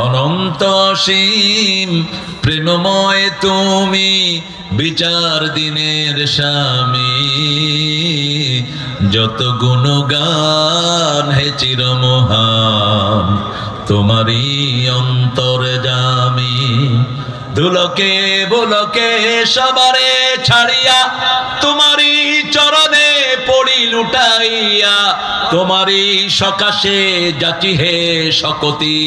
অনন্ত অসীম প্রেমময় তুমি, বিচার দিনের স্বামী। যত গুণগান হে চিরমহান, তোমারই অন্তর্যামী। ধুলোকে বুলোকে সবারে ছাড়িয়া, তোমারই চরণে পড়ি লুটাইয়া। তোমারই সকাশে যাচি হে সকতি,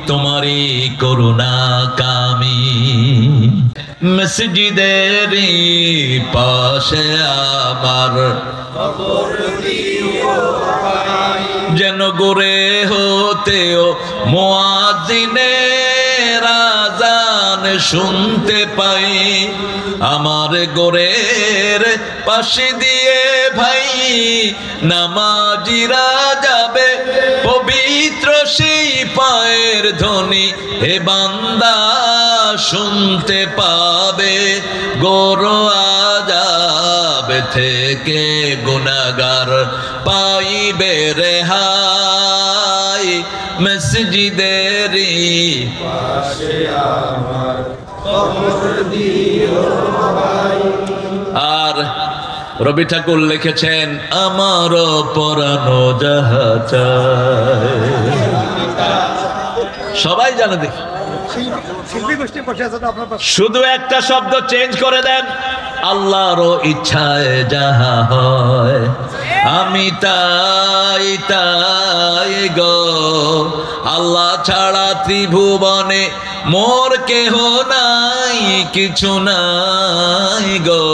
তোমারই করুণা কামি। মসজিদেরই পাশে আমার যেন গোরে হতেও মুয়াজ্জিনের আযান শুনতে পাই। আমার গোরের পাশে দিয়ে ভাই নামাজিরা যাবে, পবিত্র সেই পায়ের ধ্বনি হে বান্দা শুনতে পাবে। গোরো আযাব থেকে গুনাহগার পাইবে রেহাই। মসজিদেরই পাশে আমার কবর দিও ভাই। আর রবি ঠাকুর লিখেছেন, আমার পরানো যাহা চায়। সবাই জানে, দেখি শুধু একটা শব্দ চেঞ্জ করে দেন, আল্লাহর ইচ্ছায় যাহা হয় আমি তাই তাই গো। আল্লাহ ছাড়া ত্রিভুবনে মোর কেহ নাই, কিছু নাই গো।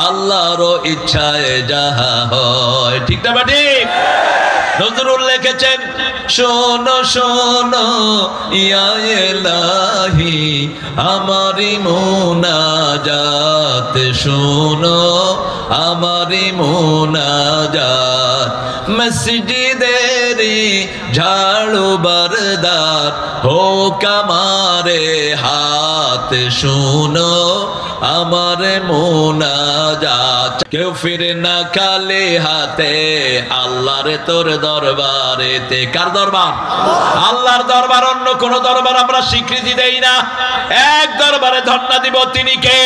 আল্লাহর ইচ্ছায় যাহা হয়। ঠিক না ঠিক? নজরুল লিখেছেন, শোনো শোনো ইয়া ইলাহি আমারি মুনাজাত, শোনো আমারি মুনাজাত। মসজিদেরি ঝাড়ু বরদার হোক আমারে হাত, শোনো আমার মুনাজাত। কেউ ফিরে না খালি হাতে, আল্লাহর তোর দরবারেতে। কার দরবার? আল্লাহর দরবার। অন্য কোন দরবার আমরা স্বীকৃতি দেই না। এক দরবারে ধন্না দিব, তিনি কে?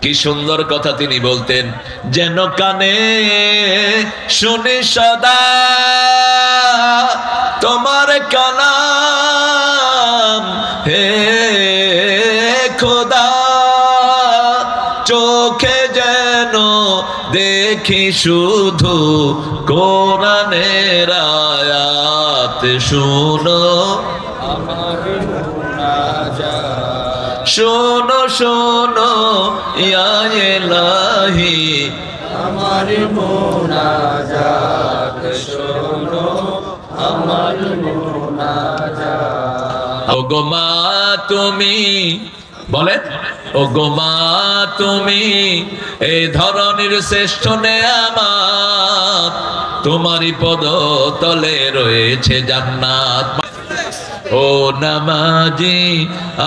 কি সুন্দর কথা তিনি বলতেন, যেন কানে শুনি সদা তোমার কালাম হে খোদা। চোখে যেন দেখি শুধু কোরআনের আয়াত, শুনো আমার মুনাজাত। শোনো শোনো ইয়া ইলাহি আমার মুনাজাত, শোনো আমার মুনাজাত। ও গো মা তুমি বলেন, ও গো মা তুমি এই ধরনের শ্রেষ্ঠ নেয়ামত, তোমারই পদ তলে রয়েছে জান্নাত। ও নামাজি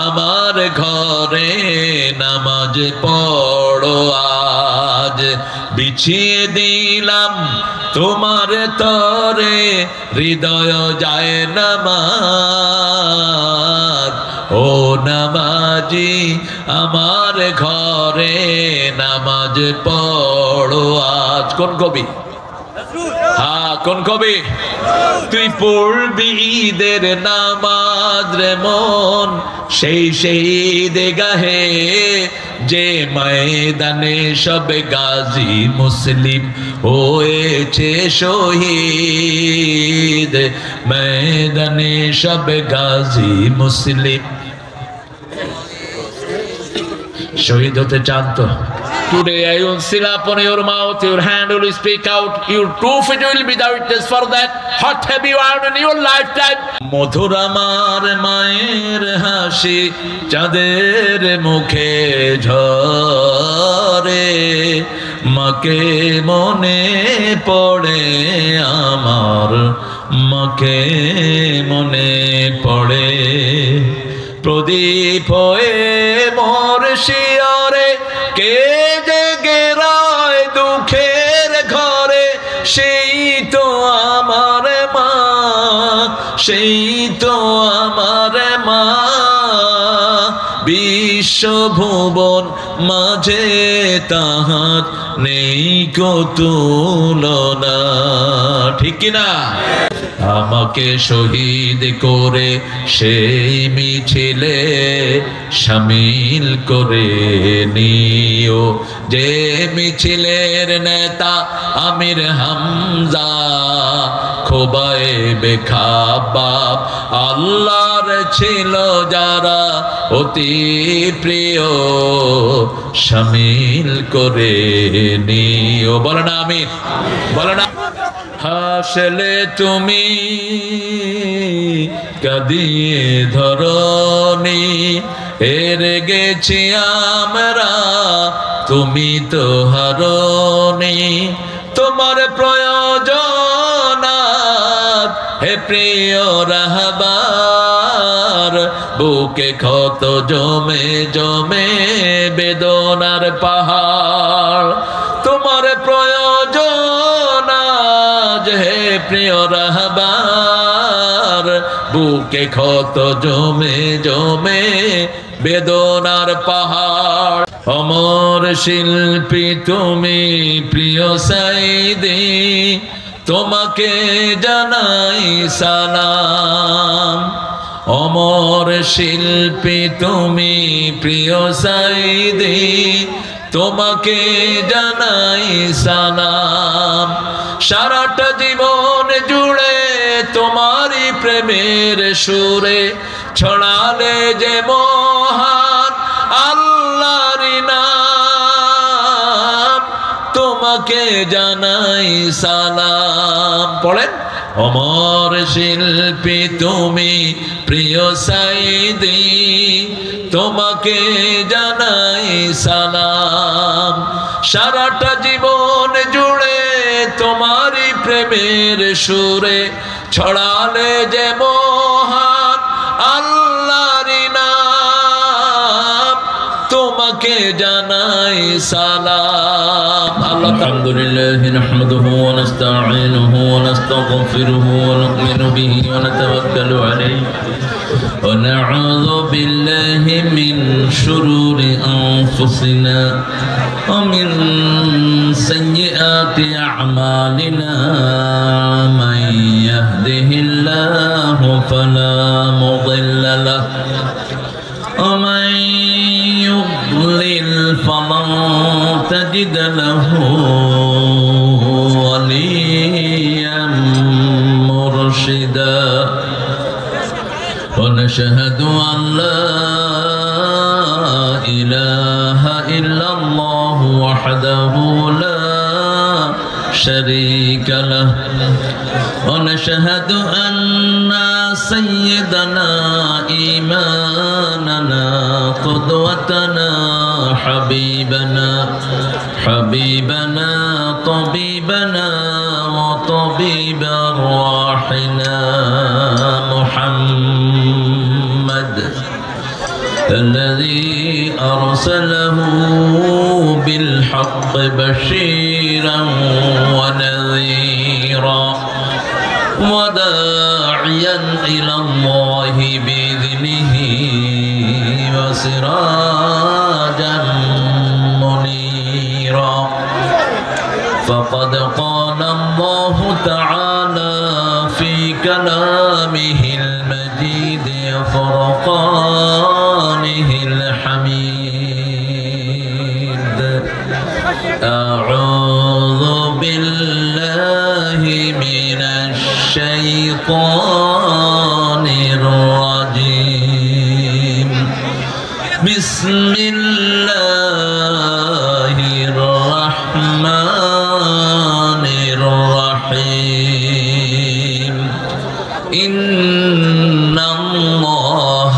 আমার ঘরে নামাজ পড়ো আজ, বিছিয়ে দিলাম তোমার তরে হৃদয় যায় নামাজ। ও নামাজি আমার ঘরে নামাজ পড়ো আজ। কোন কবি? হ্যাঁ, কোন কবি? তুই পড়বি ঈদের নামাজ রে মন, সেই সেই দেগাহে যে ময়দানে সব গাজী মুসলিম হয়েছে শহীদ। ময়দানে সব গাজী মুসলিম শহীদ হতে চান তো? Today I will seal upon your mouth, your hand will speak out, your two feet will be the witness for that. What have you earned in your lifetime? মধুর আমার মায়ের হাসি চাঁদের মুখে ঝরে, মাকে মনে পড়ে আমার, মাকে মনে পড়ে। প্রদীপ হয়ে মোর শিয়রে কে জেগে রয় দুঃখের ঘরে, সেই তো আমার মা। সেই তো আমার মা বিশ্বভুবন মাঝে তাহার নেই কো তুলনা ঠিক কিনা আমাকে শহীদ করে সেই মিছিলে শামিল করে নিও যে মিছিলের নেতা আমির হামজা খোবায়েবে খাব্বাব আল্লাহর ছিল যারা অতি প্রিয় শামিল করে নিও বলো না আমিন বলো না হাসলে তুমি কাঁদিয়ে ধরনি এর গেছি আমরা তুমি তো হারনি তোমার প্রয়োজন হে প্রিয় রাহবার বুকে ক্ষত জমে জমে বেদনার পাহাড় তোমার প্রয়োজন হে প্রিয় রাহবার বুকে ক্ষত জমে জমে বেদনার পাহাড় অমর শিল্পী তুমি প্রিয় সাইদি তোমাকে জানাই সালাম অমর শিল্পী তুমি প্রিয় সাইদি তোমাকে জানাই সালাম সারাটা জীবন জুড়ে তোমারই প্রেমের সুরে ছড়ালে যে মহান আল্লাহর নাম তোমাকে জানাই সালাম পড়েন অমর শিল্পী তুমি প্রিয় সাইদি তোমাকে জানাই সালাম সারাটা জীবন জুড়ে তোমারই প্রেমের সুরে ছড়ালে যে মহান আল্লাহর নাম তোমাকে জানাই সালাম আল্লাহ আলহামদুলিল্লাহ নাহমাদুহু ওয়া নাস্তাঈনুহু ওয়া নাস্তাগফিরুহু ওয়া নু'মিনু বিহি ওয়া নাতাওয়াক্কালু আলাইহি ওয়া না'উযু বিল্লাহি মিন শুরুরি আনফুসিনা ওয়া মিন সাইয়্যাতি আ'মালিনা মান ইয়াহদিহিল্লাহু ফালা মুদিল্লা লাহু ওয়া মান يضلل فلن تجد له وليا مرشدا ونشهد أن لا إله إلا الله وحده لا شريك له ونشهد أن سيدنا إيماننا قدوتنا حبيبنا طبيبنا وطبيب أرواحنا محمد الذي أرسله بالحق بشيرا ونذيرا وداعيا إلى الله بإذنه وسراجا منيرا فقد قال الله تعالى في كلامه المجيد وفرقانه الحميد أعوذ بالله من الشيطان الرجيم بسم الله الرحمن الرحيم إن الله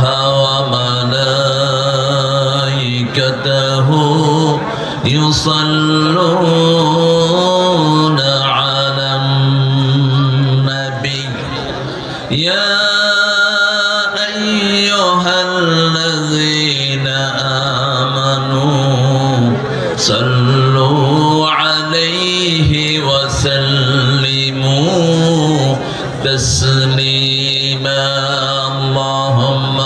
وملائكته يصلون على النبي يا أيها الذين آمنوا صلوا عليه وسلموا تسليما رحيما اللهم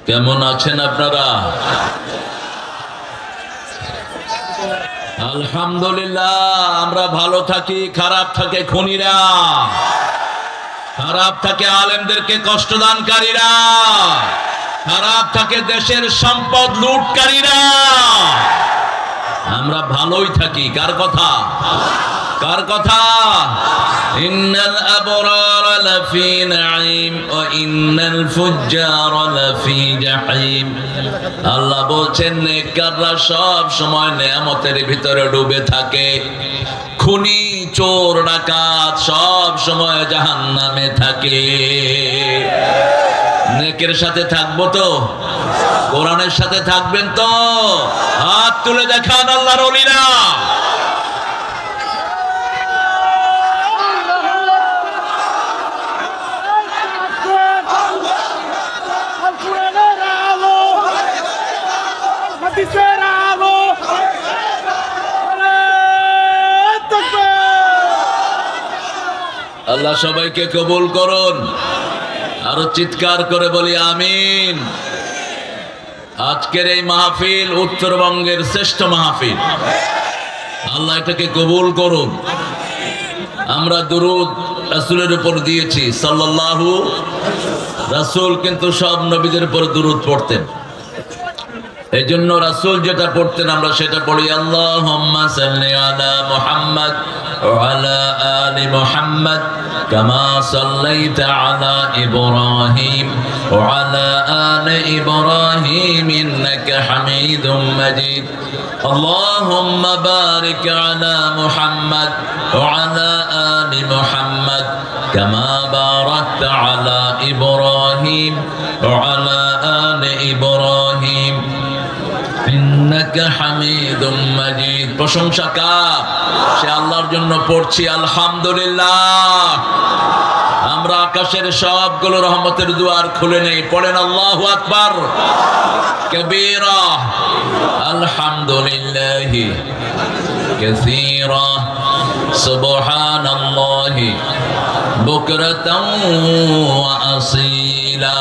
কেমন আছেন আপনারা? আলহামদুলিল্লাহ আমরা ভালো থাকি, খারাপ থাকে খুনিরা, খারাপ থাকে আলেমদেরকে কষ্টদানকারীরা, খারাপ থাকে দেশের সম্পদ লুটকারীরা। আমরা ভালোই থাকি। কার কথা? কার কথা? ইন্নাল আবরার লাফি নাঈম ওয়া ইন্নাল ফুজ্জার লাফি জাহিম। আল্লাহ বলছেন নেককাররা সব সময় নেয়ামতের ভিতরে ডুবে থাকে, খুনি চোর ডাকাত সব সময় জাহান্নামে থাকে। নেকের সাথে থাকবো তো? কোরআনের সাথে থাকবেন তো? হাত তুলে দেখান আল্লাহর ওলিরা। আল্লাহ সবাইকে কবুল করুন। আরো চিৎকার করে বলি আমিন। আজকের এই মাহফিল উত্তরবঙ্গের শ্রেষ্ঠ মাহফিল, আল্লাহ এটাকে কবুল করুন। আমরা দুরূদ রাসূলের উপর দিয়েছি সাল্লাল্লাহু। রাসূল কিন্তু সব নবীদের উপর দুরূদ পড়তেন, এই জন্য রাসূল যেটা পড়তেন আমরা সেটা পড়ি। আল্লাহুম্মা সাল্লি আলা মুহাম্মাদ ওয়া আলা আলি মুহাম্মাদ কামা সাল্লাইতা আলা ইব্রাহিম ওয়া আলা আলি ইব্রাহিম ইন্নাকা হামিদুম মাজিদ। আল্লাহুম্মা বারিক আলা মুহাম্মাদ ওয়া আলা আলি মুহাম্মাদ কামা বারাকতা আলা ইব্রাহিম ওয়া আলা আলি ইব্রাহিম ইন্নাকা হামিদুম মাজিদ। প্রশংসা কার? সে আল্লাহর জন্য পড়ছি আলহামদুলিল্লাহ। আমরা আকাশের সবগুলো রহমতের দুয়ার খুলে নেই, পড়েন আল্লাহু আকবার কবীরা আলহামদুলিল্লাহি কাসীরা সুবহানাল্লাহি বুকরাতাও ওয়া আসীলা।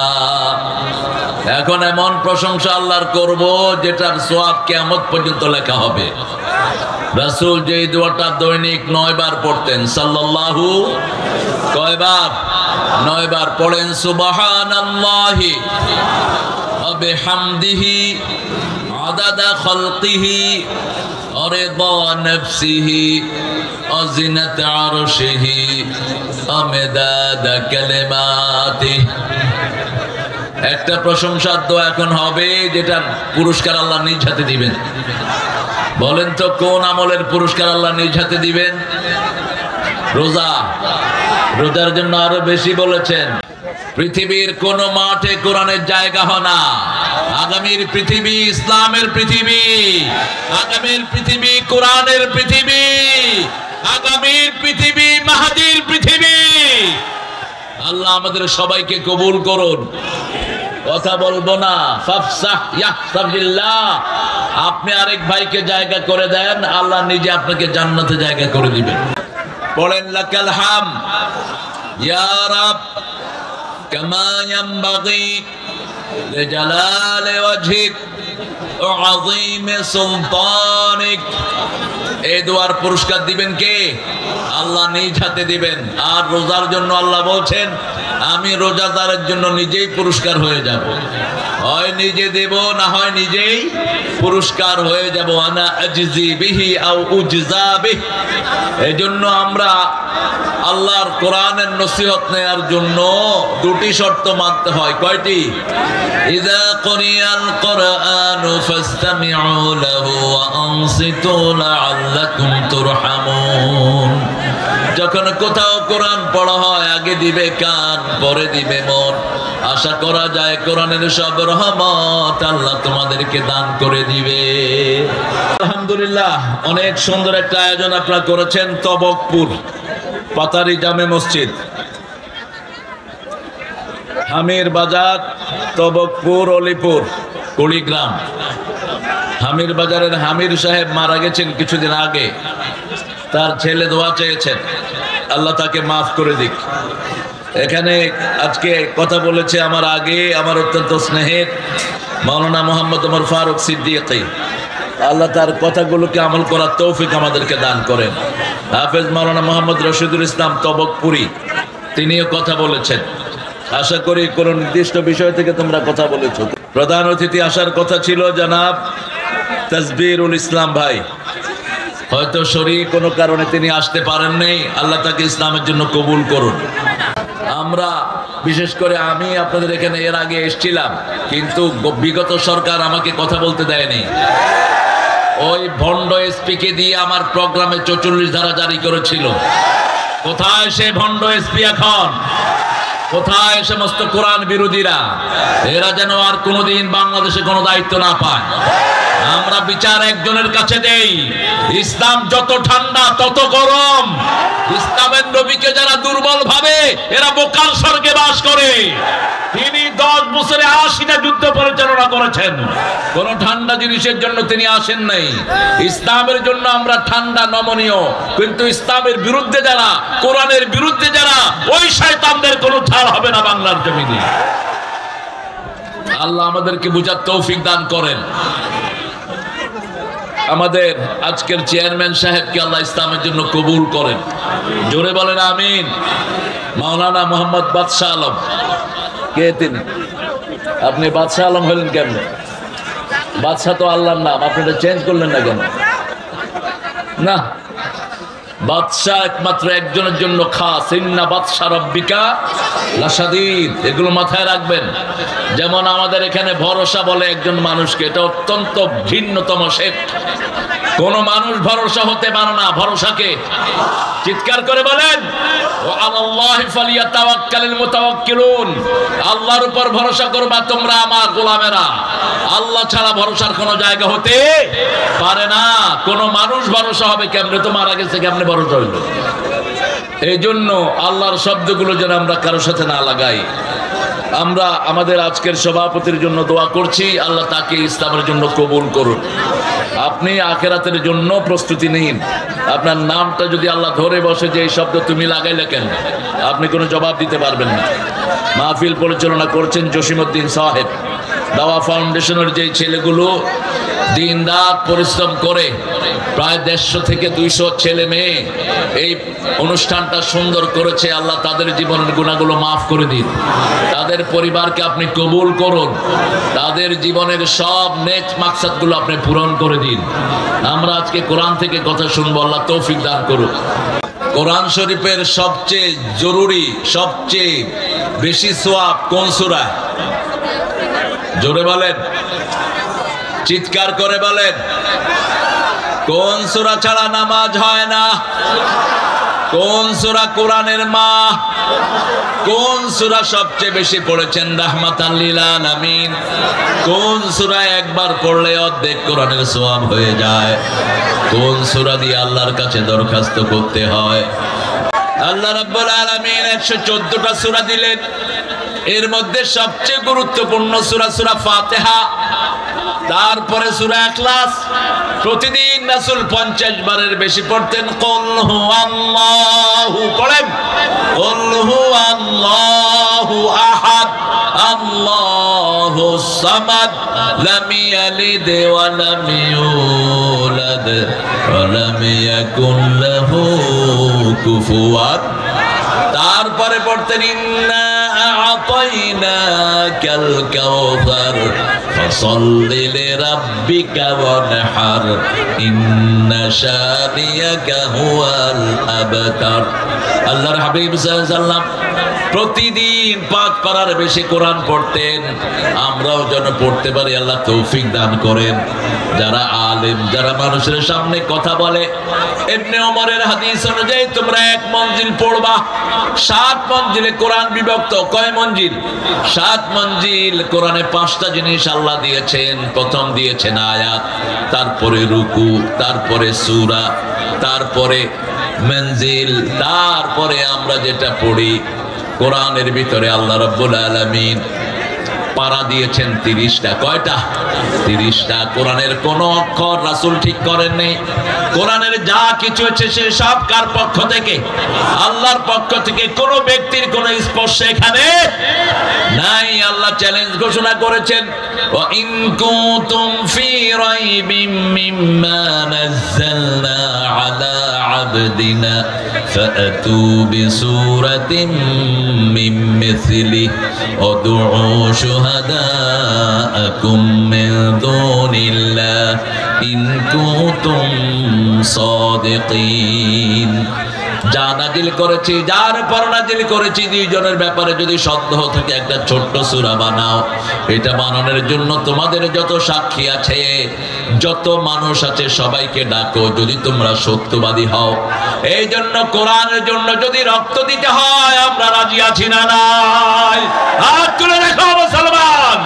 এখন এমন প্রশংসা আল্লাহর করব যেটার সওয়াব কিয়ামত পর্যন্ত লেখা হবে। রাসূল যে দোয়াটা দৈনিক 9 বার পড়তেন সাল্লাল্লাহু, কয়বার? 9 বার পড়েন। সুবহানাল্লাহি ওয়া বিহামদিহি আদাদা খালকিহি ওয়া রিদা নাফসিহি ওয়া জিনাতা আরশিহি ওয়া মিদাদা কালিমাতিহি। একটা প্রশংসার দোয়া এখন হবে যেটা পুরস্কার আল্লাহ নিজ হাতে দিবেন। বলেন তো কোন আমলের পুরস্কার আল্লাহ নিজ হাতে দিবেন? রোজা। রোজার জন্য আরো বেশি বলেছেন। পৃথিবীর কোন মাঠে কোরআনের জায়গা হয় না। আগামীর পৃথিবী ইসলামের পৃথিবী, আগামীর পৃথিবী কোরআনের পৃথিবী, আগামীর পৃথিবী মাহদীর পৃথিবী। আল্লাহ আমাদের সবাইকে কবুল করুন। কথা বলবো না, ফাফসাহ ইয়াহসাবিল্লাহ। আপনি আরেক ভাইকে জায়গা করে দেন, আল্লাহ নিজে আপনাকে জান্নাতে জায়গা করে দিবেন। পড়েন লাকাল হাম ইয়া রাব কামা ইয়ানবাগি লিজালালি ওয়াজহিক ওয়া আযীমি সুলতানিক। এই দোয়ার পুরস্কার দিবেন কে? আল্লাহ নিজ হাতে দিবেন। আর রোজার জন্য আল্লাহ বলছেন আমি রোজাদারের জন্য নিজেই পুরস্কার হয়ে যাব। হয় নিজে দেব, না হয় নিজেই পুরস্কার হয়ে যাব। আনা আজজি বিহি আও উজজা বিহি। এজন্য আমরা আল্লাহর কোরআনের নসিহত নেয়ার জন্য দুটি শর্ত মানতে হয়। কয়টি? ইযা কুরিয়াল কুরআনু ফাসতামিউ লাহু ওয়া আনসিতু লাআল্লাকুম তুরহামুন। যখন কোথাও কোরআন পড়া হয় আগে দিবে কান, পরে দিবে মন। আশা করা যায় কোরআনের সব রহমত আল্লাহ তোমাদেরকে দান করে দিবে। আলহামদুলিল্লাহ, অনেক সুন্দর একটা আয়োজন আপনারা করেছেন। তবকপুর পাতারি জামে মসজিদ, হামির বাজার, তবকপুর, অলিপুর, কুড়িগ্রাম। হামির বাজারের হামির সাহেব মারা গেছেন কিছুদিন আগে। তার ছেলে দোয়া চেয়েছেন, আল্লাহ তাকে মাফ করে দিক। এখানে আজকে কথা বলেছে আমার আগে আমার অত্যন্ত স্নেহের মাওলানা মোহাম্মদ ওমর ফারুক সিদ্দিকী, আল্লাহ তার কথাগুলোকে আমল করার তৌফিক আমাদেরকে দান করেন। হাফেজ মাওলানা মোহাম্মদ রশিদুল ইসলাম তবকপুরি, তিনিও কথা বলেছেন। আশা করি কোন নির্দিষ্ট বিষয় থেকে তোমরা কথা বলেছো। প্রধান অতিথি আসার কথা ছিল জনাব তাসবিরুল ইসলাম ভাই, হয়তো শরীর কোনো কারণে তিনি আসতে পারেন নাই, আল্লাহ তাকে ইসলামের জন্য কবুল করুন। আমরা বিশেষ করে আমি আপনাদের এখানে এর আগে এসেছিলাম, কিন্তু বিগত সরকার আমাকে কথা বলতে দেয়নি। ওই ভণ্ড এসপিকে দিয়ে আমার প্রোগ্রামে 44 ধারা জারি করেছিল। কোথায় সে ভণ্ড এসপি এখন? কোথায় সমস্ত কোরআন বিরোধীরা? এরা যেন আর কোনোদিন বাংলাদেশে কোনো দায়িত্ব না পায়। আমরা বিচার একজনের কাছে দেই। ইসলাম যত ঠান্ডা তত গরম। ইসলামের নবীকে যারা দুর্বল ভাবে এরা বোকার স্বর্গে বাস করে। তিনি 10 বছরে 80টা যুদ্ধ পরিচালনা করেছেন, কোন ঠান্ডা জিনিসের জন্য তিনি আসেন নাই। ইসলামের জন্য আমরা ঠান্ডা নমনীয়, কিন্তু ইসলামের বিরুদ্ধে যারা, কোরআনের বিরুদ্ধে যারা, ওই শয়তানদের কোনো ছাড় হবে না বাংলার জমিনে। আল্লাহ আমাদেরকে বুঝার তৌফিক দান করেন। আমাদের আজকের চেয়ারম্যান সাহেবকে আল্লাহ ইসলামের জন্য কবুল করেন, জোরে বলেন আমিন। মাওলানা মোহাম্মদ বাদশাহ আলম, কে তিনি? আপনি বাদশাহ আলম হলেন কেমন? বাদশাহ তো আল্লাহর নাম, আপনি এটা চেঞ্জ করলেন না কেন? না, বাদশাহ একমাত্র একজনের জন্য খাস। ইন্না বাদশা রব্বিকা লাশাদীদ, এগুলো মাথায় রাখবেন। যেমন আমাদের এখানে ভরসা বলে একজন মানুষকে, এটা অত্যন্ত ভিন্নতম শেখ। কোন মানুষ ভরসা হতে পারে না, ভরসাকে চিৎকার করে বলেন ওয়ালাল্লাহি ফালিয়াতাওয়াক্কালিল মুতাওয়াক্কিলুন, আল্লাহর উপর ভরসা করবা তোমরা আমার গোলামেরা। আল্লাহ ছাড়া ভরসার কোনো জায়গা হতে পারে না। কোন মানুষ ভরসা হবে কেমনে? তো মারা গেছে, কেমনে ভরসা হইল? এই জন্য আল্লাহর শব্দগুলো যেন আমরা কারোর সাথে না লাগাই। আমরা আমাদের আজকের সভাপতির জন্য দোয়া করছি, আল্লাহ তাকে ইসলামের জন্য কবুল করুন। আপনি আখিরাতের জন্য প্রস্তুতি নিন। আপনার নামটা যদি আল্লাহ ধরে বসে যে এই শব্দ তুমি লাগাইলে কেন, আপনি কোনো জবাব দিতে পারবেন না। মাহফিল পরিচালনা করছেন জসিমউদ্দিন সাহেব। দাওয়া ফাউন্ডেশনের যে ছেলেগুলো দিন রাত পরিশ্রম করে, প্রায় 150 থেকে 200 ছেলে মেয়ে এই অনুষ্ঠানটা সুন্দর করেছে, আল্লাহ তাদের জীবনের গুনাহগুলো মাফ করে দিন। তাদের পরিবারকে আপনি কবুল করুন, তাদের জীবনের সব নেক মাকসাদগুলো আপনি পূরণ করে দিন। আমরা আজকে কোরআন থেকে কথা শুনবো, আল্লাহ তৌফিক দান করুন। কোরআন শরীফের সবচেয়ে জরুরি, সবচেয়ে বেশি সওয়াব কোন সূরা? জোরে বলেন, চিৎকার করে বলেন। কোন সূরা ছাড়া নামাজ হয় না? কোন সূরা কোরআনের মা? কোন সূরা সবচেয়ে বেশি পড়েছেন রাহমাতাল লিল আলামিন? কোন সূরা একবার পড়লে অর্ধেক কোরআনের সওয়াব হয়ে যায়? কোন সূরা দিয়ে আল্লাহর কাছে দরখাস্ত করতে হয়? আল্লাহ রাব্বুল আলামিন 114টা সূরা দিলেন, এর মধ্যে সবচেয়ে গুরুত্বপূর্ণ সূরা সূরা ফাতিহা, তারপরে সূরা ইখলাস। প্রতিদিন রাসূল 50 বারের বেশি পড়তেন। কুল হুয়াল্লাহু, পড়েন কুল হুয়াল্লাহু আহাদ আল্লাহুস সামাদ লাম ইয়ালিদ ওয়া লাম ইউলাদ ওয়া লাম ইয়াকুল লাহু কুফুয়ান। তারপরে পড়তেন ইন্না আ'তাইনাকাল কাউসার ফাসাল্লি লিরাব্বিকা ওয়ানহার ইন্না শানিয়াকা হুয়াল আবতার। আল্লাহর হাবিব সাল্লাল্লাহু আলাইহি ওয়াসাল্লাম প্রতিদিন 5 পারার বেশি কোরআন পড়তেন। আমরাও যেন পড়তে পারি, আল্লাহ তৌফিক দান করেন। যারা আলেম, যারা মানুষের সামনে কথা বলে, ইবনে ওমরের হাদিস অনুযায়ী তোমরা 1 মঞ্জিল পড়বা। 7 মঞ্জিলে কোরআন বিভক্ত। কয় মঞ্জিল? 7 মঞ্জিল। কোরআনে 5টা জিনিস আল্লাহ দিয়েছেন। প্রথম দিয়েছেন আয়াত, তারপরে রুকু, তারপরে সূরা, তারপরে মঞ্জিল, তারপরে আমরা যেটা পড়ি। কোরআনের ভিতরে আল্লাহ রাব্বুল আলামিন পারা দিয়েছেন 30টা। কয়টা? 30টা। কোরআনের কোন অক্ষর রাসূল ঠিক করেননি। কোরআনের যা কিছু আছে সে সব কার পক্ষ থেকে? আল্লাহর পক্ষ থেকে। কোন ব্যক্তির কোন স্পর্শ এখানে নাই। আল্লাহ চ্যালেঞ্জ ঘোষণা করেছেন, ওয়া ইন কুনতুম ফি রাইবিম মিম্মা নাযালনা আলা আবদিনা ফাআতু বিসূরাতিন মিন মিসলিহি ওয়াদউ শুহাদাআকুম মিন দুনিল্লাহ ইন কুনতুম সাদিকিন। যা নাজিল করেছি, যার উপর নাজিল করেছি, দুইজনের ব্যাপারে যদি সন্দেহ থাকে একটা ছোট্ট সূরা বানাও। এটা বানানোর জন্য তোমাদের যত সাক্ষী আছে, যত মানুষ আছে, সবাইকে ডাকো যদি তোমরা সত্যবাদী হও। এই জন্য কোরআনের জন্য যদি রক্ত দিতে হয় আমরা রাজি আছি না নাই? হাত তুলে দেখো মুসলমান।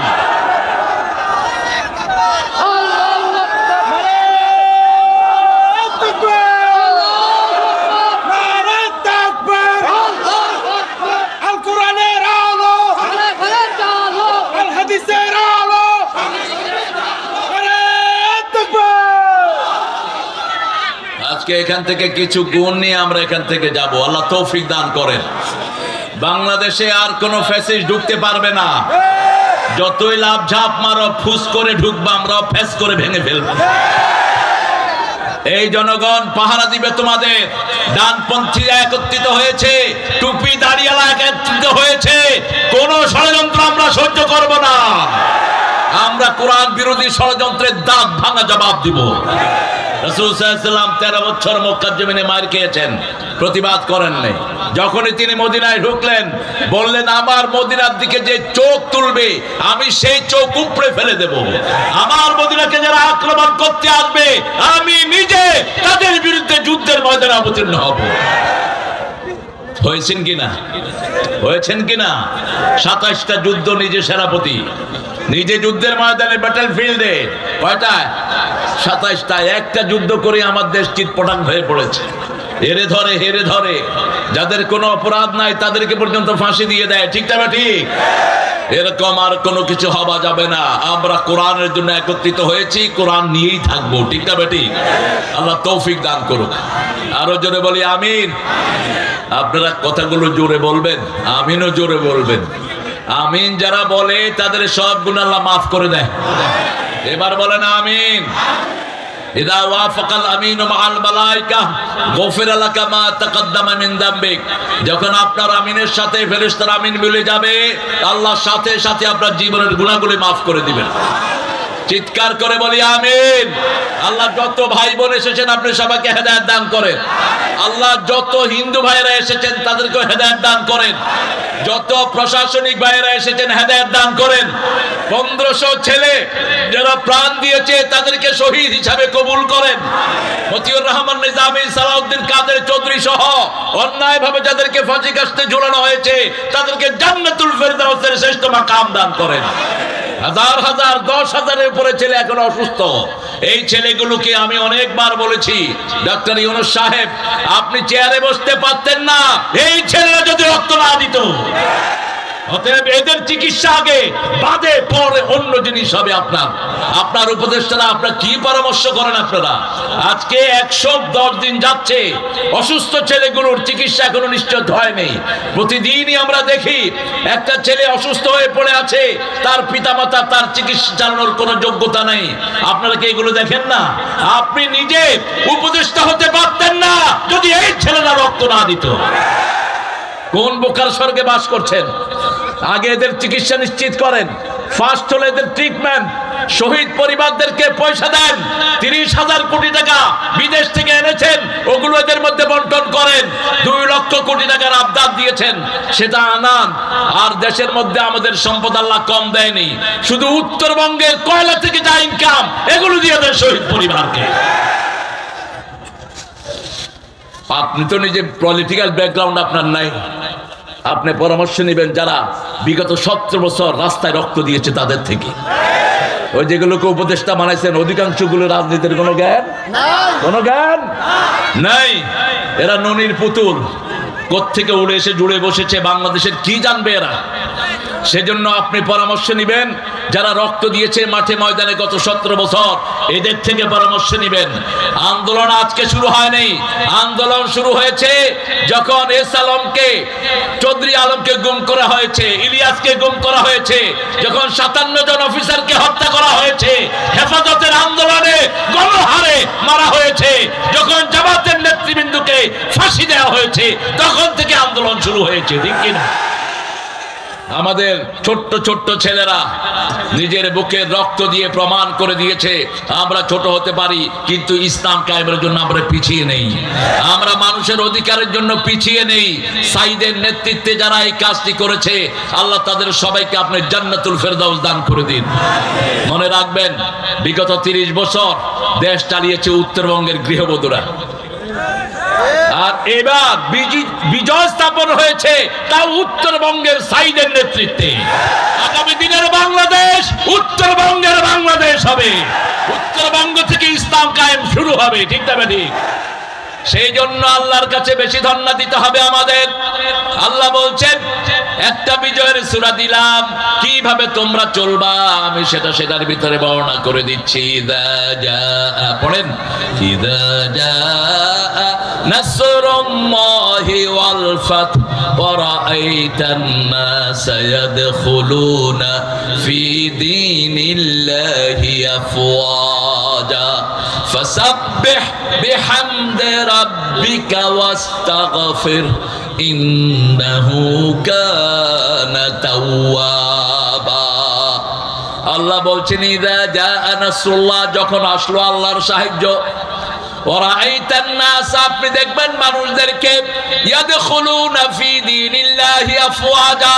আজকে এখান থেকে কিছু গুণ নিয়ে আমরা এখান থেকে যাব। আল্লাহ তৌফিক দান করেন। বাংলাদেশে আর কোন ফ্যাসিস্ট ঢুকতে পারবে না। যতই লাভ ঝাপ মারো, ফুস করে ঢুকবা, আমরা ফ্যাস করে ভেঙে ফেলবো। এই জনগণ পাহারা দিবে তোমাদের। ডানপন্থীরা একত্রিত হয়েছে, টুপি দাড়িওয়ালা একত্রিত হয়েছে। কোন ষড়যন্ত্র আমরা সহ্য করব না। আমরা কোরআন বিরোধী ষড়যন্ত্রের দাঁত ভাঙা জবাব দিব। রাসূল সাল্লাল্লাহু আলাইহি ওয়াসাল্লাম 13 বছর মক্কার জমিনে মার খেয়েছেন, প্রতিবাদ করেন নাই। যখনই তিনি মদিনায় ঢুকলেন বললেন, আমার মদিনার দিকে যে চোখ তুলবে আমি সেই চোখ উপড়ে ফেলে দেব। আমার মদিনাকে যারা আক্রমণ করতে আসবে আমি নিজে তাদের বিরুদ্ধে যুদ্ধের ময়দানে অবতীর্ণ হব। হয়েছেন কিনা? হয়েছেন কিনা? 27টা যুদ্ধ নিজে সেনাপতি, নিজে যুদ্ধের ময়দানে, ব্যাটল ফিল্ডে। কয়টা? 27টা। একটা যুদ্ধ করে আমার দেশ চিৎপটাং হয়ে পড়েছে। হেরে ধরে, হেরে ধরে। যাদের কোনো অপরাধ নাই তাদেরকে পর্যন্ত ফাঁসি দিয়ে দেয়। ঠিক না ঠিক? এরকম আর কোনো কিছু হওয়া যাবে না। আমরা কোরআনের জন্য একত্রিত হয়েছি, কোরআন নিয়েই থাকবো। ঠিক না ঠিক? আল্লাহ তৌফিক দান করুক। আরো জোরে বলি আমিন। আপনারা কথাগুলো জোরে বলবেন, আমিনও জোরে বলবেন। আমিন যারা বলে তাদের সব গুনাহ আল্লাহ মাফ করে দেয়। এবার বলেন আমিন। ইদা ওয়াফাকাল আমিনু মাআল মালায়েকা গফিরা লাকা মা তাকাদ্দামা মিন যামবিক। যখন আপনার আমিনের সাথে ফেরেশতার আমিন মিলে যাবে, আল্লাহ সাথে সাথে আপনার জীবনের গুনাহগুলো মাফ করে দিবেন। চিৎকার করে বলি আমিন। আল্লাহ যত ভাই বোন এসেছেন আপনি সবাইকে হেদায়েত দান করেন। আল্লাহ যত হিন্দু ভাইরা এসেছেন তাদেরকে হেদায়েত দান করেন। যত প্রশাসনিক ভাইরা এসেছেন হেদায়েত দান করেন। 1500 ছেলে যারা প্রাণ দিয়েছে তাদেরকে শহীদ হিসাবে কবুল করেন। মতিউর রহমান নিজামী, সালাউদ্দিন কাদের চৌধুরী সহ অন্যায়ভাবে যাদেরকে ফাঁসি কাস্তে ঝুলানো হয়েছে তাদেরকে জান্নাতুল ফেরদাউসের শ্রেষ্ঠ মাকাম দান করেন। হাজার হাজার 10,000-এর উপরে ছেলে এখন অসুস্থ। এই ছেলেগুলোকে আমি অনেকবার বলেছি, ডক্টর ইউনূস সাহেব আপনি চেয়ারে বসতে পারতেন না এই ছেলেরা যদি রক্ত না দিত। অতএব এদের চিকিৎসা আগে, বাদে পরে অন্য জিনিস হবে। আপনার উপদেষ্টারা আপনার কি পরামর্শ করেন? আপনারা আজকে 110 দিন যাচ্ছে, অসুস্থ ছেলেগুলোর চিকিৎসা এখনো নিশ্চিত হয়নি। প্রতিদিনই আমরা দেখি একটা ছেলে অসুস্থ হয়ে পড়ে আছে, তার পিতামাতা তার চিকিৎসা চালানোর কোনো যোগ্যতা নেই। আপনারা কি এগুলো দেখেন না? আপনি নিজে উপদেষ্টা হতে পারতেন না যদি এই ছেলেরা রক্ত না দিত। কোন বোকার স্বর্গে বাস করছেন? আগে এদের চিকিৎসা নিশ্চিত করেন। ফার্স্ট হলো এদের ট্রিটমেন্ট। শহীদ পরিবারদেরকে পয়সা দেন। 30,000 কোটি টাকা বিদেশ থেকে এনেছেন, ওগুলো এদের মধ্যে বন্টন করেন। 2 লক্ষ কোটি টাকার আবদার দিয়েছেন, সেটা আনান। আর দেশের মধ্যে আমাদের সম্পদ আল্লাহ কম দেয়নি, শুধু উত্তরবঙ্গের কয়লা থেকে যা ইনকাম এগুলো দিয়ে দেন শহীদ পরিবারকে। আপনি তো নিজে পলিটিক্যাল ব্যাকগ্রাউন্ড আপনার নাই, আপনি পরামর্শ নেবেন যারা বিগত 17 বছর রাস্তায় রক্ত দিয়েছে তাদের থেকে। ওই যেগুলোকে উপদেষ্টা বানাইছেন অধিকাংশগুলো রাজনীতির কোনো জ্ঞান নাই। এরা ননির পুতুল, কোত্থেকে উড়ে এসে জুড়ে বসেছে। বাংলাদেশের কি জানবে এরা? সেজন্য আপনি পরামর্শ নেবেন, যারা রক্ত দিয়েছে মাঠে ময়দানে গত 17 বছর, এদের থেকে পরামর্শ নেবেন। আন্দোলন আজকে শুরু হয়নি, আন্দোলন শুরু হয়েছে যখন এস আলমকে, চৌধুরী আলমকে গুম করা হয়েছে, ইলিয়াসকে গুম করা হয়েছে, যখন 57 জন অফিসারকে হত্যা করা হয়েছে, হেফাজতের আন্দোলনে গণহারে মারা হয়েছে, যখন জামাতের নেতৃবৃন্দকে ফাঁসি দেওয়া হয়েছে, তখন থেকে আন্দোলন শুরু হয়েছে, ঠিক কিনা? আমাদের ছোট্ট ছোট্ট ছেলেরা নিজের বুকের রক্ত দিয়ে প্রমাণ করে দিয়েছে আমরা ছোট হতে পারি, কিন্তু ইসলাম কায়েমের জন্য আমরা পিছিয়ে নেই, আমরা মানুষের অধিকারের জন্য পিছিয়ে নেই। সাইদের নেতৃত্বে যারা এই কাজটি করেছে, আল্লাহ তাদের সবাইকে আপনি জান্নাতুল ফেরদাউস দান করে দিন। মনে রাখবেন, বিগত 30 বছর দেশ চালিয়েছে উত্তরবঙ্গের গৃহবধূরা, আর এবার বিজয় স্থাপন হয়েছে তাও উত্তরবঙ্গের সাইদের নেতৃত্বে। আগামী দিনের বাংলাদেশ উত্তরবঙ্গের বাংলাদেশ হবে, উত্তরবঙ্গ থেকে ইসলাম কায়েম শুরু হবে, ঠিক না ঠিক? সেই জন্য আল্লাহর কাছে বেশি ধন্যবাদ দিতে হবে আমাদের। আল্লাহ বলছেন, একটা বিজয়ের সূরা দিলাম, কিভাবে তোমরা চলবা আমি সেটার ভিতরে বর্ণনা করে দিচ্ছি। ইযা জাআ, পড়েন, ইযা জাআ নাসরুল্লাহি ওয়াল ফাত ওয়া রাআইতান নাসা ইয়াদখুলুনা ফি দীনিল্লাহি আফওয়াজা ফাসাব্বিহ বিহামদি রাব্বিকা ওয়াস্তাগফির ইন্নাহু কানা তাওয়াবা। আল্লাহ বলছেন, ইযা জাআ নাসরুল্লাহ, যখন আসলো আল্লাহর সাহায্য, ওয়ারাআইতান নাস, আপনি দেখবেন মানুষদেরকে, ইয়াদখুলুনা ফি দীনিল্লাহি আফওয়াজা,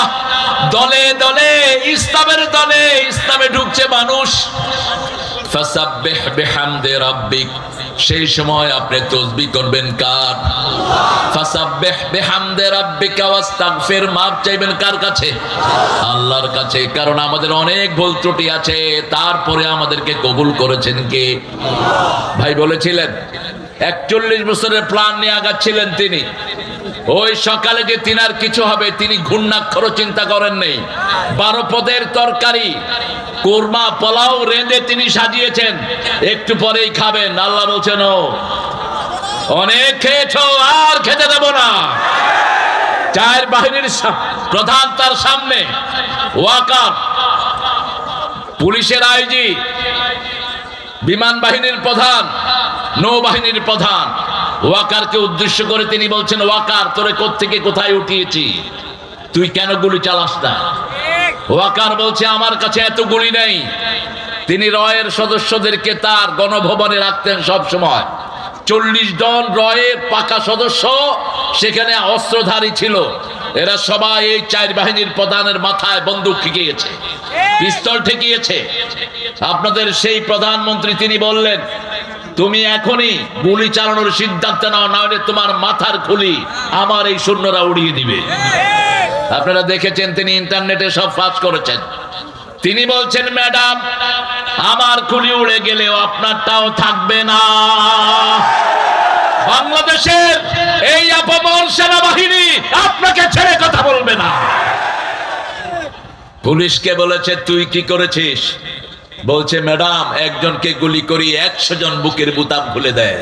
দলে দলে, ইসলামের দলে ইসলামে ঢুকছে মানুষ। ফাসাব্বিহ বিহামদি রাব্বিক, সেই সময় আপনি তাসবিহ করবেন কার? ফাসাব্বিহ বিহামদি রাব্বিকা ওয়াস্তাগফির, মাফ চাইবেন কার কাছে? আল্লাহর কাছে। কারণ আমাদের অনেক ভুল ত্রুটি আছে, তারপরে আমাদেরকে কবুল করেছেন কে? ভাই বলেছিলেন 41 বছরের প্ল্যান নিয়ে আগাচ্ছিলেন তিনি। ওই সকালে যে তিনার কিছু হবে তিনি ঘূর্ণাক্ষরও চিন্তা করেন নাই। 12 পদের তরকারি, কোরমা, পোলাও রেঁধে তিনি সাজিয়েছেন, একটু পরেই খাবেন। আল্লাহ বলছেন, ও অনেক খেয়েছো, আর খেতে দেব না। 4 বাহিনীর প্রধান তার সামনে, ওয়াকার, পুলিশের আইজি, বিমান বাহিনীর প্রধান, নৌবাহিনীর প্রধান, ওয়াকারকে উদ্দেশ্য করে তিনি বলছেন, ওয়াকার, তোরে কোত্থেকে কোথায় উঠিয়েছি, তুই কেন গুলি চালাস না? ওয়াকার বলছে, আমার কাছে এত গুলি নেই। তিনি রয়ের সদস্যদেরকে তার গণভবনে রাখতেন সব সময়। 40 জন রয়ের পাকা সদস্য সেখানে অস্ত্রধারী ছিল। এরা সবাই এই 4 বাহিনীর প্রধানের মাথায় বন্দুক ঠেকিয়েছে, পিস্তল ঠেকিয়েছে। আপনাদের সেই প্রধানমন্ত্রী তিনি বললেন, তুমি এখনই গুলি চালানোর সিদ্ধান্ত নাও, না হলে তোমার মাথার খুলি আমার এই সৈন্যরা উড়িয়ে দিবে। আপনারা দেখেছেন, তিনি ইন্টারনেটে সব ফাঁস করেছেন। তিনি বলছেন, ম্যাডাম, আমার খুলি উড়ে গেলেও আপনারটাও থাকবে না। বাংলাদেশের এই আপমর সেনাবাহিনী আপনাকে ছেড়ে কথা বলবে না। পুলিশকে বলেছে, তুই কি করেছিস? বলছে, ম্যাডাম, একজনকে গুলি করি 100 জন বুকের বুতাম খুলে দেয়।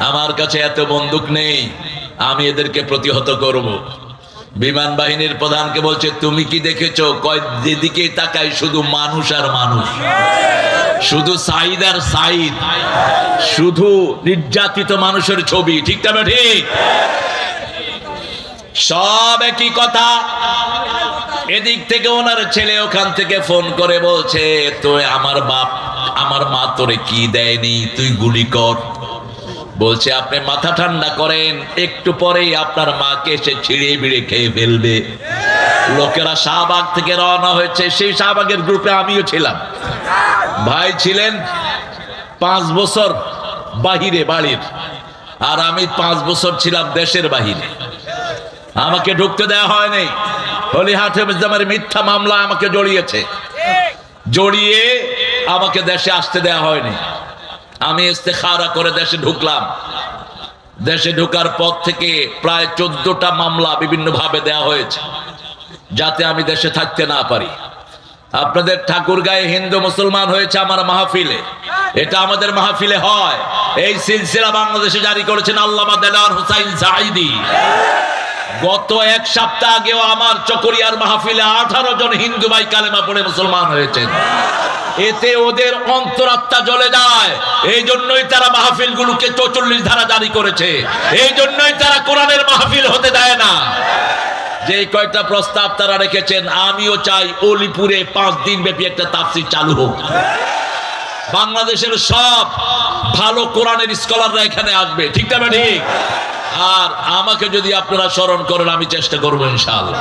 আমার কাছে এত বন্দুক নেই, আমি এদেরকে প্রতিহত করব। বিমান বাহিনীর প্রধানকে বলছে, তুমি কি দেখেছো? কয়, যেদিকে তাকাই শুধু মানুষ আর মানুষ, শুধু সাইদ আর সাইদ, শুধু নির্যাতিত মানুষের ছবি, ঠিক না ঠিক? সব একই কথা। এদিক থেকে ওনার ছেলে ওখান থেকে ফোন করে বলছে, তো আমার মা তোরে কি দেয়নি, তুই গুলি কর। বলছে, আপনি মাথা ঠান্ডা করেন, একটু পরেই আপনার মাকে এসে ছিঁড়ে বিড়ে খেয়ে ফেলবে। লোকেরা শাহবাগ থেকে রওনা হয়েছে, সেই শাহবাগের গ্রুপে আমিও ছিলাম। ভাই ছিলেন 5 বছর বাহিরে বাড়ির, আর আমি 5 বছর ছিলাম দেশের বাহিরে। আমাকে ঢুকতে দেওয়া হয়নি। হলিহাটে মিথ্যা মামলা আমাকে জড়িয়ে আমাকে দেশে আসতে দেওয়া হয়নি। আমি ইস্তেখারা করে দেশে ঢুকলাম। দেশে ঢোকার পর থেকে প্রায় 14টা মামলা বিভিন্ন ভাবে দেওয়া হয়েছে। যাতে আমি দেশে থাকতে না পারি। আপনাদের ঠাকুরগাঁয়ে হিন্দু মুসলমান হয়েছে আমার মাহফিলে, এটা আমাদের মাহফিলে হয়। এই সিলসিলা বাংলাদেশে জারি করেছেন আল্লামা দেলোয়ার হোসাইন সাঈদী। গত এক সপ্তাহ আগেও আমার চকরিয়ার মাহফিলে 18 জন হিন্দু ভাই কালেমা পড়ে মুসলমান হয়েছেন। এতে ওদের অন্তরাত্মা জ্বলে যায়, এই জন্যই তারা মাহফিলগুলোকে 44 ধারা জারি করেছে, এই জন্যই তারা কোরআনের মাহফিল হতে দেয় না। যে কয়টা প্রস্তাব তারা রেখেছেন, আমিও চাই অলিপুরে 5 দিন ব্যাপী একটা তাফসীর চালু হোক। বাংলাদেশের সব ভালো কোরআনের স্কলাররা এখানে আসবে, ঠিক না ঠিক? আর আমাকে যদি আপনারা স্মরণ করেন, আমি চেষ্টা করবো ইনশাআল্লাহ।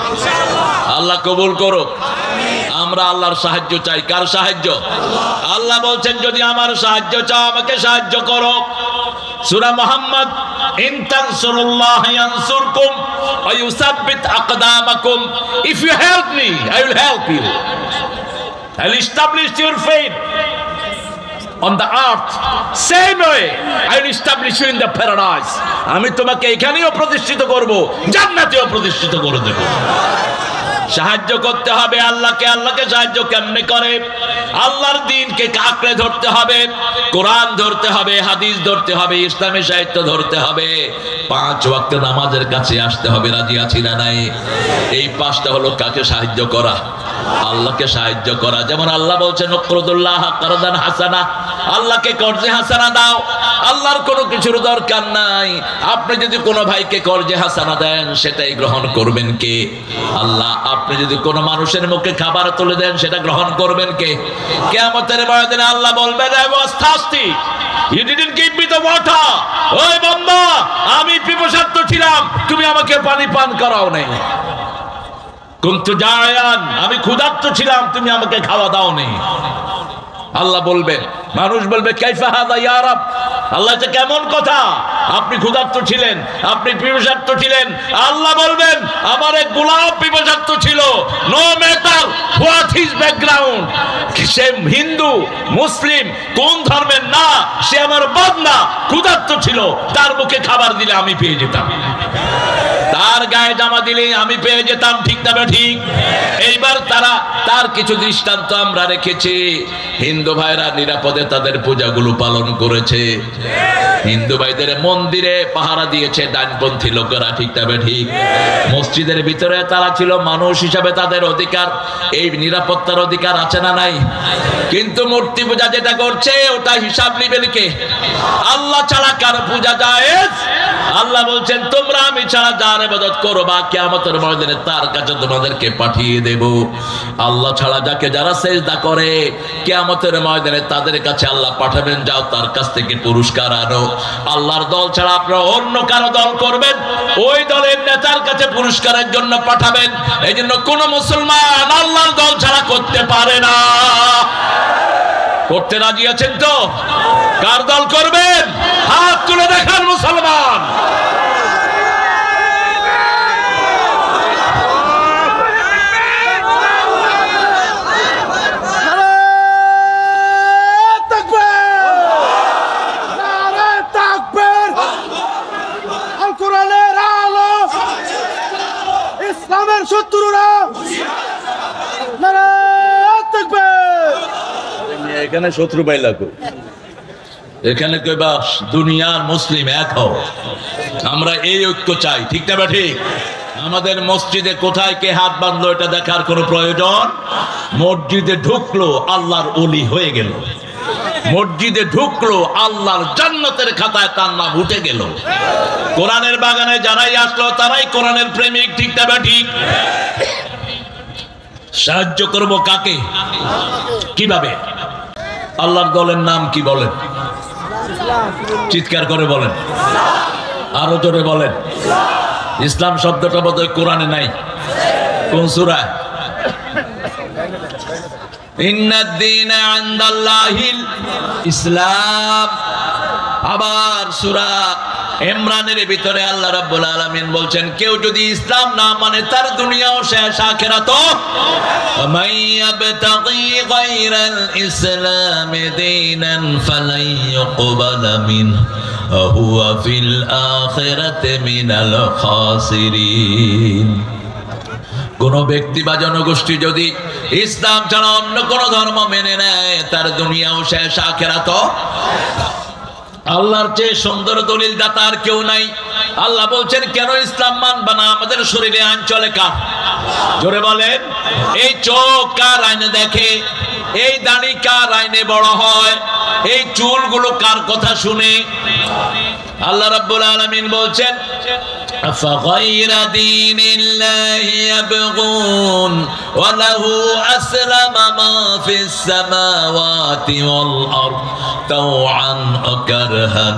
আল্লাহ কবুল করুক। আমরা আল্লাহর সাহায্য চাই। কার সাহায্য? আল্লাহ বলছেন, যদি আমার সাহায্য চাও আমাকে সাহায্য করো। সূরা মুহাম্মদ, ইন তানসুরুল্লাহ ইয়ানসুরকুম ওয়া ইউসাব্বিত আকদামাকুম। If you help me, I will help you. I will establish your faith on the earth, same way I will establish you in the paradise. আমি তোমাকে এখানেও প্রতিষ্ঠিত করব, জান্নাতেও প্রতিষ্ঠিত করে দেব। সাহায্য করতে হবে আল্লাহকে। আল্লাহকে সাহায্য কেমনে করে? আল্লাহর দ্বীনকে আঁকড়ে ধরতে হবে, কোরআন ধরতে হবে, হাদিস ধরতে হবে, ইসলামী সাহিত্য ধরতে হবে, 5 ওয়াক্ত নামাজের কাছে আসতে হবে। রাজি আছি না নাই? এই 5টা হলো কাকে সাহায্য করা? আল্লাহকে সাহায্য করা। যেমন আল্লাহ বলছেন, উকরুদুল্লাহ কারদান হাসানা, আল্লাহকে কর্জে হাসানা দাও। আল্লাহর কোনো কিছুর দরকার নাই। আপনি যদি কোনো ভাইকে কর্জে হাসানা দেন, সেটাই গ্রহণ করবেন কে? আল্লাহ। আপনি যদি কোনো মানুষের মুখে খাবার তুলে দেন, সেটা গ্রহণ করবেন কে? কিয়ামতের ময়দানে আল্লাহ বলবেন, I was thirsty, you didn't give me the water. ওই বান্দা, আমি পিপাসার্ত ছিলাম, তুমি আমাকে পানি পান করাও নাই। কুনতু জায়ান, আমি ক্ষুধার্ত ছিলাম, তুমি আমাকে খাওয়া দাও নি। আল্লাহ বলবেন, মানুষ বলবে, কাইফা হাদা ইয়া রাব, আল্লাহ এটা কেমন কথা? আপনি ক্ষুধার্ত ছিলেন, আপনি পিপাসার্ত ছিলেন। আল্লাহ বলবেন, আমার এক গোলাম পিপাসার্ত ছিল। No matter what his background, সে হিন্দু মুসলিম কোন ধর্মের না, সে আমার বান্দা, ক্ষুধার্ত ছিল, তার মুখে খাবার দিলে আমি পেয়ে যেতাম, তার গায়ে জামা দিলে আমি পেয়ে যেতাম, ঠিক না ঠিক? এইবার তার কিছু দৃষ্টান্ত আমরা রেখেছি। হিন্দু ভাইরা নিরাপদে তাদের পূজাগুলো পালন করেছে, হিন্দু ভাইদের মন্দিরে পাহারা দিয়েছে ডানপন্থী লোকেরা, ঠিক না ঠিক? মসজিদের ভিতরে তারা ছিল মানুষ হিসাবে, তাদের অধিকার, এই নিরাপত্তার অধিকার আছে না নাই? কিন্তু মূর্তি পূজা যেটা করছে, ওটা হিসাব নিবেন কে? আল্লাহ ছাড়া কার পূজা জায়েজ? আল্লাহ বলছেন, তোমরা আমি ছাড়া যার ইবাদত করবা, কিয়ামতের ময়দানে তার কাছে তোমাদেরকে পাঠিয়ে দেব। আল্লাহ ছাড়া যাকে যারা সিজদা করে, কিয়ামতের ময়দানে তাদের কাছে আল্লাহ পাঠাবেন, যাও তার কাছ থেকে পুরস্কার আনো। আল্লাহর দল ছাড়া আপনারা অন্য কারো দল করবেন, ওই দলের নেতার কাছে পুরস্কারের জন্য পাঠাবেন। এই জন্য কোন মুসলমান আল্লাহর দল ছাড়া করতে পারে না। করতে রাজি আছেন তো? কার দল করবেন? হাত তুলে দেখান মুসলমান। ইসলামের শত্রুরা এখানে শত্রু পাইলা কো? এখানে কইবা দুনিয়ার মুসলিম এক হও। আমরা এই ঐক্য চাই, ঠিক না ঠিক? আমাদের মসজিদে কোথায় কে হাত বাঁধলো এটা দেখার কোনো প্রয়োজন। মসজিদে ঢুকলো, আল্লাহর ওলি হয়ে গেল। মসজিদে ঢুকলো, আল্লাহর জান্নাতের খাতায় তার নাম উঠে গেল। কোরআনের বাগানে যারাই আসলো তারাই কোরআনের প্রেমিক, ঠিক না ঠিক? সাহায্য করব কাকে, কিভাবে? আল্লাহর দলের নাম কি বলেন? চিৎকার করে বলেন, আরো জোরে বলেন। ইসলাম শব্দটা বোধহয় কোরআনে নাই। কোন সূরা? ইন্নাদ-দীনা ইনদাল্লাহিল ইসলাম। আবার সূরা ইমরানের ভিতরে আল্লাহ রাব্বুল আলামিন বলছেন, কেউ যদি ইসলাম না মানে তার দুনিয়াও শেষ, আখিরাতও। ওয়ামান ইয়াবতাগি গায়রাল ইসলামি দীনান ফালান ইউকবালা মিনহু ওয়া হুয়া ফিল আখিরাতি মিনাল খাসিরিন। কোন ব্যক্তি বা জনগোষ্ঠী যদি ইসলাম ছাড়া অন্য কোন ধর্ম মেনে নেয় তার দুনিয়াও শেষ আখিরাতও। আল্লাহর চেয়ে সুন্দর দলিল দাতা আর কেউ নাই। আল্লাহ বলছেন কেন ইসলাম মানবা না? আমাদের শরীরে আইন চলে কার? জোরে বলেন। এই চোখ কার আইনে দেখে? এই দাড়ি কার আইনে বড় হয়? এই চুলগুলো কার কথা শুনে? আল্লাহ রাব্বুল আলামিন বলছেন أفغير دين الله يبغون وله أسلم ما في السماوات والأرض طوعا وكرها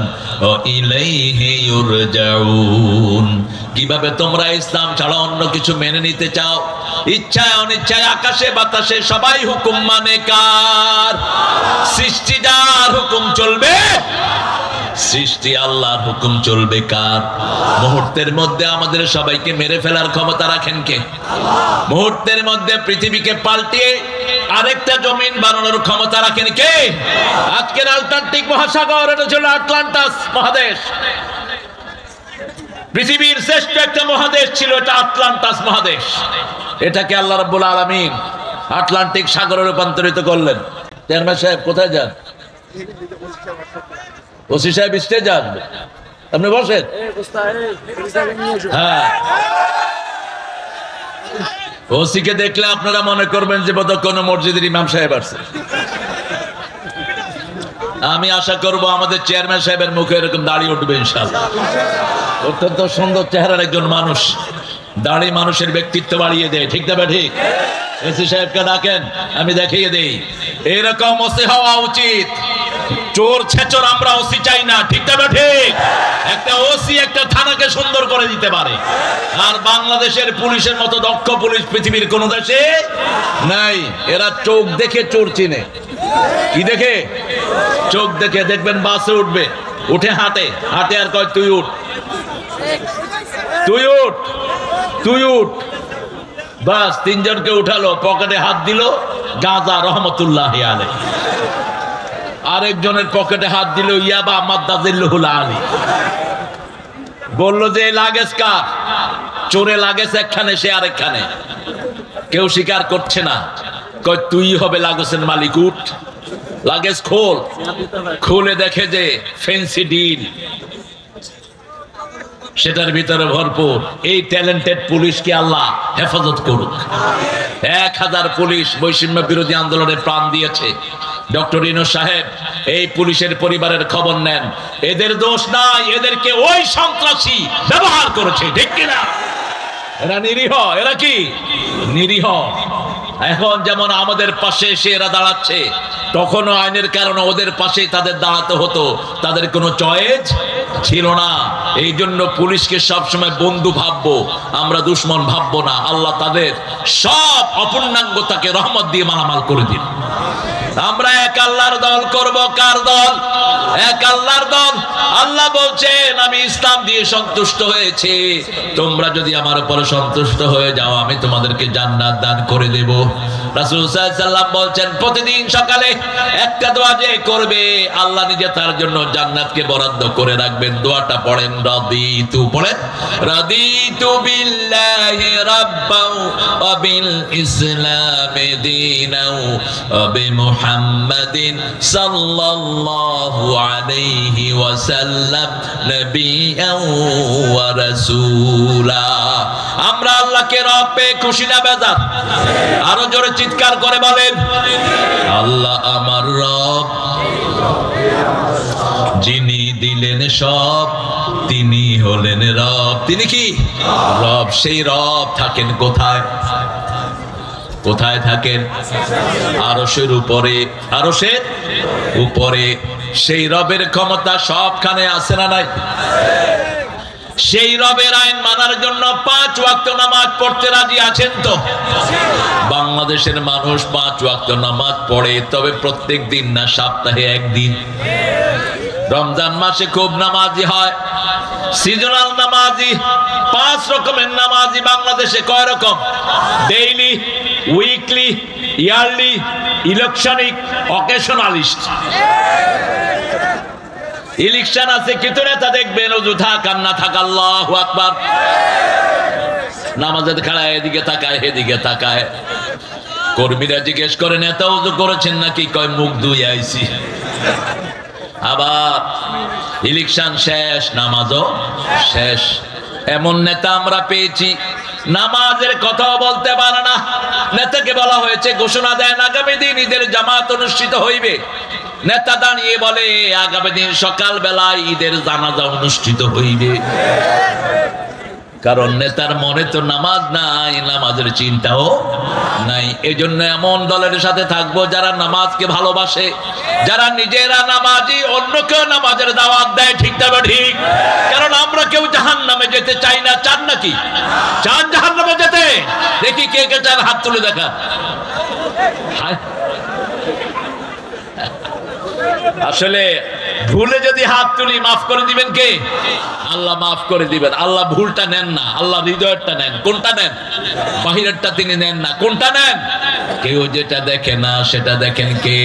وإليه يرجعون। কিভাবে তোমরা ইসলাম ছাড়া অন্য কিছু মেনে নিতে চাও? ইচ্ছায় অনিচ্ছায় আকাশে বাতাসে সবাই হুকুম মানে কার? সৃষ্টিটার হুকুম চলবে? সৃষ্টি আল্লাহর হুকুম চলবে কার? মুহূর্তের মধ্যে আমাদের সবাইকে মেরে ফেলার ক্ষমতা রাখেন কে? মুহূর্তের মধ্যে পৃথিবীকে পাল্টিয়ে আরেকটা জমিন বানানোর ক্ষমতা রাখেন কে? আজকের আটলান্টিক মহাসাগর, এটা ছিল আটলান্টাস মহাদেশ। পৃথিবীর শ্রেষ্ঠ একটা মহাদেশ ছিল এটা আটলান্টাস মহাদেশ। এটাকে আল্লাহ রাব্বুল আলামিন আটলান্টিক সাগরে রূপান্তরিত করলেন। চেয়ারম্যান সাহেব কোথায় যান? ওসি সাহেব স্টেজে আসবে, আপনি বসেন। হ্যাঁ, ওসিকে দেখলে আপনারা মনে করবেন যে বোধহয় কোনো মসজিদের ইমাম সাহেব আসছে। আমি আশা করব আমাদের চেয়ারম্যান সাহেবের মুখে এরকম দাড়ি উঠবে ইনশাআল্লাহ। অত্যন্ত সুন্দর চেহারার একজন মানুষ, দাড়ি মানুষের ব্যক্তিত্ব বাড়িয়ে দেয়, ঠিক না ঠিক? এসি সাহেবকে ডাকেন, আমি দেখিয়ে দেই। এরকম ওসি হওয়া উচিত। চোর ছেচর আমরা ওসি চাই না, ঠিক না ঠিক? একটা ওসি একটা থানাকে সুন্দর করে দিতে পারে। আর বাংলাদেশের পুলিশের মতো দক্ষ পুলিশ পৃথিবীর কোন দেশে নাই। এরা চোখ দেখে চোর চিনে। কি দেখে? চোখ দেখে। দেখবেন বাসে উঠবে, উঠে হাঁটে হাঁটে আর কয় তুই উঠ, তুই উঠ, তুই উঠ। বাস তিনজনকে উঠালো, পকেটে হাত দিল, গাঁজা রহমতুল্লাহ আলাইহি। আরেকজনের পকেটে হাত দিল, ইয়াবা মাদ্দাজিল্লুহুল আলী। বলল যে লাগেজ কার? চোরে লাগেজ একখানে, সে আরেকখানে। কেউ স্বীকার করছে না। কয় তুই হবে লাগেজের মালিক, উঠ। লাগেজ খোল। খুলে দেখে যে ফেন্সি ডিল, সেটার ভিতরে ভরপুর। এই ট্যালেন্টেড পুলিশকে আল্লাহ হেফাজত করুক। 1000 পুলিশ বৈষম্য বিরোধী আন্দোলনে প্রাণ দিয়েছে। ডক্টর ইউনূস সাহেব এই পুলিশের পরিবারের খবর নেন। এদের দোষ নাই, এদেরকে ওই সন্ত্রাসী ব্যবহার করেছে, ঠিক কিনা? এরা নিরীহ। এরা কি নিরীহ? এখন যেমন আমাদের পাশে এসে এরা দাঁড়াচ্ছে, তখনও আইনের কারণে ওদের পাশেই তাদের দাঁড়াতে হতো। তাদের কোনো চয়েস ছিল না। এই জন্য পুলিশকে সবসময় বন্ধু ভাববো, আমরা দুশ্মন ভাববো না। আল্লাহ তাদের সব অপূর্ণাঙ্গতাকে রহমত দিয়ে মালামাল করে দিন। আমরা এক আল্লাহর দল করব। কার দল? এক আল্লাহর দল। আল্লাহ বলছেন আমি ইসলাম দিয়ে সন্তুষ্ট হয়েছি, তোমরা যদি আমার উপরে সন্তুষ্ট হয়ে যাও আমি তোমাদেরকে জান্নাত দান করে দেব। রাসূল সাল্লাল্লাহু আলাইহি ওয়াসাল্লাম বলছেন প্রতিদিন সকালে একটা দোয়া যে করবে আল্লাহ নিজে তার জন্য জান্নাতকে বরাদ্দ করে রাখবেন। দোয়াটা পড়েন, রাদিতু, পড়েন, রাদিতু বিল্লাহি রাব্বাও ওয়া বিল ইসলামি দীনাও ওয়া বিমুহাম্মাদিন সাল্লাল্লাহু আলাইহি ওয়াসাল্লাম নাবিয়্যাও ওয়া রাসূলা। আমরা আল্লাহকে রব পেয়ে খুশি না বেজার? আরো জোরে চিৎকার করে বলেন, আল্লাহ আমার রব, যিনি দিলেন সব, তিনি হলেন রব। তিনি কি রব? সেই রব থাকেন কোথায়? কোথায় থাকেন? আরশের উপরে। আরশের উপরে। সেই রবের ক্ষমতা সবখানে আছে না নাই? সেই রবের আইন মানার জন্য 5 ওয়াক্ত নামাজ পড়তে রাজি আছেন তো? বাংলাদেশের মানুষ 5 ওয়াক্ত নামাজ পড়ে, তবে প্রত্যেক দিন না, সপ্তাহে একদিন। রমজান মাসে খুব নামাজি হয়, সিজনাল নামাজি। 5 রকমের নামাজি বাংলাদেশে। কয় রকম? ডেইলি, উইকলি, ইয়ারলি, ইলেকশনিক, অকেশনালিস্ট। ইলেকশন আছে, কিন্তু নেতা দেখবেন অজু থাক আর না থাক, আল্লাহু আকবার। নামাজে খাড়ায় এদিকে তাকায় এদিকে তাকায়। কর্মীরা জিজ্ঞেস করে নেতা ওযু করেছেন নাকি? কয় মুখ ধুই আইছি। আবার ইলেকশন শেষ, নামাজও শেষ। এমন নেতা আমরা পেয়েছি নামাজের কথাও বলতে পারে না। নেতাকে বলা হয়েছে, ঘোষণা দেন আগামী দিন ঈদের জামাত অনুষ্ঠিত হইবে। নেতা দাঁড়িয়ে বলে আগামী দিন সকাল বেলায় ঈদের জানাজা অনুষ্ঠিত হইবে। কারণ নেতার মনে তো নামাজ নাই, নামাজের চিন্তাও নাই। এজন্য এমন দলের সাথে থাকবো যারা নামাজকে ভালোবাসে, যারা নিজেরা নামাজি, অন্যকেও নামাজের দাওয়াত দেয়। ঠিক তবে ঠিক। কারণ আমরা কেউ জাহান্নামে যেতে চাই না। চান নাকি? চান জাহান্নামে যেতে? দেখি কে কে চান, হাত তুলে দেখা। আসলে ভুলে যদি হাত তুলি মাফ করে দিবেন কে? আল্লাহ মাফ করে দিবেন। আল্লাহ ভুলটা নেন না, আল্লাহ হৃদয়েরটা নেন। কোনটা নেন? বাহিরেরটা তিনি নেন না। কোনটা নেন? কেউ যেটা দেখে না সেটা দেখেন কে?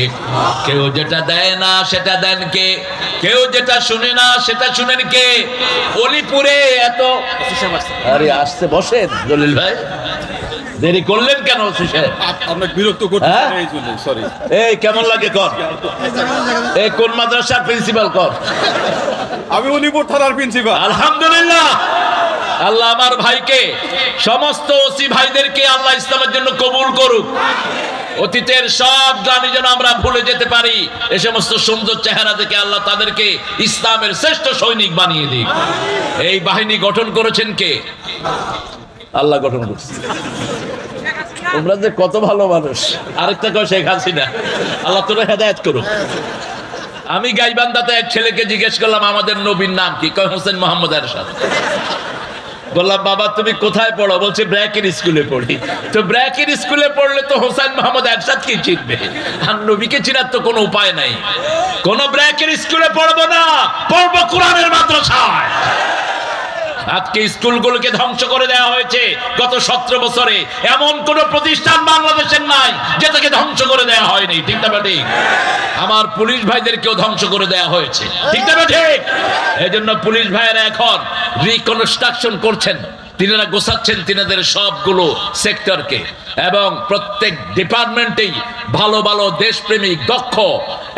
কেউ যেটা দেয় না সেটা দেন কে? কেউ যেটা শুনে না সেটা শুনেন কে? অলিপুরে এত আরে আসতে বসেন জলিল ভাই, দেরি করলেন কেন? আপনাকে বিরক্ত করতে এই জন্য সরি। এই কেমন লাগে কর? এই কোন মাদ্রাসার প্রিন্সিপাল কর? আমি উলিপুর থানার প্রিন্সিপাল। আলহামদুলিল্লাহ। আল্লাহ আমার ভাইকে, সমস্ত ওসি ভাইদেরকে আল্লাহ ইসলামের জন্য কবুল করুক। অতীতের সব গ্লানি যেন আমরা ভুলে যেতে পারি। এই সমস্ত সুন্দর চেহারা দেখে আল্লাহ তাদেরকে ইসলামের শ্রেষ্ঠ সৈনিক বানিয়ে দিক। এই বাহিনী গঠন করেছেন কে? আল্লাহ গঠন করছে। তোমরা যে কত ভালো মানুষ। আরেকটা কয় শেখ হাসিনা। আল্লাহ তোরা হেদায়েত করুক। আমি গাইবান্ধাতে এক ছেলেকে জিজ্ঞেস করলাম আমাদের নবীর নাম কি? কয় হোসেন মোহাম্মদ এরশাদ। বললাম বাবা তুমি কোথায় পড়ো? বলছে ব্র্যাকের স্কুলে পড়ি। তো ব্র্যাকের স্কুলে পড়লে তো হোসেন মোহাম্মদ এরশাদ কি চিনবে? আর নবীকে চিনার তো কোনো উপায় নাই। কোন ব্র্যাকের স্কুলে পড়বো না, পড়বো কোরআনের মাদ্রাসায়। আজকে স্কুলগুলোকে ধ্বংস করে দেওয়া হয়েছে গত 17 বছরে। এমন কোন প্রতিষ্ঠান বাংলাদেশের নাই যেটাকে ধ্বংস করে দেওয়া হয়নি। ঠিক না ঠিক? আমার পুলিশ ভাইদেরকেও ধ্বংস করে দেওয়া হয়েছে। ঠিক না ঠিক? এই জন্য পুলিশ ভাইয়েরা এখন রিকনস্ট্রাকশন করছেন। তিনারা গোছাচ্ছেন তিনাদের সবগুলো সেক্টরকে, এবং প্রত্যেক ডিপার্টমেন্টেই ভালো ভালো দেশপ্রেমিক, দক্ষ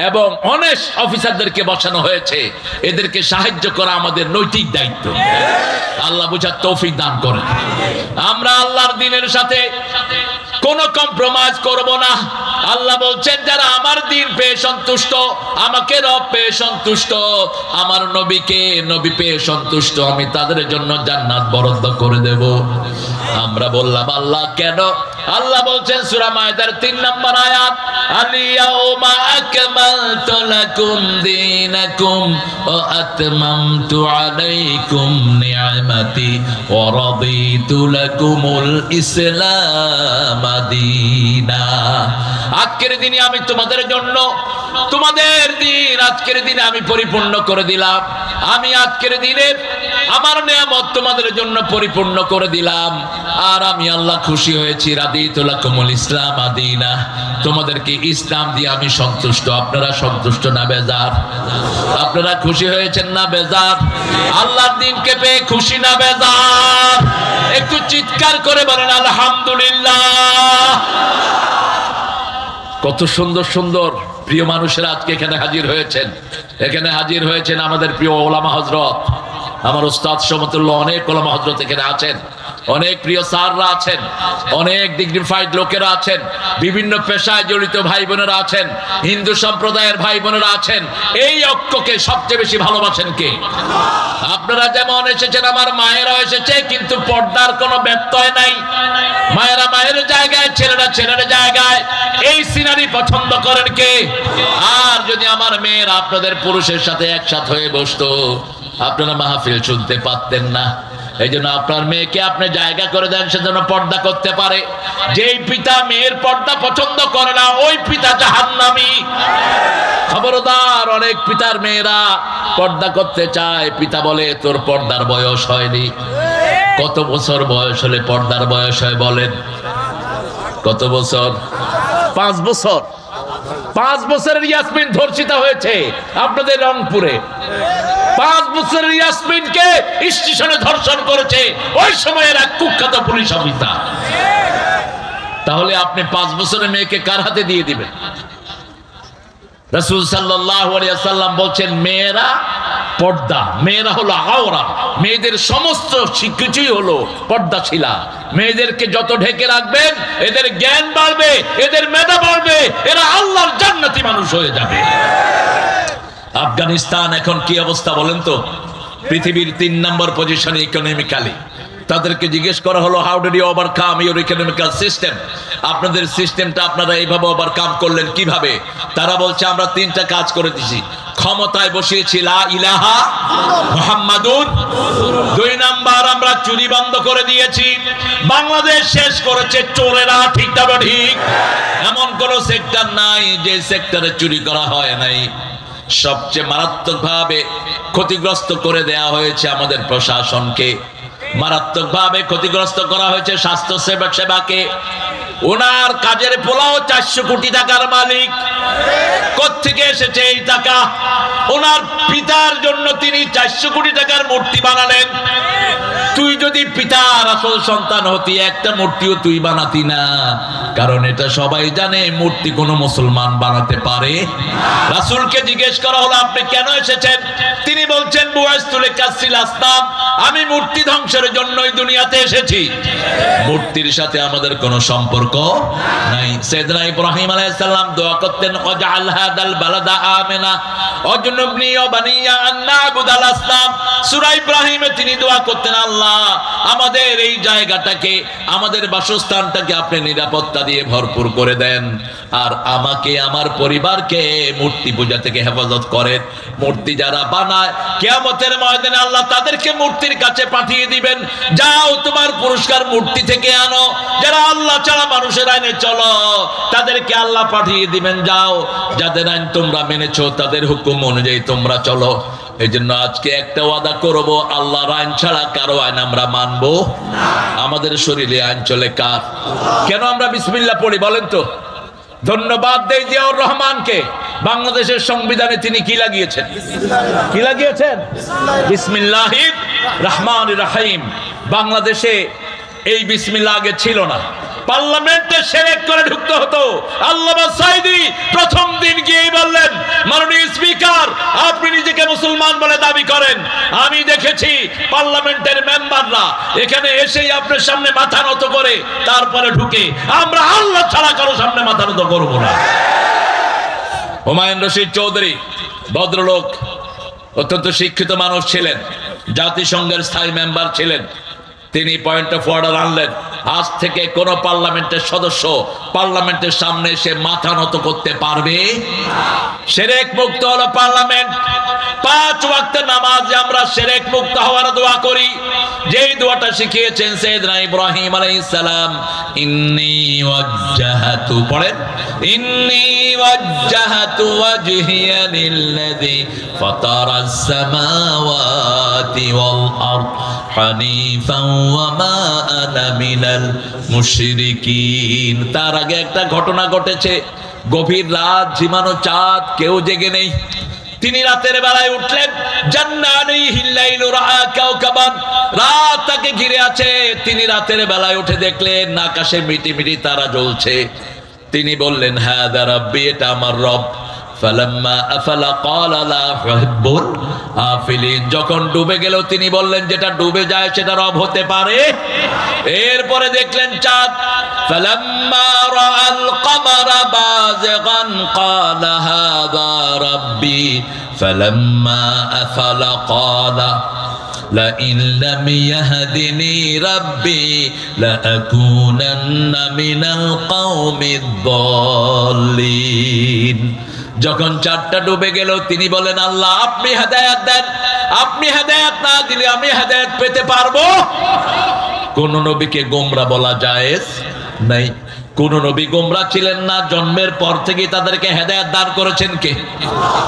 এবং অনেস্ট অফিসারদেরকে বসানো হয়েছে। এদেরকে সাহায্য করা আমাদের নৈতিক দায়িত্ব। আল্লাহ বুঝার তৌফিক দান করেন। আমরা আল্লাহর দ্বীনের সাথে কোনো কম্প্রোমাইজ করব না। আল্লাহ বলছেন যারা আমার দ্বীন পেয়ে সন্তুষ্ট, আমাকে রব পেয়ে সন্তুষ্ট, আমার নবীকে নবী পেয়ে সন্তুষ্ট, আমি তাদের জন্য জান্নাত বরাদ্দ করে দেব। আমরা বললাম আল্লাহ কেন? আল্লাহ বলছেন সূরা মায়েদার 3 নম্বর আয়াত, আল-ইয়াউমা আকমালতু লাকুম দীনাকুম ওয়া আতমামতু আলাইকুম নি'মাতি ওয়া রাদিতু লাকুমুল ইসলাম দীনা। আজকের দিনে আমি তোমাদের জন্য তোমাদের দিন আজকের দিনে আমি পরিপূর্ণ করে দিলাম। আমি আজকের দিনে আমার নিয়ামত তোমাদের জন্য পরিপূর্ণ করে দিলাম। আর আমি আল্লাহ খুশি হয়েছি। রাদিতু লাকুমুল ইসলাম দীনা, তোমাদেরকে ইসলাম দিয়ে আমি সন্তুষ্ট। আপনারা সন্তুষ্ট না বেজার? আপনারা খুশি হয়েছেন না বেজার? আল্লাহর দ্বীনকে পেয়ে খুশি না বেজার? একটু চিৎকার করে বলেন আলহামদুলিল্লাহ। কত সুন্দর সুন্দর প্রিয় মানুষেরা আজকে এখানে হাজির হয়েছেন। এখানে হাজির হয়েছেন আমাদের প্রিয় ওলামা হযরত, আমার উস্তাদ সমতুল্য অনেক ওলামা হযরত এখানে আছেন। অনেক প্রিয় স্যাররা আছেন, অনেক ডিগনিফাইড লোকেরা আছেন, বিভিন্ন পেশায় জড়িত ভাই বোনেরা আছেন, হিন্দু সম্প্রদায়ের ভাই বোনেরা আছেন। এই ঐক্যকে সবচেয়ে বেশি ভালোবাসেন কে? আপনারা যেমন এসেছেন, আমার মায়েরাও এসেছে, কিন্তু পর্দার কোনো ব্যত্যয় নাই। মায়েরা মায়ের জায়গায়, ছেলেরা ছেলের জায়গায়। এই সিনারি পছন্দ করেন কে? আর যদি আমার মেয়েরা আপনাদের পুরুষের সাথে একসাথে হয়ে বসতো, আপনারা মাহফিল শুনতে পারতেন না। এই জন্য আপনার মেয়েকে আপনি জায়গা করে দেন, সেজন্য পর্দা করতে পারে। যেই পিতা মেয়ের পর্দা পছন্দ করে না, ওই পিতা জাহান্নামী। খবরদার, অনেক পিতার মেয়েরা পর্দা করতে চায়, পিতা বলে তোর পর্দার বয়স হয়নি। কত বছর বয়স হলে পর্দার বয়স হয় বলেন? কত বছর? 5 বছর। 5 বছরের ইয়াসমিন ধর্ষিতা হয়েছে আপনাদের রংপুরে। 5 বছরের ইয়াসমিনকে স্টেশনে ধর্ষণ করেছে ওই সময়ের এক কুখ্যাত পুলিশ অফিসার। তাহলে আপনি 5 বছরের মেয়েকে কার হাতে দিয়ে দিবেন? রাসূল সাল্লাল্লাহু আলাইহি ওয়াসাল্লাম বলছেন মেয়েরা পর্দা, মেয়েরা হলো আওরা, মেয়েদের সমস্ত কিছুই হলো পর্দাশীলা। মেয়েদেরকে যত ঢেকে রাখবেন এদের জ্ঞান বাড়বে, এদের মেধা বাড়বে, এরা আল্লাহর জান্নাতি মানুষ হয়ে যাবে। আফগানিস্তান এখন কি অবস্থা বলেন তো? পৃথিবীর 3 নম্বর পজিশনে ইকোনমিক্যালি। তাদেরকে জিজ্ঞেস করা হলো how did you overcome your economical system, আপনাদের সিস্টেমটা আপনারা এইভাবে ওভারকাম করলেন কিভাবে? তারা বলছে আমরা 3টা কাজ করে দিয়েছি। ক্ষমতায় বসিয়েছি লা ইলাহা মুহাম্মাদুর, 2 নাম্বার আমরা চুরি বন্ধ করে দিয়েছি, বাংলাদেশ শেষ করেছে চোরেরা, ঠিক না ঠিক? এমন কোন সেক্টর নাই যে সেক্টরে চুরি করা হয় নাই। সবচেয়ে মারাত্মকভাবে ক্ষতিগ্রস্ত করে দেয়া হয়েছে আমাদের প্রশাসনকে, মারাত্মকভাবে ক্ষতিগ্রস্ত করা হয়েছে স্বাস্থ্য সেবাকে। ওনার কাজের পোলাও 400 কোটি টাকার মালিক। কোত্থেকে এসেছে এই টাকা? ওনার পিতার জন্য তিনি 400 কোটি টাকার মূর্তি বানালেন। তুই যদি পিতার আসল সন্তান হতি একটা মূর্তিও তুই বানাতি না, কারণ এটা সবাই জানে মূর্তি কোনো মুসলমান বানাতে পারে। রাসূলকে জিজ্ঞেস করা হলো আপনি কেন এসেছেন? তিনি বলছেন বুয়াইস্তুল কাসিল আসনাম, আমি মূর্তি ধ্বংসের জন্যই দুনিয়াতে এসেছি, মূর্তির সাথে আমাদের কোনো সম্পর্ক নাই। সাইয়েদনা ইব্রাহিম আলাইহিস সালাম দোয়া করতেন ওয়াজআল হাদাল বালাদা আমিনা ওয়াজনুবনি ওয়া বানিয়া আন না'বুদাল আসনাম। সূরা ইব্রাহিমে তিনি দোয়া করতেন আল্লাহ আমাদের এই জায়গাটাকে, আমাদের বাসস্থানটাকে আপনি নিরাপত্তা দিয়ে ভরপুর করে দেন, আর আমাকে আমার পরিবারকে মূর্তি পূজা থেকে হেফাজত করেন। মূর্তি যারা বানায় কিয়ামতের ময়দানে আল্লাহ তাদেরকে মূর্তির কাছে পাঠিয়ে দিবেন, যাও তোমার পুরস্কার মূর্তি থেকে আনো। যারা আল্লাহ ছাড়া মানুষের আইনে চলো তাদেরকে আল্লাহ পাঠিয়ে দিবেন, যাও যাদের আইন তোমরা মেনেছো তাদের হুকুম অনুযায়ী তোমরা চলো। এই জন্য আজকে একটা ওয়াদা করব, আল্লাহর আইন ছাড়া কারো আইন আমরা মানবো। আমাদের শরীরে আইন চলে কার? কেন আমরা বিসমিল্লাহ পড়ি বলেন তো? ধন্যবাদ দেই জিয়াউর রহমানকে, বাংলাদেশের সংবিধানে তিনি কি লাগিয়েছেন? কি লাগিয়েছেন? বিসমিল্লাহির রহমানির রহিম। বাংলাদেশে এই বিসমিল্লাহ আগে ছিল না, পার্লামেন্টে শিরক করে ঢুকতে হতো। আল্লামা সাঈদী প্রথম দিন গিয়ে বললেন মাননীয় স্পিকার আপনি নিজেকে মুসলমান বলে দাবি করেন, আমি দেখেছি পার্লামেন্টের মেম্বাররা এখানে এসেই আপনার সামনে মাথা নত করে তারপরে ঢুকে, আমরা আল্লাহ ছাড়া কারো সামনে মাথা নত করব না। হুমায়ুন রশিদ চৌধুরী ভদ্রলোক, অত্যন্ত শিক্ষিত মানুষ ছিলেন, জাতিসংঘের স্থায়ী মেম্বার ছিলেন। তিনি পয়েন্ট অফ অর্ডার আনলেন, আজ থেকে কোন পার্লামেন্টের সদস্য পার্লামেন্টের সামনে এসে মাথা নত করতে পারবে? শিরক মুক্ত হলো পার্লামেন্ট। 5 ওয়াক্তের নামাজে আমরা শিরক মুক্ত হওয়ার দোয়া করি, যেই দোয়াটা শিখিয়েছেন সাইয়েদনা ইব্রাহিম আলাইহিস সালাম। ইন্নী ওয়াজ্জাহাতু, পড়েন, ইন্নী ওয়াজ্জাহাতু ওয়াজহিয়া লিল্লাযী ফাতারাস সামাওয়াতি ওয়াল আরদ হানিফান ওয়া মা আনা মিনাল মুশরিকিন। তার আগে একটা ঘটনা ঘটেছে, গভীর রাত, ঝিমানো চাঁদ, কেউ জেগে নেই। তিনি রাতের বেলায় উঠলেন, রাত তাকে ঘিরে আছে। তিনি রাতের বেলায় উঠে দেখলেন আকাশে মিটি মিটি তারা জ্বলছে। তিনি বললেন হাদা রাব্বি, এটা আমার রব। ফালাম্মা আফালা ক্বালা লা উহিব্বুল আফিলিন, যখন ডুবে গেল তিনি বললেন যেটা ডুবে যায় সেটা রব হতে পারে? এরপরে দেখলেন চাঁদ, ফালাম্মা রাআল কমারা বাযিগান ক্বালা হাদা রাব্বি ফালাম্মা আফালা ক্বালা لئن لم يهدني ربي لأكونن من القوم الضالين। যখন চাঁদটা ডুবে গেল তিনি বলেন আল্লাহ আপনি হেদায়েত দেন, আপনি হেদায়েত না দিলে আমি হেদায়েত পেতে পারবো? কোন নবীকে গোমরা বলা জায়েজ নাই। কোন নবী গোমরা ছিলেন না, জন্মের পর থেকে তাদেরকে হেদায়েত দান করেছেন কে?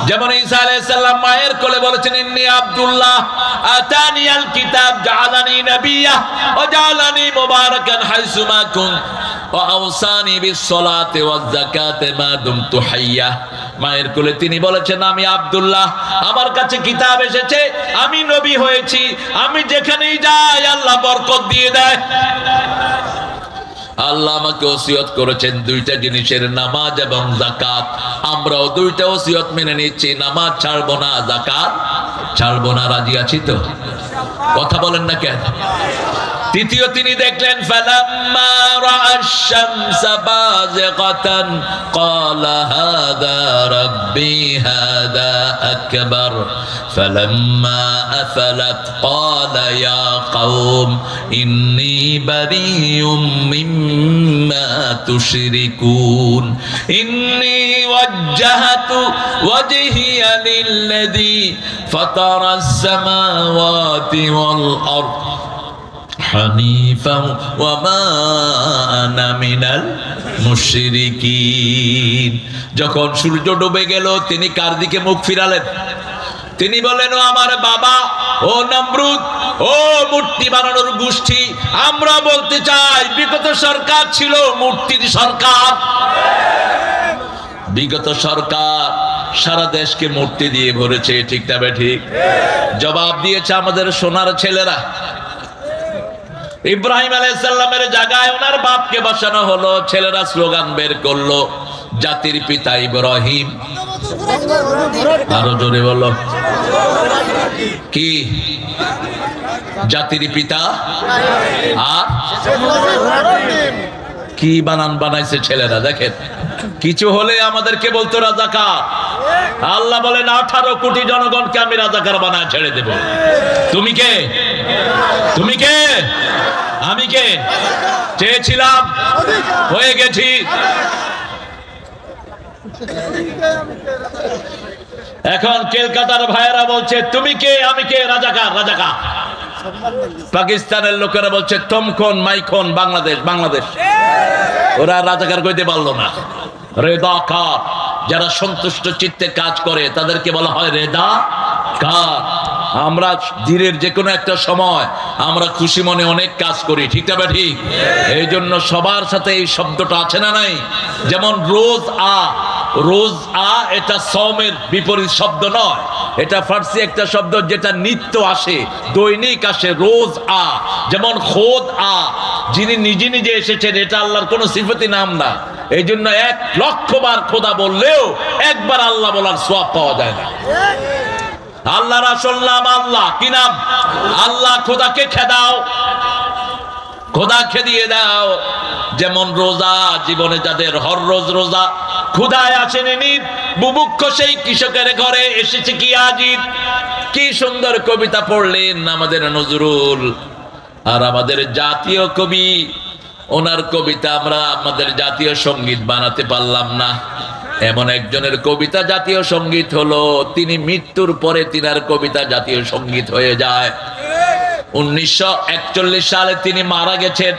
যেমন ঈসা আলাইহিস সালাম মায়ের কোলে বলেছেন ইন্নী আব্দুল্লাহ আতানিয়াল কিতাব জাআলানি নাবিয়্যা ওয়া জাআলানি মুবারাকান হাইসুমা কুন ওয়া আওসানি বিস-সালাতি ওয়াজ-যাকাতি মা দুমতু হাইয়্যা। মায়ের কোলে তিনি বলেছেন, আমি আব্দুল্লাহ, আমার কাছে কিতাব এসেছে, আমি নবী হয়েছি, আমি যেখানেই যাই আল্লাহ বরকত দিয়ে দেয়। আল্লাহ আমাকে ওসিয়ত করেছেন দুইটা জিনিসের, নামাজ এবং যাকাত। আমরাও দুইটা ওসিয়ত মেনে নিচ্ছি, নামাজ ছাড়বো না, যাকাত ছাড়বো না। রাজি আছি তো? কথা বলেন না কেন? তৃতীয় তিনি দেখলেন, ফালাম্মা রাআশ-শামসা বাযিগাতান ক্বালা হাযা রাব্বি হাযা আকবার ফালাম্মা আফালাত ক্বালা ইয়া কওম ইন্নী বারিয়্যুম মিম্মা তুশরিকুন ইন্নী ওয়াজ্জাহতু ওয়াজহিয়া লিল্লাযী ফাতারাস সামাওয়াতি ওয়াল আরদ হানিফা ওয়া মা আনা মিনাল মুশরিকিন। যখন সূর্য ডুবে গেল তিনি কার দিকে মুখ ফিরালেন? তিনি বলেন, ও আমার বাবা, ও নমরুদ, ও মূর্তি বানানোর গোষ্ঠী, আমরা বলতে চাই বিগত সরকার ছিল মূর্তির সরকার। বিগত সরকার সারা দেশকে মূর্তি দিয়ে ভরেছে, ঠিক না ঠিক? জবাব দিয়েছে আমাদের সোনার ছেলেরা। ইব্রাহিম আলাইহিস সালামের জায়গায় ওনার বাপকে বসানো হলো, ছেলেরা স্লোগান বের করলো, জাতির পিতা ইব্রাহিম। আরো জোরে বলো, কি? জাতির পিতা। আর কি বানান বানাইছে ছেলেরা দেখেন। কিছু হলে আমাদেরকে বলতো রাজাকার। আল্লাহ বলেন 18 কোটি জনগণকে আমি রাজাকার বানায় ছেড়ে দেব। তুমি কে? তুমি কে? আমি কে? চেয়েছিলাম, হয়ে গেছি। এখন কলকাতার ভাইয়েরা বলছে তুমি কে, আমি কে? রাজাকার, রাজাকার। পাকিস্তানের লোকেরা বলছে তমখন মাইখন বাংলাদেশ, বাংলাদেশ। ওরা রাজাকার কইতে পারলো না। রেদাকার, যারা সন্তুষ্ট চিত্তে কাজ করে তাদেরকে বলা হয় রেদাকার। আমরা দিনের যে কোনো একটা সময় আমরা খুশি মনে অনেক কাজ করি, ঠিক না ঠিক? এই জন্য সবার সাথে এই শব্দটা আছে না নাই? যেমন রোজ আ, রোজ আ এটা সওমের বিপরীত শব্দ নয়, এটা ফার্সি একটা শব্দ যেটা নিত্য আসে, দৈনিক আসে, রোজ আ। যেমন খোদ আ, যিনি নিজে নিজে এসেছেন, এটা আল্লাহর কোনো সিফাতি নাম না। এই জন্য 1,00,000 বার খোদা বললেও একবার আল্লাহ বলার সওয়াব পাওয়া যায় না। আল্লাহর আসল নাম আল্লাহ। কি নাম? আল্লাহ। খোদাকে খেদাও, খোদা খেদিয়ে দাও। যেমন রোজা, জীবনে যাদের হর রোজ রোজা, ক্ষুধায় আসেনি, বুভুক্ষ সেই কৃষকের ঘরে এসেছে কি আজিদ। কি সুন্দর কবিতা পড়লেন আমাদের নজরুল। আর আমাদের জাতীয় কবি, ওনার কবিতা আমরা আমাদের জাতীয় সঙ্গীত বানাতে পারলাম না। এমন একজনের কবিতা জাতীয় সঙ্গীত হলো, তিনি মৃত্যুর পরে তিনার কবিতা জাতীয় সঙ্গীত হয়ে যায়। 1941 সালে তিনি মারা গেছেন।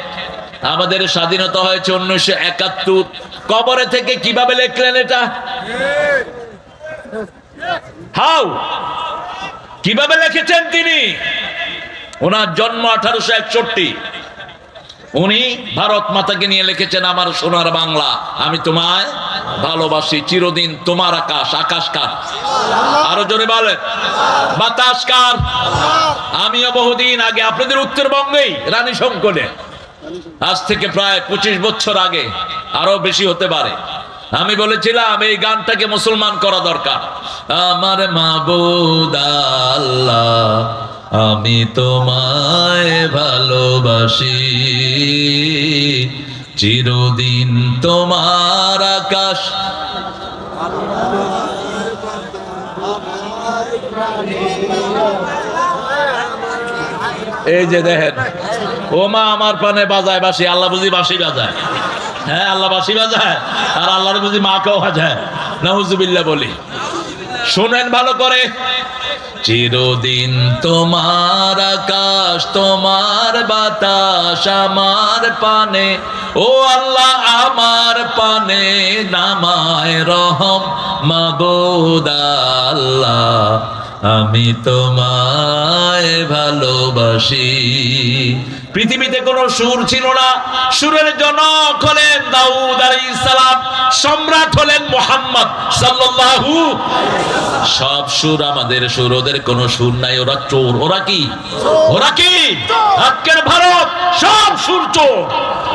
আমাদের স্বাধীনতা হয়েছে 1971। কবরে থেকে কিভাবে লিখলেন এটা? হাউ, কিভাবে লিখেছেন তিনি? ওনার জন্ম 1861। উনি ভারত মাতাকে নিয়ে লিখেছেন, আমার সোনার বাংলা, আমি তোমায় ভালোবাসি, চিরদিন তোমার আকাশ। আকাশ কার? আরো জোরে বলেন। বাতাস কার? আমিও বহুদিন আগে আপনাদের উত্তরবঙ্গেই রানী শঙ্করে, আজ থেকে প্রায় 25 বছর আগে, আরো বেশি হতে পারে, আমি বলেছিলাম এই গানটাকে মুসলমান করা দরকার। আমার মাবুদ আল্লাহ, আমি তোমায় ভালোবাসি, চিরদিন তোমার আকাশ। এই যে দেখেন, ও মা আমার পানে বাজায় বাঁশি। আল্লাহ বুঝি বাঁশি বাজায়? হ্যাঁ, আল্লাহ বাঁশি বাজায়, আর আল্লাহর বুঝি মাকেও বাজায়? নাউজুবিল্লাহ বলি। শোনেন ভালো করে। চিরদিন তোমার আকাশ, তোমার বাতাস আমার পানে, ও আল্লাহ আমার পানে নামায় রহম মাবুদ আল্লাহ, আমি তোমায় ভালোবাসি। পৃথিবীতে কোনো সুর ছিল না। সুরের জনক হলেন দাউদ আলাইহিস সালাম, সম্রাট হলেন মুহাম্মদ সাল্লাল্লাহু। সব সুর আমাদের সুর, ওদের কোনো সুর নাই। ওরা চোর। ওরা কি? আজকের ভারত সব সুর চোর।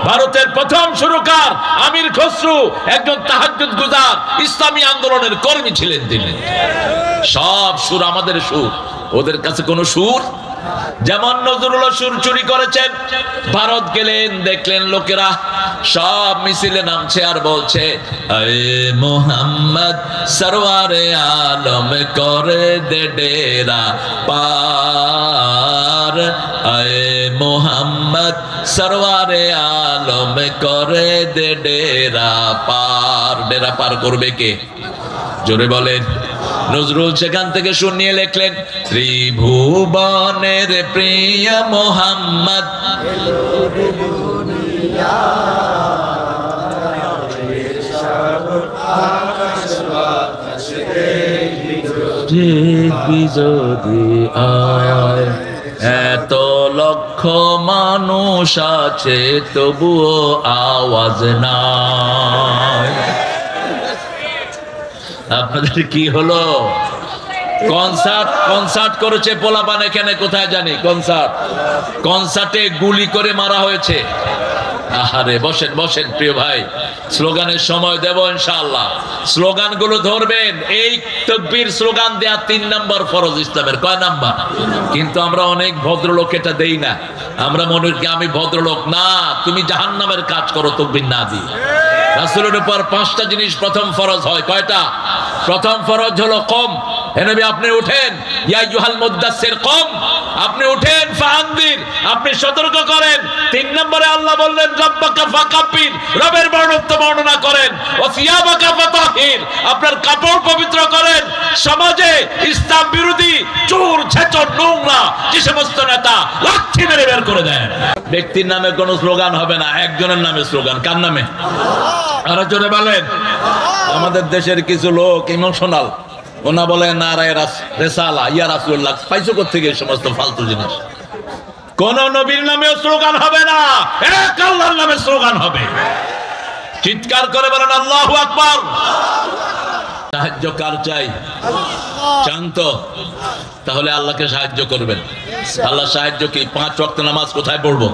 ভারতের প্রথম সুরকার আমির খসরু একজন তাহাজ্জুদ গুজার ইসলামী আন্দোলনের কর্মী ছিলেন তিনি। সব সুর আমাদের সুর, ওদের কাছে কোনো সুর। যেমন নজরুল সুর চুরি করেছেন, ভারত গেলেন, দেখলেন লোকেরা সব মিছিলে নামছে আর বলছে আয়ে মোহাম্মদ সরওয়ারে আলম করে দে ডেরা পার, আয়ে মোহাম্মদ সরওয়ারে আলম করে দে ডেরা পার। ডেরা পার করবে কে? জোরে বলেন। নজরুল সেখান থেকে শুনিয়ে লিখলেন ত্রিভুবনের প্রিয় মোহাম্মদ, এত লক্ষ মানুষ আছে তবুও আওয়াজ নাই। আপনাদের কি হলো? কনসার্ট করেছে পোলাপান এখানে, কোথায় জানি কনসার্টে গুলি করে মারা হয়েছে। আহারে, বসেন বসেন প্রিয় ভাই, স্লোগানের সময় দেব ইনশাআল্লাহ। স্লোগান গুলো ধরবেন। এই তাকবীর স্লোগান দেয়া 3 নম্বর ফরজ ইসলামের। কয় নাম্বার? কিন্তু আমরা অনেক ভদ্রলোক এটা দেই না। আমরা মনে করি আমি ভদ্রলোক। না, তুমি জাহান্নামের কাজ করো তাকবীর না দিয়ে। রাসূলের উপর 5টা জিনিস প্রথম ফরজ হয়। কয়টা? প্রথম ফরজ হলো কম। হে নবী আপনি উঠেন, ইয়া আইয়ুহাল মুদাসসির কম, আপনি উঠেন, ফাআনদির, আপনি সতর্ক করেন। 3 নম্বরে আল্লাহ বললেন রব্বাকা ফাকাব্বির, রবের বর্ণনা করেন। ওয়া সিয়াবাকা ফাতাহির, আপনার কাপড় পবিত্র করেন। সমাজে ইসলাম বিরোধী চোর ছেচর নোংরা যে সমস্ত নেতা লাঠি মেরে বের করে দেন। ব্যক্তির নামে কোনো স্লোগান হবে না, একজনের নামে স্লোগান। কার নামে? আরো জোরে বলেন। আমাদের দেশের কিছু লোক ইমোশনাল, ওনা বলে নারায়ে রিসালা ইয়া রাসূলুল্লাহ। পাইছো কোত্থেকে এই সমস্ত ফালতু জিনিস? কোন নবীর নামে স্লোগান হবে না, এক আল্লাহর নামে স্লোগান হবে। চিৎকার করে বলেন আল্লাহু আকবার। সাহায্য কার চাই? চান তো? তাহলে আল্লাহকে সাহায্য করবেন। আল্লাহ সাহায্য কি? 5 ওয়াক্ত নামাজ কোথায় পড়বো?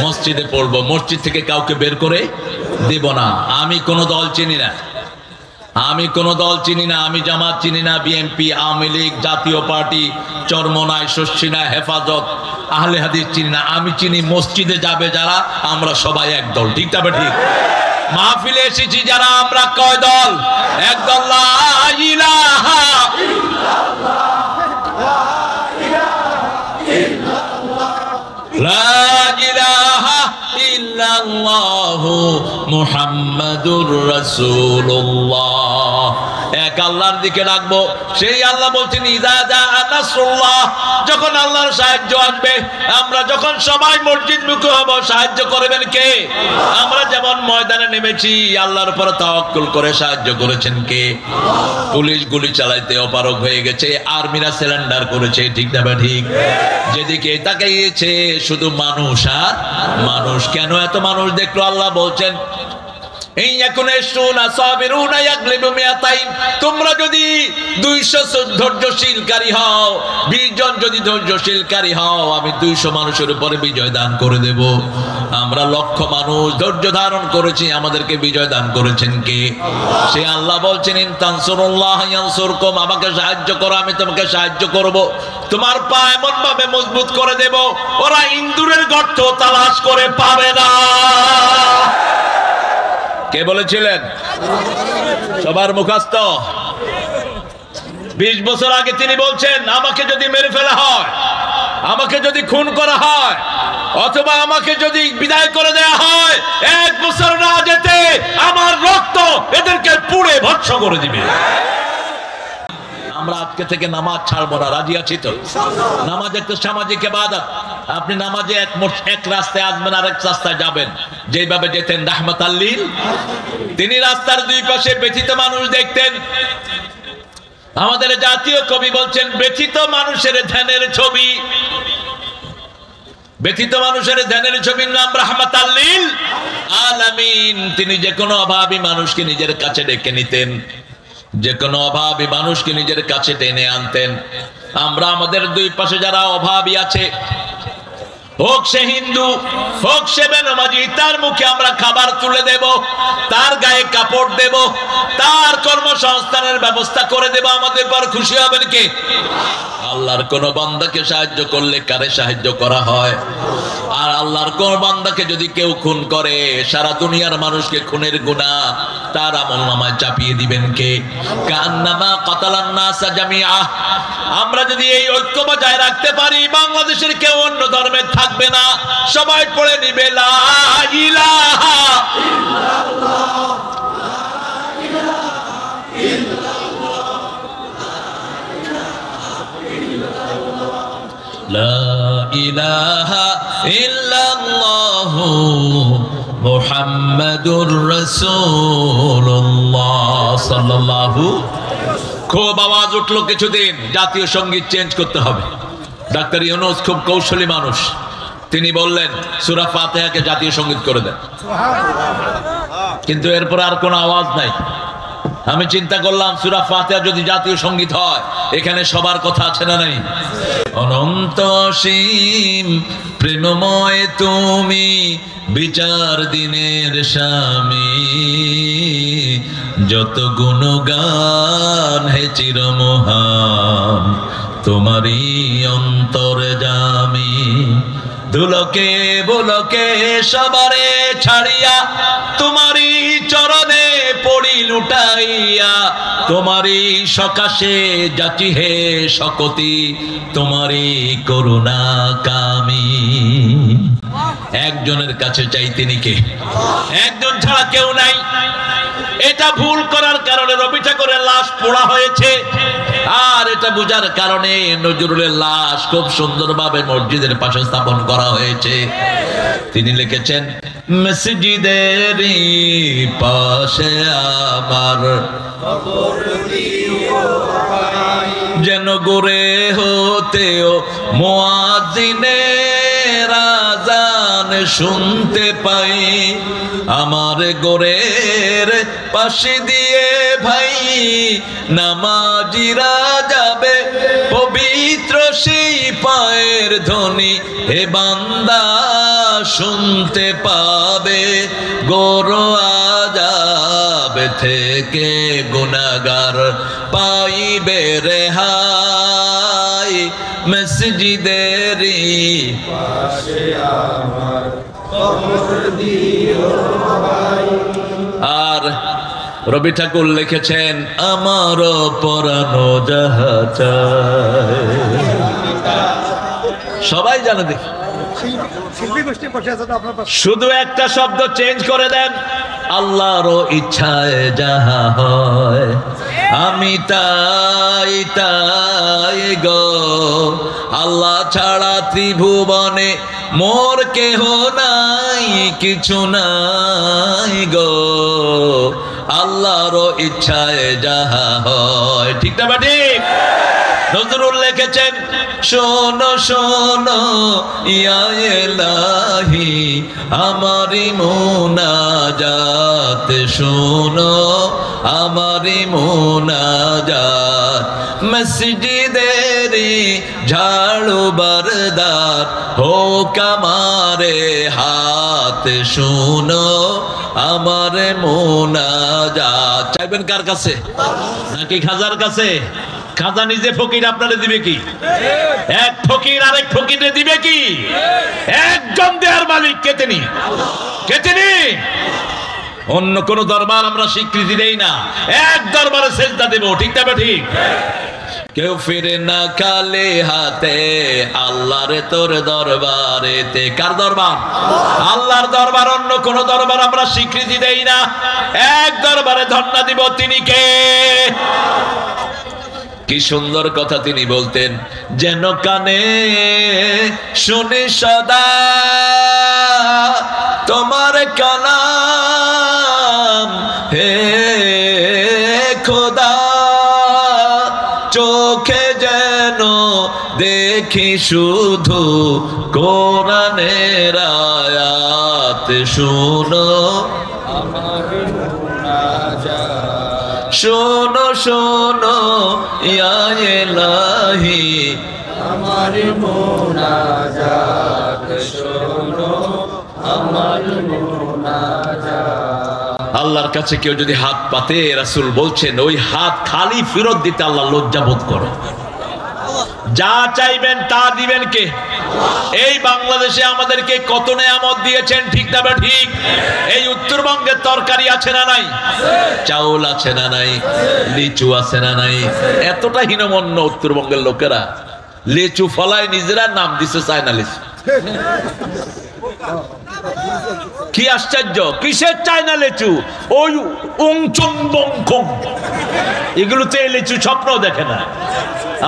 মসজিদে পড়বো। মসজিদ থেকে কাউকে বের করে দেব না। আমি কোন দল চিনি না, আমি জামাত চিনি না, বিএনপি, আওয়ামী লীগ, জাতীয় পার্টি, চরমনাই, শস্যিনায়, হেফাজত, আহলে হাদিস চিনি না। আমি চিনি মসজিদে যাবে যারা, আমরা সবাই এক দল। ঠিক তবে ঠিক। মাহফিলে এসেছি যারা, আমরা কয় দল? এক দল। লা ইলাহা ইল্লাল্লাহু মুহাম্মাদুর রাসূলুল্লাহ। এক আল্লাহর দিকে রাখবো। সেই আল্লাহ বলছেন ইযা জাআ নাসরুল্লাহ, যখন আল্লাহর সাহায্য আসবে। আমরা যখন সবাই মসজিদমুখী হব, সাহায্য করবেন কে? আমরা যেমন ময়দানে নেমেছি, আল্লাহর উপর তাওয়াক্কুল করে সাহায্য করেছেন কে? পুলিশ গুলি চালাইতে অপারগ হয়ে গেছে, আর্মিরা সিলিন্ডার করেছে। ঠিক না ঠিক? যেদিকে তাকাইয়েছে শুধু মানুষ আর মানুষ। কেন এত মানুষ দেখলো? আল্লাহ বলছেন তোমরা যদি 200 ধৈর্যশীলকারী হও, 20 জন যদি ধৈর্যশীলকারী হও, আমি 200 মানুষের উপরে বিজয় দান করে দেব। আমরা লক্ষ মানুষ ধৈর্য ধারণ করেছি, আমাদেরকে বিজয় দান করেছেন কে? সে আল্লাহ বলছেন ইন তানসুরুল্লাহ ইয়ানসুরকুম, আমাকে সাহায্য করো, আমি তোমাকে সাহায্য করব। তোমার পা এমন ভাবে মজবুত করে দেব, ওরা ইন্দুরের গর্ত তালাশ করে পাবে না। কে বলেছিলেন? সবার মুখস্থ। 20 বছর আগে তিনি বলছেন আমাকে যদি মেরে ফেলা হয়, আমাকে যদি খুন করা হয়, অথবা আমাকে যদি বিদায় করে দেয়া হয়, 1 বছর না যেতে আমার রক্ত এদেরকে পুড়ে ভস্ম করে দিবে। আমরা আজকে থেকে নামাজ ছাড়বো না। রাজি আছি তো? নামাজ একটা সামাজিক ইবাদত। আপনি নামাজে এক রাস্তায় আসবেন, আরেক রাস্তায় যাবেন। যেভাবে যেতেন রাহমাতাল লিল, তিনি রাস্তার 2 পাশে ব্যথিত মানুষ দেখতেন। আমাদের জাতীয় কবি বলছেন ব্যথিত মানুষের ধ্যানের ছবি। ব্যথিত মানুষের ধ্যানের ছবির নাম রাহমাতাল লিল আলামিন। তিনি যে কোনো অভাবী মানুষকে নিজের কাছে ডেকে নিতেন, যে কোনো অভাবী মানুষকে নিজের কাছে টেনে আনতেন। আমরা আমাদের দুই পাশে যারা অভাবী আছে, হোক সে হিন্দু হোক সে বেনামাজি, তার মুখে আমরা খাবার তুলে দেব, তার গায়ে কাপড় দেব, তার কর্মসংস্থানের ব্যবস্থা করে দেব। আমাদের পর খুশি হবেন কে? আল্লাহর কোন বান্দাকে সাহায্য করলে কারে সাহায্য করা হয়? আর আল্লাহর কোন বান্দাকে যদি কেউ খুন করে, সারা দুনিয়ার মানুষকে খুনের গুনাহ তার আমলনামায় চাপিয়ে দিবেন কে? কান্নামা কাতালান নাসা জামিআ। আমরা যদি এই ঐক্য বজায় রাখতে পারি, বাংলাদেশের কেউ অন্য ধর্মের থাকবে না, সবাই পড়ে নিবে লা ইলাহা ইল্লাল্লাহ, লা ইলাহা ইল্লাল্লাহ মুহাম্মাদুর রাসূলুল্লাহ সাল্লাল্লাহু। খুব আওয়াজ উঠলো কিছুদিন, জাতীয় সঙ্গীত চেঞ্জ করতে হবে। ডাক্তার ইউনূস খুব কৌশলী মানুষ, তিনি বললেন সূরা ফাতিহাকে জাতীয় সঙ্গীত করে দেন। কিন্তু এরপর আর কোনো আওয়াজ নাই। আমি চিন্তা করলাম সূরা ফাতিহা যদি জাতীয় সঙ্গীত হয়, এখানে সবার কথা আছে না নাই? অনন্ত অসীম প্রেমময় তুমি, বিচার দিনের স্বামী, যত গুণগান হে চিরমহান, তোমারই অন্তর্যামী। ধুলোকে বুলোকে সবারে ছাড়িয়া, তোমারই চরণে পড়ি লুটাইয়া, তোমারই সকাশে যাচি হে সকতি, তোমারই করুণা কামি। একজনের কাছে চাই, তিনি কে? একজন ছাড়া কেউ নাই। এটা ভুল করার কারণে রবি ঠাকুরের লাশ পোড়া হয়েছে, আর এটা বুঝার কারণে নজরুলের লাশ খুব সুন্দরভাবে মসজিদের পাশে স্থাপন করা হয়েছে। তিনি লিখেছেন, মসজিদের পাশে আমার যেন গোরে হতেও মুয়াজ্জিনের আযান শুনতে পাই, আমার গোরের পাশে দিয়ে ভাই নামাজিরা যাবে, পবিত্র সেই পায়ের ধ্বনি হে বান্দা শুনতে পাবে, গোর আযাব থেকে গুনাহগার পাইবে রেহাই, মসজিদেরই পাশে আমার কবর দিও ভাই। আর রবি ঠাকুর লিখেছেন, আমার পরানো যাহা চায়। সবাই জানে, দেখি শুধু একটা শব্দ চেঞ্জ করে দেন, আল্লাহর ইচ্ছায় যাহা হয় আমি তাই তাই গো, আল্লাহ ছাড়া ত্রিভুবনে মোর কেহ নাই, কিছু নাই গো, আল্লাহর ইচ্ছায় যাহা হয়। ঠিক না বা ঠিক? নজরুল লিখেছেন, শোনো শোনো ইয়া ইলাহি আমারি মুনাজাত, শোনো আমারি মুনাজাত, মসজিদেরি ঝাড়ু বরদার হোক আমারে হাত, শোনো আমার মুনাজাত। চাইবেন কার কাছে? নাকি খাজার কাছে? খাজা নিজে ফকির, আপনারে দিবে কি? এক ফকির আরেক ফকিরে দিবে কি? একজন দেয়ার মালিক কে? তিনি। কে তিনি? অন্য কোন দরবার আমরা স্বীকৃতি দেই না, এক দরবারে সেজদা দেব। ঠিক না ঠিক? কেউ ফিরে না খালি হাতে, আল্লাহর তোর দরবারেতে। কার দরবার? আল্লাহর দরবার। অন্য কোন দরবার আমরা স্বীকৃতি দেই না, এক দরবারে ধন্না দিব। তিনি কে? কি সুন্দর কথা তিনি বলতেন, যেন কানে শুনি সদা তোমার কালাম হে খোদা, চোখে যেন দে দেখি শুধু কোরআনের আয়াত, শুনো শোনো শোনো ইয়া ইলাহি আমার মুনাজাত শোনো, আমার মুনাজাত। আল্লাহর কাছে কেউ যদি হাত পাতে, রাসূল বলছেন ওই হাত খালি ফেরত দিতে আল্লাহ লজ্জা বোধ করে। যা চাইবেন তা দিবেন কে? এই বাংলাদেশে আমাদেরকে কত নেয়ামত দিয়েছেন, ঠিক না ঠিক? এই উত্তরবঙ্গের তরকারি আছে না নাই? চাউল আছে না নাই? লিচু আছে না নাই? এতটা হীনমন্য উত্তরবঙ্গের লোকেরা, লিচু ফলায় নিজেরা নাম দিছে চায়না লিচু। কি আশ্চর্য! কিসের চায়না লিচু? ওই উংচং বংখং, এগুলোতে লিচু স্বপ্ন দেখে না।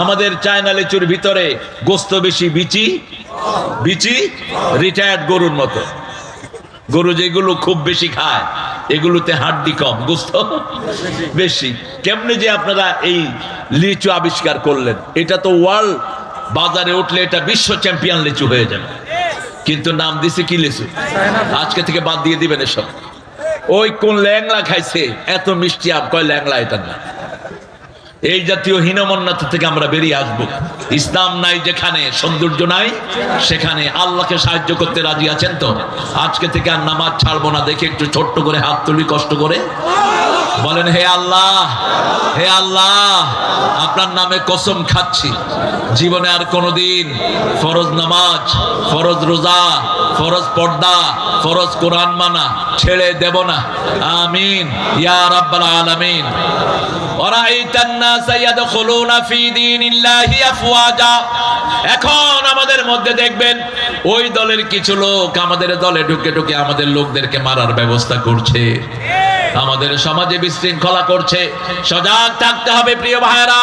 আমাদের চায়না লিচুর ভিতরে গোস্ত বেশি, বিচি বিচি রিটায়ার্ড গরুর মতো। গরু যেগুলো খুব বেশি খায়, এগুলোতে হাড্ডি কম, গোস্ত বেশি। কেমনে যে আপনারা এই লিচু আবিষ্কার করলেন? এটা তো ওয়ার্ল্ড বাজারে উঠলে এটা বিশ্ব চ্যাম্পিয়ন লিচু হয়ে যাবে, কিন্তু নাম দিছে কি লিচু? আজকে থেকে বাদ দিয়ে দিবেন এসব। ওই কোন ল্যাংলা খাইছে এত মিষ্টি আম, কয় ল্যাংলা এটা না। এই জাতীয় হীনমন্যতা থেকে আমরা বেরিয়ে আসবো। ইসলাম নাই যেখানে, সৌন্দর্য নাই সেখানে। আল্লাহকে সাহায্য করতে রাজি আছেন তো? আজকে থেকে আর নামাজ ছাড়বো না। দেখে একটু ছোট্ট করে হাত তুলি, কষ্ট করে বলেন, হে আল্লাহ, হে আল্লাহ, আপনার নামে কসম খাচ্ছি জীবনে আর কোনোদিন ফরজ নামাজ, ফরজ রোজা, ফরজ পর্দা, ফরজ কোরআন মানা ছেড়ে দেব না। আমিন ইয়া রাব্বাল আলামিন। ওয়ারাইতান নাস ইয়াদখুলুনা ফি দীনিল্লাহি আফওয়াজা। এখন আমাদের মধ্যে দেখবেন ওই দলের কিছু লোক আমাদের দলে ঢুকে ঢুকে আমাদের লোকদেরকে মারার ব্যবস্থা করছে, আমাদের সমাজে বিশৃঙ্খলা করছে। সজাগ থাকতে হবে প্রিয় ভাইরা।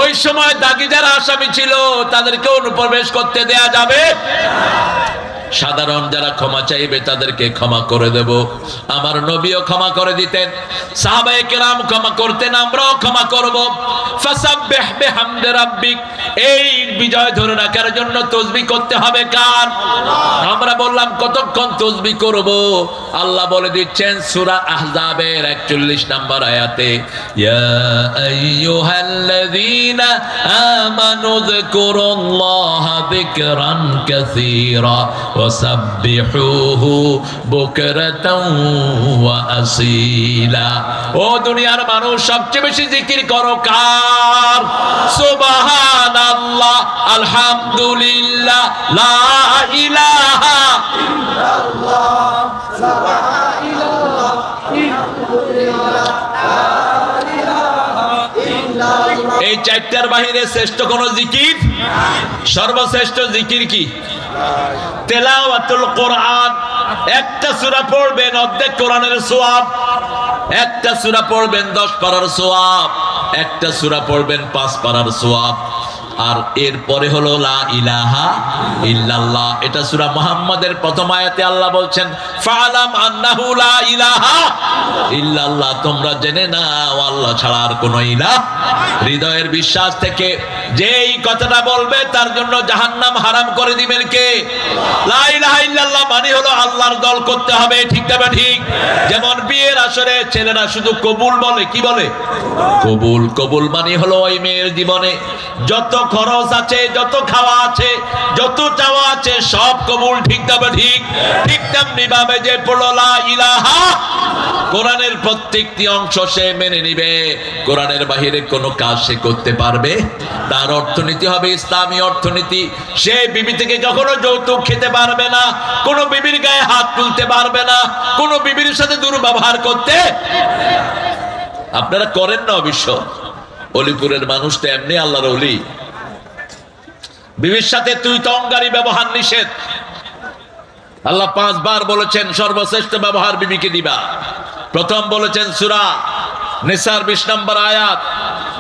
ওই সময় দাগি যারা আসামি ছিল তাদেরকে অনুপ্রবেশ করতে দেয়া যাবে। সাধারণ যারা ক্ষমা চাইবে তাদেরকে ক্ষমা করে দেব। আমার নবীও ক্ষমা করে দিতেন, সাহাবায়ে কেরাম ক্ষমা করতেন, আমরাও ক্ষমা করব। ফাসাব্বিহ বিহামদি রাব্বিক। এই বিজয় ধরে রাখার জন্য তাসবিহ করতে হবে কার? আমরা বললাম কতক্ষণ তাসবিহ করব? আল্লাহ বলে দিচ্ছেন সূরা আহজাবের 41 নম্বর আয়াতে, ইয়া আইয়ুহাল্লাযীনা আমানু যিকুরুল্লাহা যিকরান কাসীরা ওয়াসাব্বিহুহু বুকরাতাও ওয়া আসীলা। ও দুনিয়ার মানুষ, সবচেয়ে বেশি জিকির করো কার? সুবহানাল্লাহ, আলহামদুলিল্লাহ, লা ইলাহা ইল্লাল্লাহ, সুবহানাল্লাহ, আলহামদুলিল্লাহ, লা ইলাহা ইল্লাল্লাহ। এই চারটার বাহিরে শ্রেষ্ঠ কোন জিকির? সর্বশ্রেষ্ঠ জিকির কি? তেলাওয়াতুল কোরআন। একটা সূরা পড়বেন অর্ধেক কোরআনের সওয়াব, একটা সূরা পড়বেন 10 পারার সওয়াব, একটা সূরা পড়বেন 5 পারার সওয়াব। আর এরপরে হলো লা ইলাহা ইল্লাল্লাহ। এটা সূরা মুহাম্মাদের প্রথম আয়াতে আল্লাহ বলছেন, ফাআলাম আন্নাহু লা ইলাহা ইল্লাল্লাহ। তোমরা জেনে নাও আল্লাহ ছাড়া আর কোনো ইলাহ। হৃদয়ের বিশ্বাস থেকে যেই কথাটা বলবে তার জন্য জাহান্নাম হারাম করে দিবেন কে? লা ইলাহা ইল্লাল্লাহ মানে হলো আল্লাহর দল করতে হবে, ঠিক না ঠিক? যেমন বিয়ের আসরে ছেলেরা শুধু কবুল বলে, কি বলে? কবুল। কবুল মানে হলো ওই মেয়ের জীবনে যত খরচ আছে, যত খাওয়া আছে, যত চাওয়া আছে সব কবুল, ঠিক না ঠিক? ঠিক তেমনি ভাবে যে পড়লো লা ইলাহা, কোরআনের প্রত্যেকটি অংশ সে মেনে নিবে, কোরআনের বাহিরে কোনো কাজ সে করতে পারবে। তার অর্থনীতি হবে ইসলামী অর্থনীতি। সে বিবি থেকে কখনো যৌতুক খেতে পারবে না, কোনো বিবির গায়ে হাত তুলতে পারবে না, কোনো বিবির সাথে দুর্ব্যবহার করতে। আপনারা করেন না অবশ্য, অলিপুরের মানুষ তো এমনি আল্লাহর ওলি। বিবির সাথে তুই তঙ্গারি ব্যবহার নিষেধ। আল্লাহ 5 বার বলেছেন সর্বশ্রেষ্ঠ ব্যবহার বিবিকে দিবা। প্রথম বলেছেন সূরা নিসার 20 নম্বর আয়াত,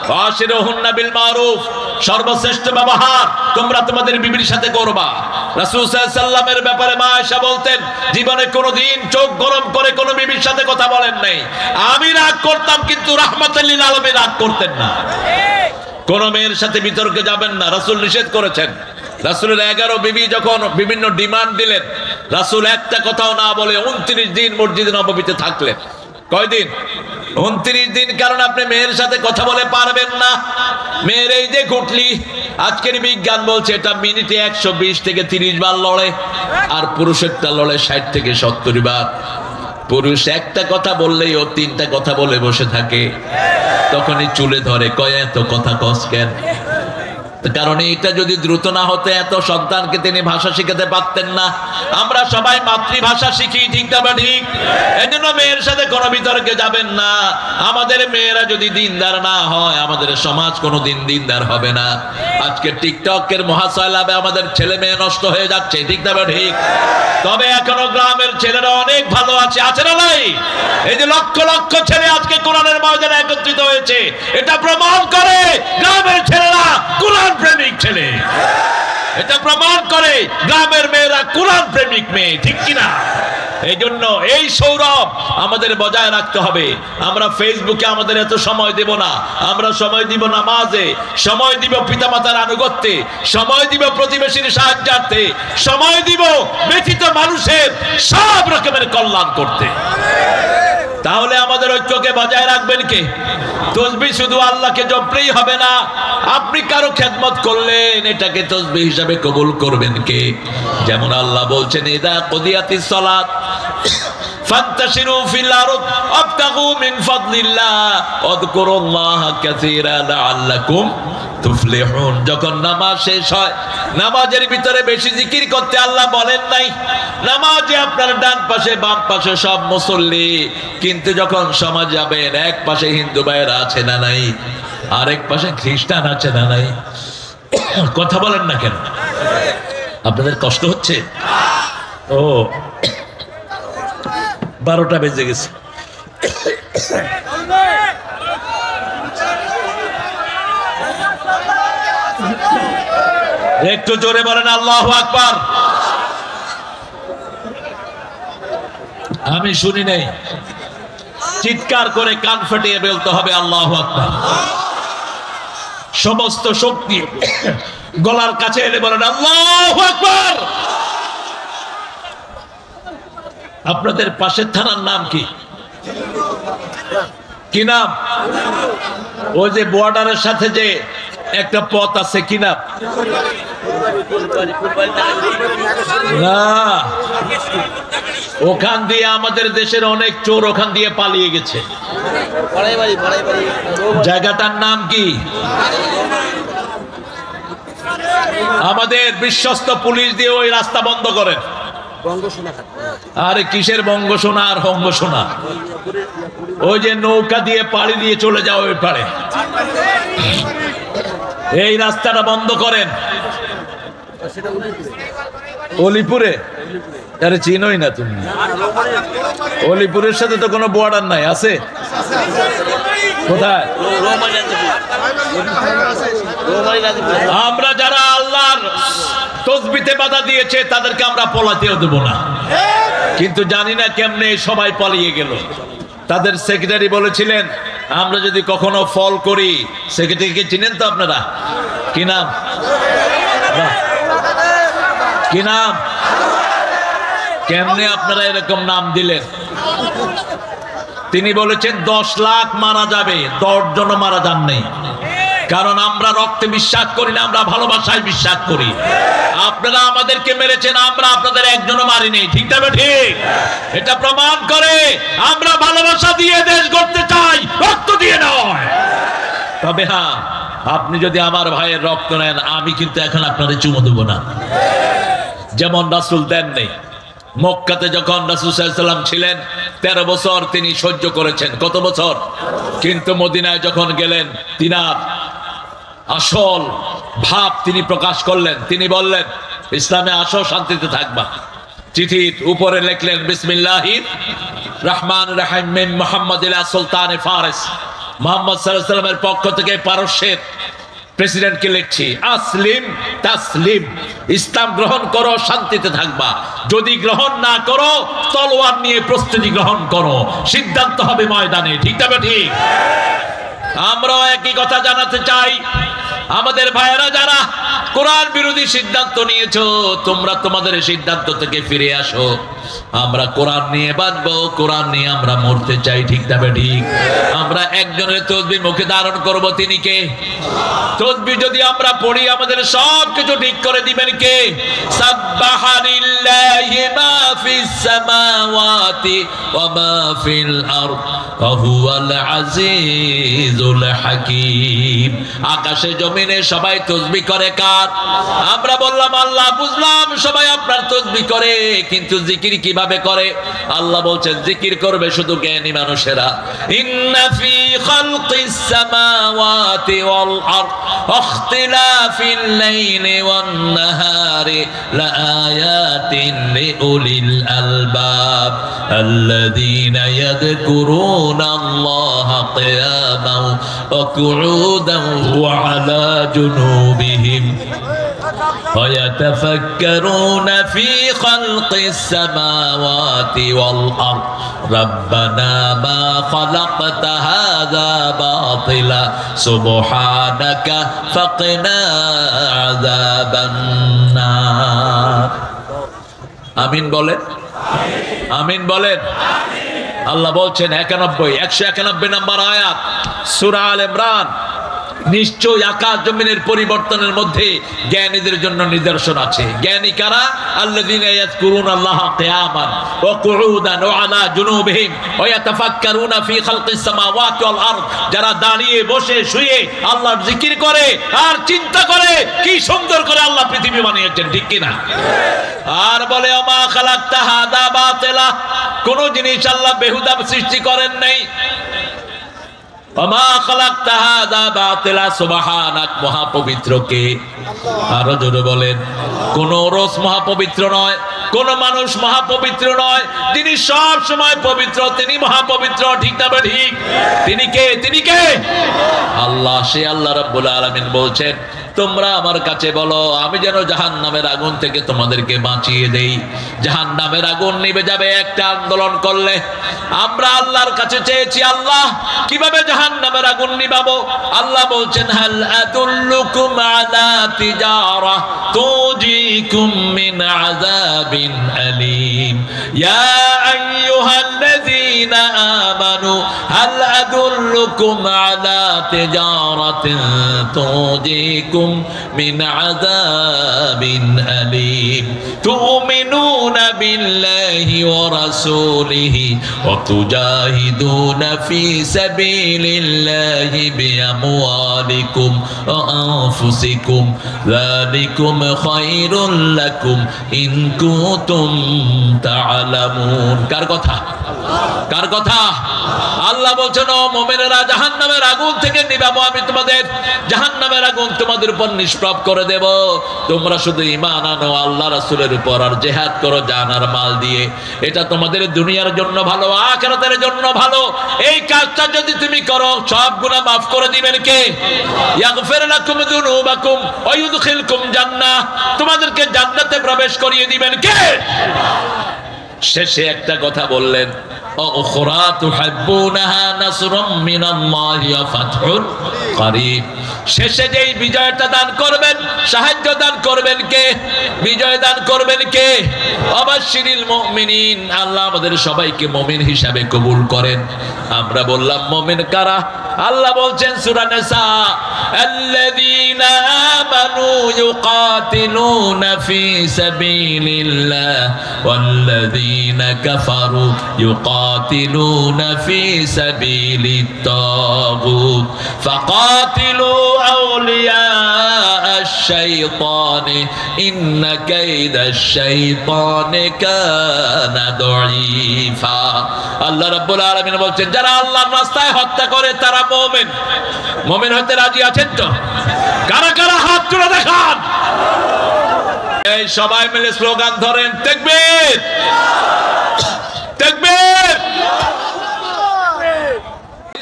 ওয়াশিরুহুন্না বিল মারুফ, সর্বশ্রেষ্ঠ ব্যবহার তোমরা তোমাদের বিবির সাথে করবা। রাসূল সাল্লাল্লাহু আলাইহি ওয়াসাল্লামের ব্যাপারে মা আয়েশা বলতেন, জীবনে কোনোদিন চোখ গরম করে কোনো বিবির সাথে কথা বলেন নাই। আমি রাগ করতাম কিন্তু রাহমাতুল লিল আলামিন রাগ করতেন না। কোন মেয়ের সাথে বিতর্কে যাবেন না, রাসূল নিষেধ করেছেন। রাসূলের 11 বিবি যখন বিভিন্ন ডিমান্ড দিলেন, রাসূল একটা কথাও না বলে 29 দিন মসজিদে নববীতে থাকলেন। কয়দিন? 29 দিন। কারণ আপনি মেয়ের সাথে কথা বলে পারবেন না। মেয়ের এই যে ঘুটলি, আজকের বিজ্ঞান বলছে এটা মিনিটে 120 থেকে 30 বার লড়ে, আর পুরুষেরটা লড়ে 60 থেকে 70 বার। পুরুষ একটা কথা বললেই ও 3টা কথা বলে বসে থাকে, তখনই চুলে ধরে, কয় এত কথা কস কেন? কারণ এটা যদি দ্রুত না হতো এত সন্তানকে তিনি ভাষা শিখাতে পারতেন না। আমরা সবাই মাতৃভাষা শিখি, ঠিক না বা ঠিক? এজন্য মেয়ের সাথে কোনো বিতর্কে যাবেন না। আমাদের মেয়েরা যদি দিনদার না হয়, আমাদের সমাজ কোনোদিন দিনদার হবে না। আজকে টিকটকের মহাশয় লাভে আমাদের ছেলে মেয়ে নষ্ট হয়ে যাচ্ছে, ঠিক না বা ঠিক? তবে এখনো গ্রামের ছেলেরা অনেক ভালো আছে, আছে না নাই? এই যে লক্ষ লক্ষ ছেলে আজকে কোরআনের ময়দানে একত্রিত হয়েছে, এটা প্রমাণ করে গ্রামের ছেলেরা কোরআন প্রেমিক ছেলে। এটা প্রমাণ করে গ্রামের মেয়েরা কোরআন প্রেমিক মেয়ে, ঠিক কিনা? এই জন্য এই সৌরভ আমাদের বজায় রাখতে হবে। আমরা ফেসবুকে আমাদের এত সময় দেব না, আমরা সময় দিব নামাজে, সময় দিব পিতামাতার আনুগত্যে, সময় দিব প্রতিবেশীর সাহায্যার্থে, সময় দিব ব্যথিত মানুষের সব রকমের কল্যাণ করতে। তাহলে আমাদের ঐক্যকে বজায় রাখবেন কে? তসবিহ শুধু আল্লাহকে জপলেই হবে না, আপনি কারো খেদমত করলেন, এটাকে তসবিহ হিসাবে কবুল করবেন কে? যেমন আল্লাহ বলছেন, ইদা কুদিয়াতিস সালাত ফান্তাশিরু ফিল আরদ আবতাগু মিন ফাদলিল্লাহ ওয়াযকুরুল্লাহা কাসীরা লাআল্লাকুম তুফলিহুন। যখন নামাজ শেষ হয়, নামাজের ভিতরে বেশি জিকির করতে আল্লাহ বলেন নাই। নামাজে আপনার ডান পাশে বাম পাশে সব মুসল্লি, কিন্তু যখন সমাজ যাবেন, এক পাশে হিন্দু ভাইয়েরা আছে না নাই, আরেক পাশে খ্রিস্টান আছে না নাই। কথা বলেন না কেন? আপনাদের কষ্ট হচ্ছে? ও 12টা বেজে গেছে। একটু জোরে বলেন আল্লাহু আকবার। আমি শুনি নাই, চিৎকার করে কান ফাটিয়ে বলতে হবে আল্লাহু আকবার। সমস্ত শক্তি গলার কাছে এনে বলেন আল্লাহু আকবার। আপনাদের পাশের থানার নাম কি? কি নাম? ওই যে বর্ডারের সাথে যে একটা পথ আছে, কি নাম? না, ওখান দিয়ে আমাদের দেশের অনেক চোর ওখান দিয়ে পালিয়ে গেছে। জায়গাটার নাম কি? আমাদের বিশ্বস্ত পুলিশ দিয়ে ওই রাস্তা বন্ধ করেন। আরে কিসের বঙ্গসোনা আর হঙ্গসোনা? ওই যে নৌকা দিয়ে পাড়ি দিয়ে চলে যাও ওই পাড়ে, এই রাস্তাটা বন্ধ করেন। অলিপুরে? আরে চিনোই না তুমি? অলিপুরের সাথে তো কোনো বর্ডার নাই, আছে? কোথায়? আমরা যারা আল্লাহর তসবিতে বাধা দিয়েছে তাদেরকে আমরা পলাতেও দেব না, কিন্তু জানি না কেমনে সবাই পালিয়ে গেল। তাদের সেক্রেটারি বলেছিলেন, আমরা যদি কখনো ফল করি, সেক্রেটারিকে চিনেন তো আপনারা? কি নাম? কি নাম? কেমনে আপনারা এরকম নাম দিলেন? তিনি বলেছেন 10 লাখ মারা যাবে, 10 জন মারা যান নেই। কারণ আমরা রক্তে বিশ্বাস করি না, আমরা ভালোবাসায় বিশ্বাস করি। আপনারা আমাদেরকে মেরেছেন, আমরা আপনাদের একজনও মারিনি, ঠিক না ঠিক? এটা প্রমাণ করে আমরা ভালোবাসা দিয়ে দেশ গড়তে চাই, রক্ত দিয়ে নয়। তবে হ্যাঁ, আপনি যদি আমার ভাইয়ের রক্ত নেন, আমি কিন্তু এখন আপনাদের চুমো দেবো না, যেমন রাসূল দেন নেই। মক্কাতে যখন রাসূল সাল্লাল্লাহু আলাইহি ওয়াসাল্লাম ছিলেন 13 বছর তিনি সহ্য করেছেন। কত বছর? কিন্তু মদিনায় যখন গেলেন, তিনার আসল ভাব তিনি প্রকাশ করলেন। তিনি বললেন, ইসলামে আসো, শান্তিতে থাকবা। চিঠির উপরে লিখলেন, বিসমিল্লাহির রহমানির রহিম মিন মুহাম্মদ ইলা সুলতানে ফারিস। মুহাম্মদ সাল্লাল্লাহু আলাইহি ওয়াসাল্লামের পক্ষ থেকে পারস্যের প্রেসিডেন্টকে লিখছি, আসলিম তাসলিম, ইসলাম গ্রহণ করো, শান্তিতে থাকবা। যদি গ্রহণ না করো, তলোয়ার নিয়ে প্রস্তুতি গ্রহণ করো। সিদ্ধান্ত হবে ময়দানে, ঠিক না ঠিক? আমরাও একই কথা জানাতে চাই, আমাদের ভাইয়েরা যারা কোরআন বিরোধী সিদ্ধান্ত নিয়েছো, তোমরা তোমাদের সিদ্ধান্ত থেকে ফিরে আসো। আমরা কোরআন নিয়ে বাঁচবো, কোরআন নিয়ে আমরা মরতে চাই, ঠিক তবে ঠিক। আমরা একজনের তাসবিহ মুখে ধারণ করব, তিনি কে? তাসবিহ যদি আমরা পড়ি আমাদের সব কিছু ঠিক করে দিবেন কে? সাব্বাহা লিল্লাহি মা ফিস সামাওয়াতি ওয়া মা ফিল আরদ ওয়া হুয়াল আজিজুল হাকীম। আকাশে জমিনে সবাই তাসবিহ করে কার? আমরা বললাম আল্লাহ, বুঝলাম সবাই আপনার তাসবিহ করে, কিন্তু জিকির কিভাবে করে? আল্লাহ বলছেন জিকির করবে শুধু জ্ঞানী মানুষেরা। ইন্না ফি খালকিস সামাওয়াতি ওয়াল আরদ ওয়াখতিলাফিল লাইলি ওয়ান নাহারি লাআয়াতিন লিউলিল আলবাব আল্লাযীনা ইয়াযকুরুনাল্লাহা কিয়ামান ওয়া কুউদান ওয়া আলা জুনুবিহিম ويتفكرون في خلق السماوات والأرض ربنا ما خلقت هذا باطلا سبحانك فقنا عذاب النار আমিন বলেন, আমিন বলেন। আল্লাহ বলছেন 191 নম্বর আয়াত সূরা আল ইমরান, নিশ্চয় আকাশ জমিনের পরিবর্তনের মধ্যে জ্ঞানীদের জন্য নিদর্শন আছে। জ্ঞানী কারা? আল্লাযীনা ইয়াযকুরুনাল্লাহা কিয়ামান ওয়া কুউদান ওয়া আলা জুনুবিহিম ওয়া ইয়াতাফাক্কারুনা ফি খালকিস সামাওয়াতি ওয়াল আরদ, যারা দাঁড়িয়ে বসে শুয়ে আল্লাহর জিকির করে আর চিন্তা করে কি সুন্দর করে আল্লাহ পৃথিবী বানিয়েছেন, ঠিক কি না? আর বলে ওমা খালাকতা হাদা বাতিলা, কোন জিনিস আল্লাহ বেহুদা সৃষ্টি করেন নাই। মহাপবিত্র কে? আরো জোরে বলেন। কোন রস মহাপবিত্র নয়, কোন মানুষ মহাপবিত্র নয়, যিনি সব সময় পবিত্র তিনি মহাপবিত্র, ঠিক না ঠিক? তিনি কে? তিনি কে? আল্লাহ। সে আল্লাহ রাব্বুল আলামিন বলছেন তোমরা আমার কাছে বলো আমি যেন জাহান্নামের আগুন থেকে তোমাদেরকে বাঁচিয়ে দেই। জাহান্নামের আগুন নিভে যাবে একটা আন্দোলন করলে। আমরা আল্লাহর কাছে চেয়েছি আল্লাহ কিভাবে জাহান্নামের আগুন নিভাবো? আল্লাহ বলছেন হাল আদুল্লুকুম আলা তিজারা তুজিকুম মিন আযাবিন আলীম ইয়া আইয়ুহাল্লাযীনা আমানু হাল আদুল্লুকুম আলা তিজারাতিন তুজিকুম من عذاب أليم تؤمنون بالله ورسوله وتجاهدون في سبيل الله بأموالكم وأنفسكم ذلكم خير لكم إن كنتم تعلمون। কার কথা? কার কথা? আল্লাহ বলছেন ও মুমিনেরা জাহান্নামের আগুন থেকে নিভাবো আমি তোমাদের, জাহান্নামের আগুন তোমাদের উপর নিষ্প্রভ করে দেব। তোমরা শুধু ঈমান আনো আল্লাহ রাসূলের উপর আর জিহাদ করো জান আর মাল দিয়ে। এটা তোমাদের দুনিয়ার জন্য ভালো, আখিরাতের জন্য ভালো। এই কাজটা যদি তুমি করো সব গুনাহ maaf করে দিবেন কে? ইয়াগফির লাকুম যুনুবাকুম ওয়া ইউদখিলকুম জান্নাহ, তোমাদেরকে জান্নাতে প্রবেশ করিয়ে দিবেন কে? শেষে একটা কথা বললেন উখরা তুহিব্বুনাহা নাসরুম মিনাল্লাহি ওয়া ফাতহুন করিব। শেষে যেই বিজয়টা দান করবেন, সাহায্য দান করবেন কে? বিজয় দান করবেন কে? অবাশশিরিল মুমিনিন। আল্লাহ আমাদের সবাইকে মুমিন হিসাবে কবুল করেন। আমরা বললাম মুমিন কারা? আল্লাহ বলছেন সূরা নিসা আল্লাযীনা আমানু ইউকাতিলুনা ফি সাবিলিল্লাহ ওয়াল্লাযীনা কাফারু ইউকাতিলুনা ফি সাবিলিত তাগুত ফাকাতিলু আউলিয়া আশ-শাইতানি ইন্না কাইদাশ শাইতানি কানা দাঈফা। আল্লাহ রাব্বুল আলামিন বলছেন যারা আল্লাহর রাস্তায় হত্যা করে তারা মুমিন। মুমিন হতে রাজি আছেন তো? কারা কারা হাত তুলে দেখান। এই সবাই মিলে স্লোগান ধরেন তাকবীর তাকবীর।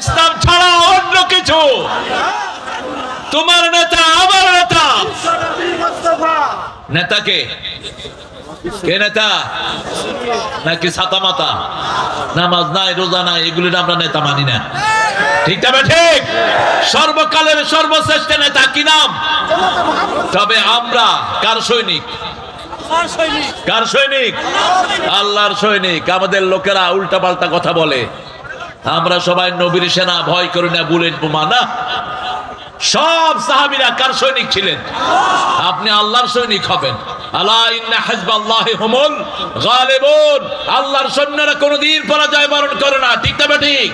ইসলাম ছাড়া অন্য কিছু। তোমার নেতা আমার নেতা। নেতাকে কে নেতা নাকি ছাতা মাতা? নামাজ নাই, রোজা নাই, এগুলো আমরা নেতা মানি না। ঠিক তবে ঠিক, সর্বকালের সর্বশ্রেষ্ঠ নেতা কি নাম? তবে আমরা কার সৈনিক? কার সৈনিক? আল্লাহর সৈনিক। আমাদের লোকেরা উল্টা পাল্টা কথা বলে, আমরা সবাই নবীর সেনা, ভয় করি না বুলেট বোমা না। সব সাহাবীরা কার সৈনিক ছিলেন? আপনি আল্লাহর সৈনিক হবেন। আলা ইন্না হিজবাল্লাহি হুমুল গালিবুন। আল্লাহর সৈন্যরা কোনদিন পরাজয় বরণ করে না। ঠিক তবে ঠিক,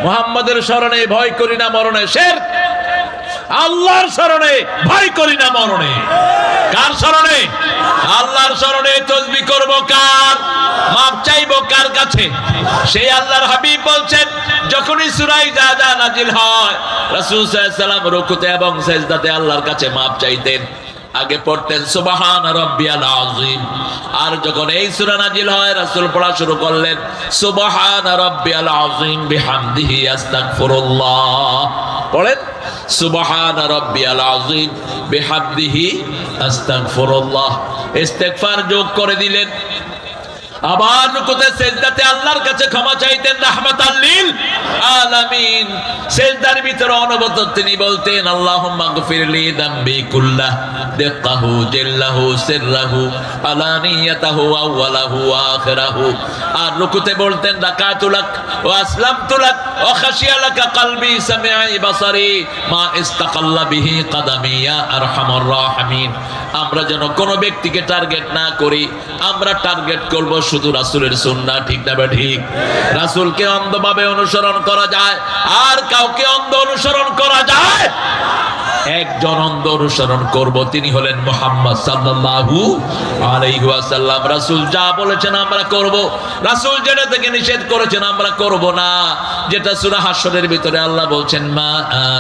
মুহাম্মাদের শরণে ভয় করি না মরণে শিরক, আল্লাহর শরণে ভয় করি না মরণে। কার শরণে? আল্লাহর শরণে। তাসবিহ করব কার? মাপ চাইবো কার কাছে? সেই আল্লাহর হাবিব বলছেন, যখনই সূরা ইজা নাজিল হয়, রাসূল সাল্লাল্লাহু আলাইহি ওয়াসাল্লাম রুকুতে এবং সিজদাতে আল্লাহর কাছে মাপ চাইতেন। আগে পড়তেন সুবহান রাব্বিয়াল আযীম, আর যখন এই সূরা নাজিল হয় রাসূল পড়া শুরু করলেন সুবহান রাব্বিয়াল আযীম বিহামদিহি আস্তাগফিরুল্লাহ। পড়েন সুবহান রাব্বিয়াল আযীম বিহামদিহি আস্তাগফিরুল্লাহ। ইস্তিগফার যোগ করে দিলেন। আবার রুকুতে সিজদাতে আল্লাহর কাছে ক্ষমা চাইতেন রাহমাতাল লিল আলামিন। সিজদার ভিতরে অনবরত তিনি বলতেন আল্লাহুম্মা গফিরলি যামবি কুল্লাহ দিক্কাহু জিল্লাহু সিররাহু আলানিয়াতাহু আউওয়ালাহু ওয়া আখিরাহু। আর রুকুতে বলতেন রাকাতুলাক ওয়া আসলামতুলাক ওয়া খাশিয়া লাকা কলবি সামিঈ বাসারি মা ইস্তাকাল্লা বিহি কদমি ইয়া আরহামার রাহিমিন। আমরা যেন কোনো ব্যক্তিকে টার্গেট না করি, আমরা টার্গেট করব শুধু রাসূলের সুন্নাহ। ঠিক না ঠিক? রাসূলকে অন্ধভাবে অনুসরণ করা যায়, আর কাউকে অন্ধ অনুসরণ করা যায়? একজন অন্ধ অনুসরণ করব, তিনি হলেন মুহাম্মদ সাল্লাল্লাহু আলাইহি ওয়াসাল্লাম। রাসূল যা বলেছেন আমরা করব, রাসূল যেটা থেকে নিষেধ করেছেন আমরা করব না। যেটা সূরা হাশরের ভিতরে আল্লাহ বলছেন মা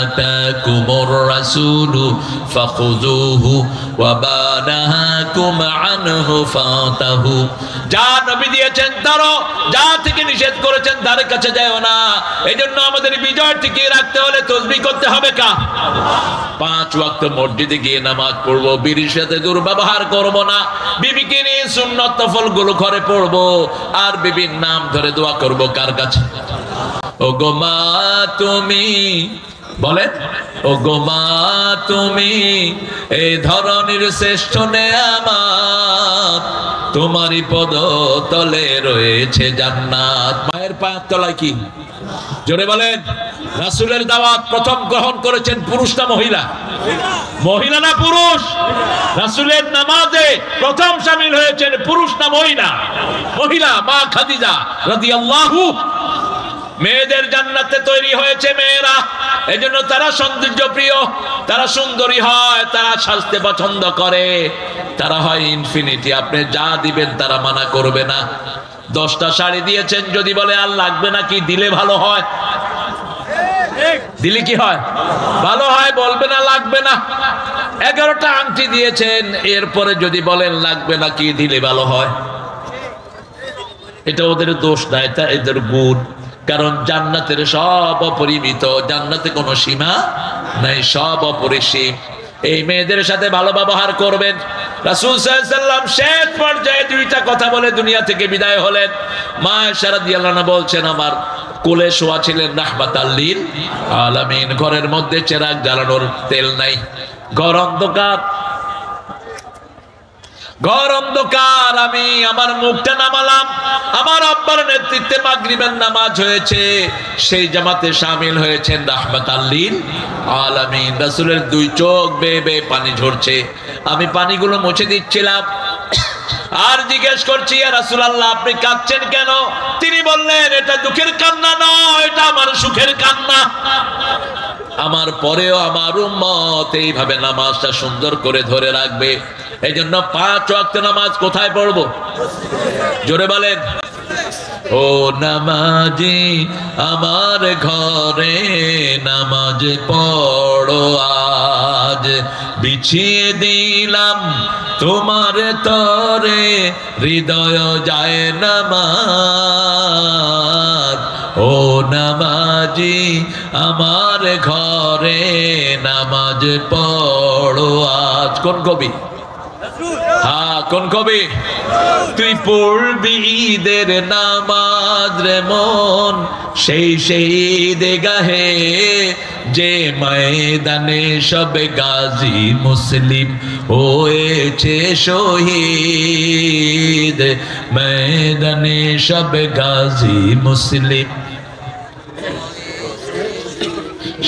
আতাকুমুর রাসূলু ফাখুযুহু ওয়া বানাহাকুম আনহু ফাতাহু। যা নবী দিয়েছেন তারও, যা থেকে নিষেধ করেছেন তার কাছে যাও না। এজন্য আমাদের বিজয় টিকিয়ে রাখতে হলে তাসবিহ করতে হবে কা? 5 ওয়াক্ত মসজিদে গিয়ে নামাজ পড়বো, বিবির সাথে দুর্ব্যবহার করব না, বিবিকে নিয়ে সুন্নত নফল গুলো ঘরে পড়বো, আর বিবির নাম ধরে দোয়া করব কার কাছে? ও গো মা তুমি, বলেন ও গো মা তুমি এই ধরনের শ্রেষ্ঠ নেয়ামত, তোমারই পদ তলে রয়েছে জান্নাত। মায়ের পায়ের তলায় কি? জোরে বলেন। রাসূলের দাওয়াত প্রথম গ্রহণ করেছেন পুরুষ না মহিলা? মহিলা না পুরুষ? রাসূলের নামাজে প্রথম শামিল হয়েছেন পুরুষ না মহিলা? মহিলা, মা খাদিজা রাদিয়াল্লাহু। মেয়েদের জান্নাতে তৈরি হয়েছে মেয়েরা, এজন্য তারা সৌন্দর্য প্রিয়, তারা সুন্দরী হয়, তারা সাজতে পছন্দ করে, তারা হয় ইনফিনিটি। আপনি যা দিবেন তারা মানা করবে না। 10টা শাড়ি দিয়েছেন, যদি বলে আর লাগবে না, কি দিলে ভালো হয়? দিলে কি হয়? ভালো হয়। বলবে না লাগবে না। 11টা আংটি দিয়েছেন, এরপরে যদি বলেন লাগবে না, কি দিলে ভালো হয়? এটা ওদের দোষ না, এটা এদের গুণ। কারণ জান্নাতের সব অপরিমিত, জান্নাতে কোনো সীমা নাই, সব অপরিসীম। এই মেয়েদের সাথে ভালো ব্যবহার করবেন। রাসূল সাল্লাল্লাহু আলাইহি ওয়াসাল্লাম শেষ পর্যায়ে 2টা কথা বলে দুনিয়া থেকে বিদায় হলেন। মা আয়েশা রাদিয়াল্লাহু আনহা বলছেন আমার কোলে শোয়া ছিলেন রাহমাতাল লিল আলামিন। ঘরের মধ্যে চেরাগ জ্বালানোর তেল নাই, ঘর অন্ধকার, ঘর অন্ধকার। আমি আমার মুখটা নামালাম, আমার আব্বার নেতৃত্বে মাগরিবের নামাজ হয়েছে, সেই জামাতে শামিল হয়েছেন রাহমাতাল লিল আলামিন। রাসূলের 2 চোখ বেয়ে বেয়ে পানি ঝরছে, আমি পানিগুলো মুছে দিচ্ছিলাম, আর জিজ্ঞেস করছি ইয়া রাসূলুল্লাহ আপনি কাঁদছেন কেন? তিনি বললেন এটা দুঃখের কান্না নয়, এটা আমার সুখের কান্না। আমার পরেও আমার উম্মত এইভাবে নামাজটা সুন্দর করে ধরে রাখবে। এই জন্য 5 ওয়াক্ত নামাজ কোথায় পড়বো? জোরে বলেন। ও নামাজি আমার ঘরে নামাজ পড়ো আজ, বিছিয়ে দিলাম তোমার তরে হৃদয় যায় নামাজ। ও নামাজি আমার ঘরে নামাজ পড়ো আজ। কোন কবি? কোন কবি? তুই পড়বি ঈদের নামাজ রে মন, সেই ঈদে গাহে যে ময়দানে সব গাজী মুসলিম হয়েছে শহীদ, ময়দানে সব গাজী মুসলিম।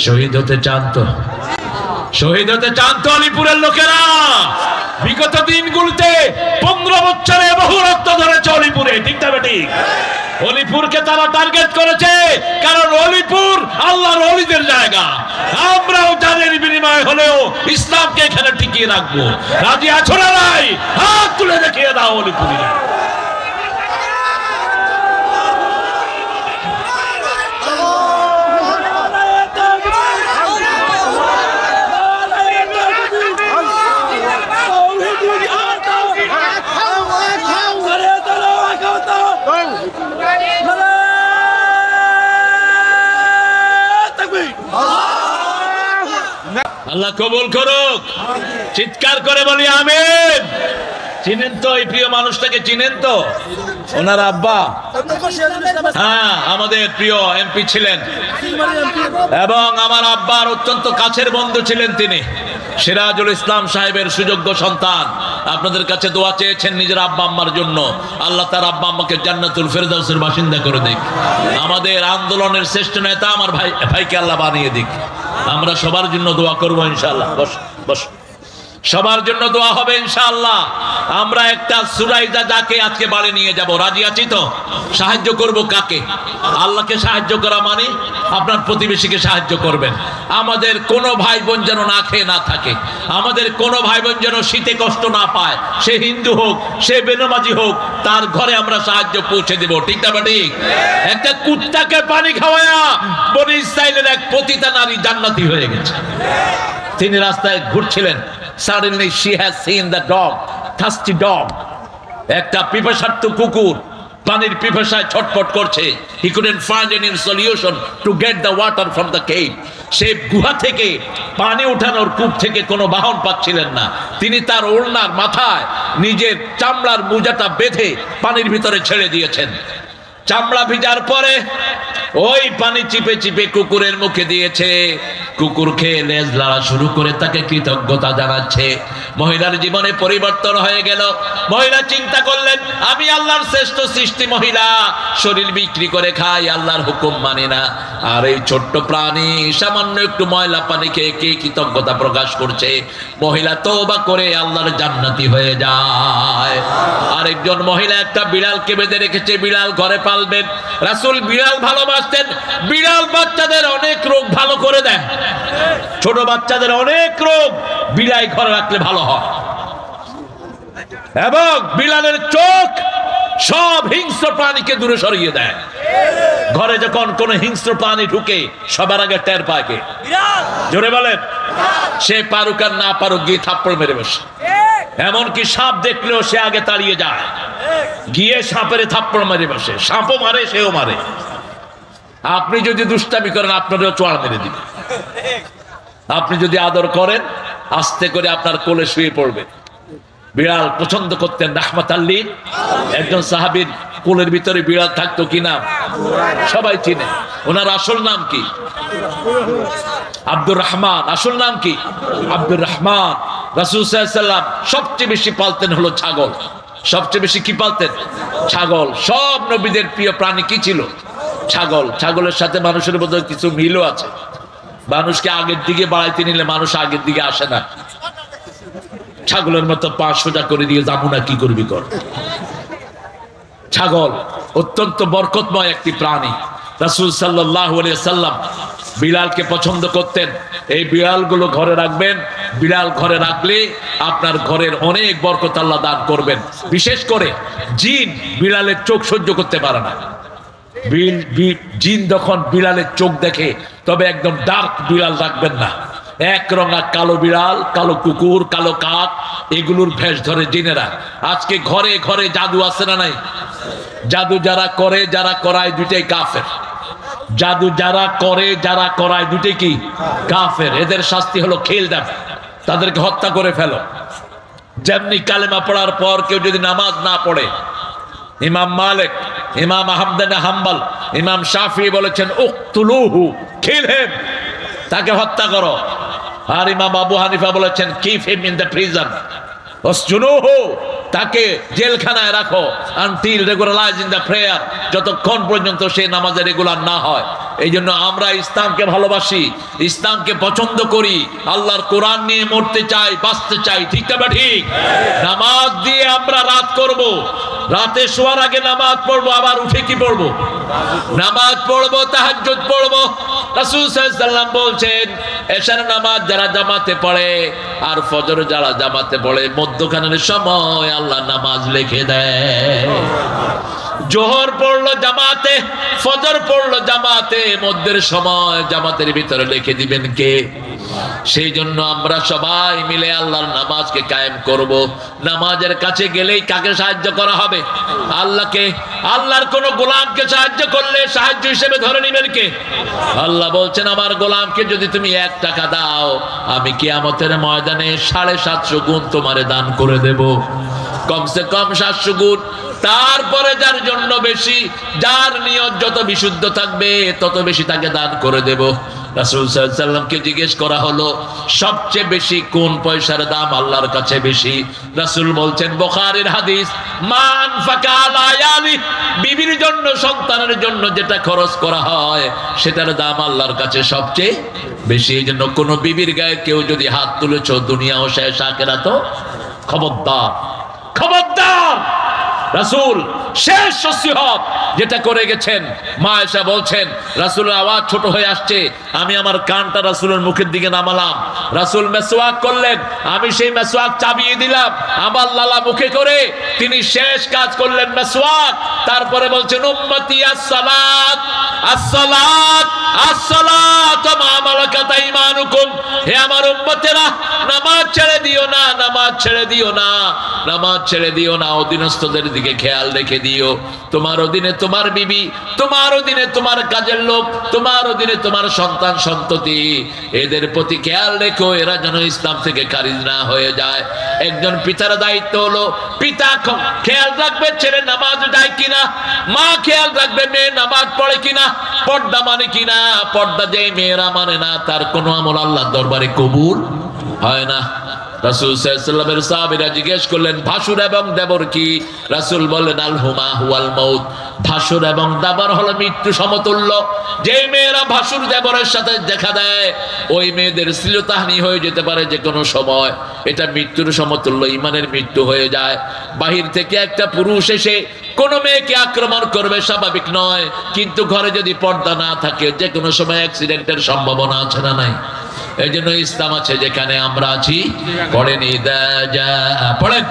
শহীদ হতে চান তো? শহীদ হতে চান তো আলিপুরের লোকেরা? বিগত দিনগুলোতে 15 বছরে বহু রক্ত ধরেছে অলিপুরে, ঠিক না ঠিক? অলিপুরকে তারা টার্গেট করেছে কারণ অলিপুর আল্লাহর ওলিদের জায়গা। আমরাও জানের বিনিময় হলেও ইসলামকে এখানে টিকিয়ে রাখবো। রাজি আছো না নাই? হাত তুলে দেখিয়ে দাও অলিপুরিরা। আল্লাহ কবুল করুক। চিৎকার করে বলি আমিন। চিনেন তো এই প্রিয় মানুষটাকে? চিনেন তো? ওনার আব্বা হ্যাঁ আমাদের প্রিয় এমপি ছিলেন এবং আমার আব্বার অত্যন্ত কাছের বন্ধু ছিলেন তিনি। সিরাজুল ইসলাম সাহেবের সুযোগ্য সন্তান। আপনাদের কাছে দোয়া চেয়েছেন নিজের আব্বা আম্মার জন্য। আল্লাহ তার আব্বা আম্মাকে জান্নাতুল ফেরদাউসের বাসিন্দা করে দিক। আমাদের আন্দোলনের শ্রেষ্ঠ নেতা আমার ভাইকে আল্লাহ বানিয়ে দিক। আমরা সবার জন্য দোয়া করবো ইনশাআল্লাহ। বস বস, সবার জন্য দোয়া হবে ইনশাআল্লাহ। আমরা একটা সুরাইজা যাকে আজকে বাড়ি নিয়ে যাব, রাজি আছি তো? সাহায্য করব কাকে? আল্লাহকে সাহায্য করা মানে আপনার প্রতিবেশীকে সাহায্য করবেন। আমাদের কোনো ভাই বোন যেন না খেয়ে না থাকে, আমাদের কোনো ভাই বোন যেন শীতে কষ্ট না পায়, সে হিন্দু হোক সে বেনামাজি হোক, তার ঘরে আমরা সাহায্য পৌঁছে দেব, ঠিক না ঠিক? একটা কুত্তাকে পানি খাওয়ায়া বনি ইসরাইলের এক পতিতা নারী জান্নাতি হয়ে গেছে। তিনি রাস্তায় ঘুরছিলেন, suddenly she has seen the dog, thirsty dog, একটা পিপাসার্ত কুকুর পানির পিপাসায় ছটফট করছে। he couldn't find any solution to get the water from the cave. সে গুহা থেকে পানি উঠানোর কূপ থেকে কোনো বাহন পাচ্ছিলেন না। তিনি তার ওড়নার মাথায় নিজের চামড়ার মোজাটা বেঁধে পানির ভিতরে ছেড়ে দিয়েছেন। চামড়া ভিজার পরে ওই পানি চিপে চিপে কুকুরের মুখে দিয়েছে। কুকুর খেয়ে লেজ লাড়া শুরু করে তাকে কৃতজ্ঞতা জানাচ্ছে। মহিলার জীবনে পরিবর্তন হয়ে গেল। মহিলা চিন্তা করলেন, আমি আল্লাহর শ্রেষ্ঠ সৃষ্টি মহিলা, শরীর বিক্রি করে খাই, আল্লাহর হুকুম মানি না। আর এই ছোট্ট প্রাণী সামান্য একটু ময়লা পানি খেয়ে কে কৃতজ্ঞতা প্রকাশ করছে। মহিলা তওবা করে আল্লাহর জান্নাতি হয়ে যায়। আরেকজন মহিলা একটা বিড়ালকে বেঁধে রেখেছে, বিড়াল ঘরে পালবেন। রাসূল বিড়াল ভালোবাসতেন। বিড়াল বাচ্চাদের অনেক রোগ ভালো করে দেয়। ছোট বাচ্চাদের অনেক রোগ বিড়াল ঘরে রাখলে ভালো হয়। এবং বিড়ালের চোখ সব হিংস্র প্রাণীকে দূরে সরিয়ে দেয়। ঘরে যখন কোন হিংস্র প্রাণী ঢুকে সবার আগে টের পায় কে? জোরে বলেন। সে পারুক আর না পারুক গিয়ে থাপ্পড় মেরে বসে। এমনকি সাপ দেখলেও সে আগে তাড়িয়ে যায়, গিয়ে সাপের থাপ্পড় মেরে বসে। সাপও মারে, সেও মারে। আপনি যদি দুষ্টামি করেন আপনারও চোয়ার মেরে দিবে। আপনি যদি আদর করেন আস্তে করে আপনার কোলে শুয়ে পড়বে। বিড়াল পছন্দ করতেন রাহমাতাল লিল। একজন সাহাবীর কোলের ভিতরে বিড়াল থাকতো, কি নাম? সবাই চিনে। ওনার আসল নাম কি? আব্দুর রহমান। আসল নাম কি? আব্দুর রহমান। রাসূল সাল্লাল্লাহু আলাইহি ওয়াসাল্লাম সবচেয়ে বেশি পালতেন হলো ছাগল। সবচেয়ে বেশি কি পালতেন? ছাগল। সব নবীদের প্রিয় প্রাণী কি ছিল? ছাগল। ছাগলের সাথে মানুষের মধ্যে কিছু মিলও আছে। মানুষকে আগের দিকে বাড়াইতে নিলে মানুষ আগের দিকে আসে না। ছাগলের মতো পা সোজা করে দিয়ে যাবো না, কি করবি কর। ছাগল অত্যন্ত বরকতময় একটি প্রাণী। রাসূল সাল্লাল্লাহু আলাইহি ওয়াসাল্লাম বিড়ালকে পছন্দ করতেন। এই বিড়ালগুলো ঘরে রাখবেন। বিড়াল ঘরে রাখলে আপনার ঘরের অনেক বরকত আল্লাহ দান করবেন। বিশেষ করে জিন বিড়ালের চোখ সহ্য করতে পারে না। জিন যখন বিড়ালের চোখ দেখে তবে একদম ডার্ক বিড়াল রাখবেন না। এক রঙা কালো বিড়াল, কালো কুকুর, কালো কাক, এগুলোর ভেষ ধরে জিনেরা। আজকে ঘরে ঘরে জাদু আছে না নাই? জাদু যারা করে যারা করায় দুইটাই কাফের। জাদু যারা করে যারা করায় দুইটাই কি? কাফের। এদের শাস্তি হলো খেল দেব, তাদেরকে হত্যা করে ফেলো। যেমনি কালেমা পড়ার পর কেউ যদি নামাজ না পড়ে, ইমাম মালিক, ইমাম আহমদ বিন হাম্বল, ইমাম শাফি বলেছেন উকতুলুহু, কিল হিম, তাকে হত্যা করো। আর ইমাম আবু হানিফা বলেছেন keep him in the prison, ওয়াসজুনুহু, তাকে জেলখানায় রাখো, until regularize in the prayer, যতক্ষণ পর্যন্ত সে নামাজে রেগুলার না হয়। এই জন্য আমরা ইসলামকে ভালোবাসি, ইসলামকে পছন্দ করি, আল্লাহর কোরআন নিয়ে মরতে চাই, বাঁচতে চাই, ঠিক না ঠিক? নামাজ দিয়ে আমরা রাত করব, রাতে শোয়ার আগে নামাজ পড়বো, আবার উঠে কি পড়বো? নামাজ পড়বো, তাহাজ্জুদ পড়বো। রাসূল সাল্লাল্লাহু আলাইহি ওয়াসাল্লাম বলছেন এশার নামাজ যারা জামাতে পড়ে আর ফজর যারা জামাতে পড়ে, মধ্যখানের সময় আল্লাহ নামাজ লিখে দেয়। জোহর পড়লো জামাতে, ফজর পড়লো জামাতে, মধ্যের সময় জামাতের ভিতরে লিখে দিবেন কে? সেই জন্য আমরা সবাই মিলে আল্লাহর নামাজকে কায়েম করব। নামাজের কাছে গেলেই কাকে সাহায্য করা হবে? আল্লাহকে। আল্লাহর কোন গোলামকে সাহায্য করলে সাহায্য হিসেবে ধরে নিবেন কে? আল্লাহ বলছেন আমার গোলামকে যদি তুমি 1 টাকা দাও, আমি কিয়ামতের ময়দানে 750 গুণ তোমারে দান করে দেব, কমসে কম 700 গুণ। তারপরে যার জন্য বেশি, যার নিয়ত যত বিশুদ্ধ থাকবে তত বেশি তাকে দান করে দেব। রাসূল সাল্লাল্লাহু আলাইহি ওয়াসাল্লামকে জিজ্ঞেস করা হলো সবচেয়ে বেশি কোন পয়সার দাম আল্লাহর কাছে বেশি? রাসূল বলছেন বুখারীর হাদিস, মান ফাকা আলা ইয়ালি, বিবির জন্য, সন্তানের জন্য যেটা খরচ করা হয় সেটার দাম আল্লাহর কাছে সবচেয়ে বেশি। এই জন্য কোন বিবির গায়ে কেউ যদি হাত তুলেছো, দুনিয়াও শেষ, আখিরাতও খবরদার, খবরদার। রাসূল শেষ নসিহত যেটা করে গেছেন, মা আয়েশা বলছেন রাসূলের আওয়াজ ছোট হয়ে আসছে, আমি আমার কানটা রাসূলের মুখের দিকে নামালাম, রাসূল মেসওয়াক করলেন, আমি সেই মেসওয়াক চাবিয়ে দিলাম আমার লালা মুখে করে, তিনি শেষ কাজ করলেন মেসওয়াক। তারপরে বলছেন উম্মতি আস-সালাত, আস-সালাত, আস-সালাত মা মালাকাত আইমানুকুম, হে আমার উম্মতেরা নামাজ ছেড়ে দিও না, নামাজ ছেড়ে দিও না, নামাজ ছেড়ে দিও না, অধীনস্থদের দিকে খেয়াল রেখে দিও। তোমার অধীনে তোমার বিবি, তোমার অধীনে তোমার কাজের লোক, তোমার অধীনে তোমার সন্তান সন্ততি, এদের প্রতি খেয়াল রেখো, এরা যেন ইসলাম থেকে খারিজ না হয়ে যায়। একজন পিতার দায়িত্ব হলো পিতা খেয়াল রাখবে ছেলে নামাজ যায় কিনা, মা খেয়াল রাখবে মেয়ে নামাজ পড়ে কিনা, পর্দা মানে কিনা। পর্দা যে মেয়েরা মানে না তার কোনো আমল আল্লাহর দরবারে কবুল হয় না। রাসূল সাল্লাল্লাহু আলাইহি ওয়াসাল্লামের সাহাবীরা জিজ্ঞেস করলেন ভাসুর এবং দেবর কি? রাসূল বললেন আল হুমা হুয়াল মাউত, ভাসুর এবং দেবর হলো মৃত্যু সমতুল্য। যে মেয়েরা ভাসুর দেবরের সাথে দেখা দেয় ওই মেয়েদের শ্লীলতাহানি হয়ে যেতে পারে যে কোনো সময়, এটা মৃত্যুর সমতুল্য, ইমানের মৃত্যু হয়ে যায়। বাহির থেকে একটা পুরুষ এসে কোন মেয়েকে আক্রমণ করবে স্বাভাবিক নয়, কিন্তু ঘরে যদি পর্দা না থাকে যে কোনো সময় অ্যাক্সিডেন্টের সম্ভাবনা আছে না নাই? এই জন্য ইসলাম আছে যেখানে আমরা আছি। পড়েন ইদা জা, পড়েন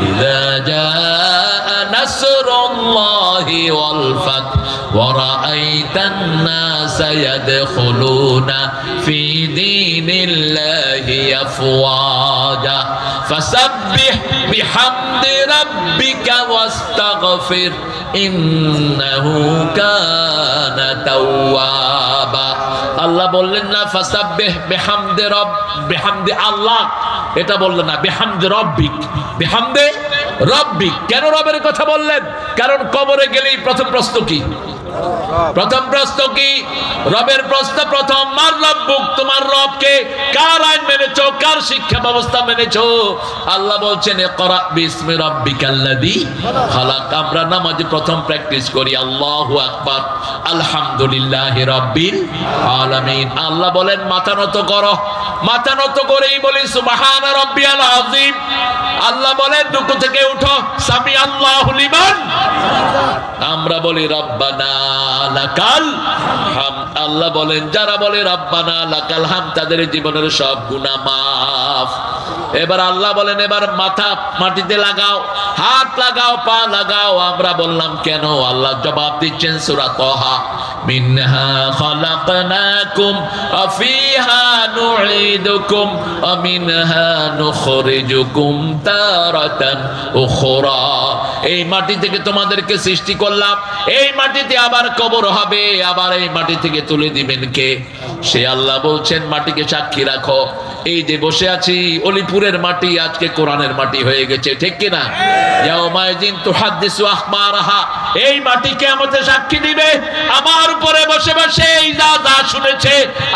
ইদা জা নাসরুল্লাহি ওয়াল ফাত ওয়া রাআইতান নাস ইয়াদখুলুনা ফি দীনিল্লাহি আফওয়াজা ফাসাব্বিহ বিহামদি রাব্বিকা ওয়াস্তাগফির ইন্নাহু কানা তাওয়াবা। আল্লাহ বললেন না ফাসাব্বিহ বিহামদি রব, বিহামদি আল্লাহ, এটা বললেন না বিহামদি রব্বিক, বিহামদি রব্বিক। কেন রবের কথা বললেন? কারণ কবরে গেলেই প্রথম প্রশ্ন কি? প্রথম প্রশ্ন কি? রবের প্রশ্ন প্রথম, মার রব্বুক, তোমার রবকে, কার আইন মেনেছো, কার শিক্ষা ব্যবস্থা মেনেছো? আল্লাহ বলছেন ইকরা বিসমি রাব্বিকাল্লাযী খালাক। আমরা নামাজে প্রথম প্র্যাকটিস করি আল্লাহু আকবার, আলহামদুলিল্লাহি রাব্বিল আলামিন। আল্লাহ বলেন মাথা নত করো, মাথা নত করেই বলি সুবহান রাব্বিয়াল আযীম। আল্লাহ বলেন রুকু থেকে উঠো, সামি আল্লাহু লিমান। আমরা বলি রব্বানা লাকাল হাম। আল্লাহ বলেন যারা বলে রব্বানা লাকাল হাম তাদের জীবনের সব গুনাহ মাফ। এবার আল্লাহ বলেন এবার মাথা মাটিতে লাগাও, হাত লাগাও, পা লাগাও। আমরা বললাম কেন? আল্লাহ জবাব দিচ্ছেন সূরা তাহা মিনহা খালাকনাকুম ওয়া ফিহা নুঈদুকুম ওয়া মিনহা নুখরিজুকুম তারাতান উখরা। এই মাটি থেকে তোমাদেরকে সৃষ্টি করলাম, এই মাটিতে আবার কবর হবে, আবার এই মাটি থেকে তুলে দিবেন কে? সে আল্লাহ বলছেন মাটিকে সাক্ষী রাখো। এই যে বসে আছি অলিপুরের মাটি আজকে কোরআনের মাটি হয়ে গেছে, ঠিক কিনা? ইয়াউমাইযিন তুহাদ্দিসু আখবারাহা, এই মাটি কিয়ামতে সাক্ষী দিবে আমার উপরে বসে বসে। এই যা যা শুনেছে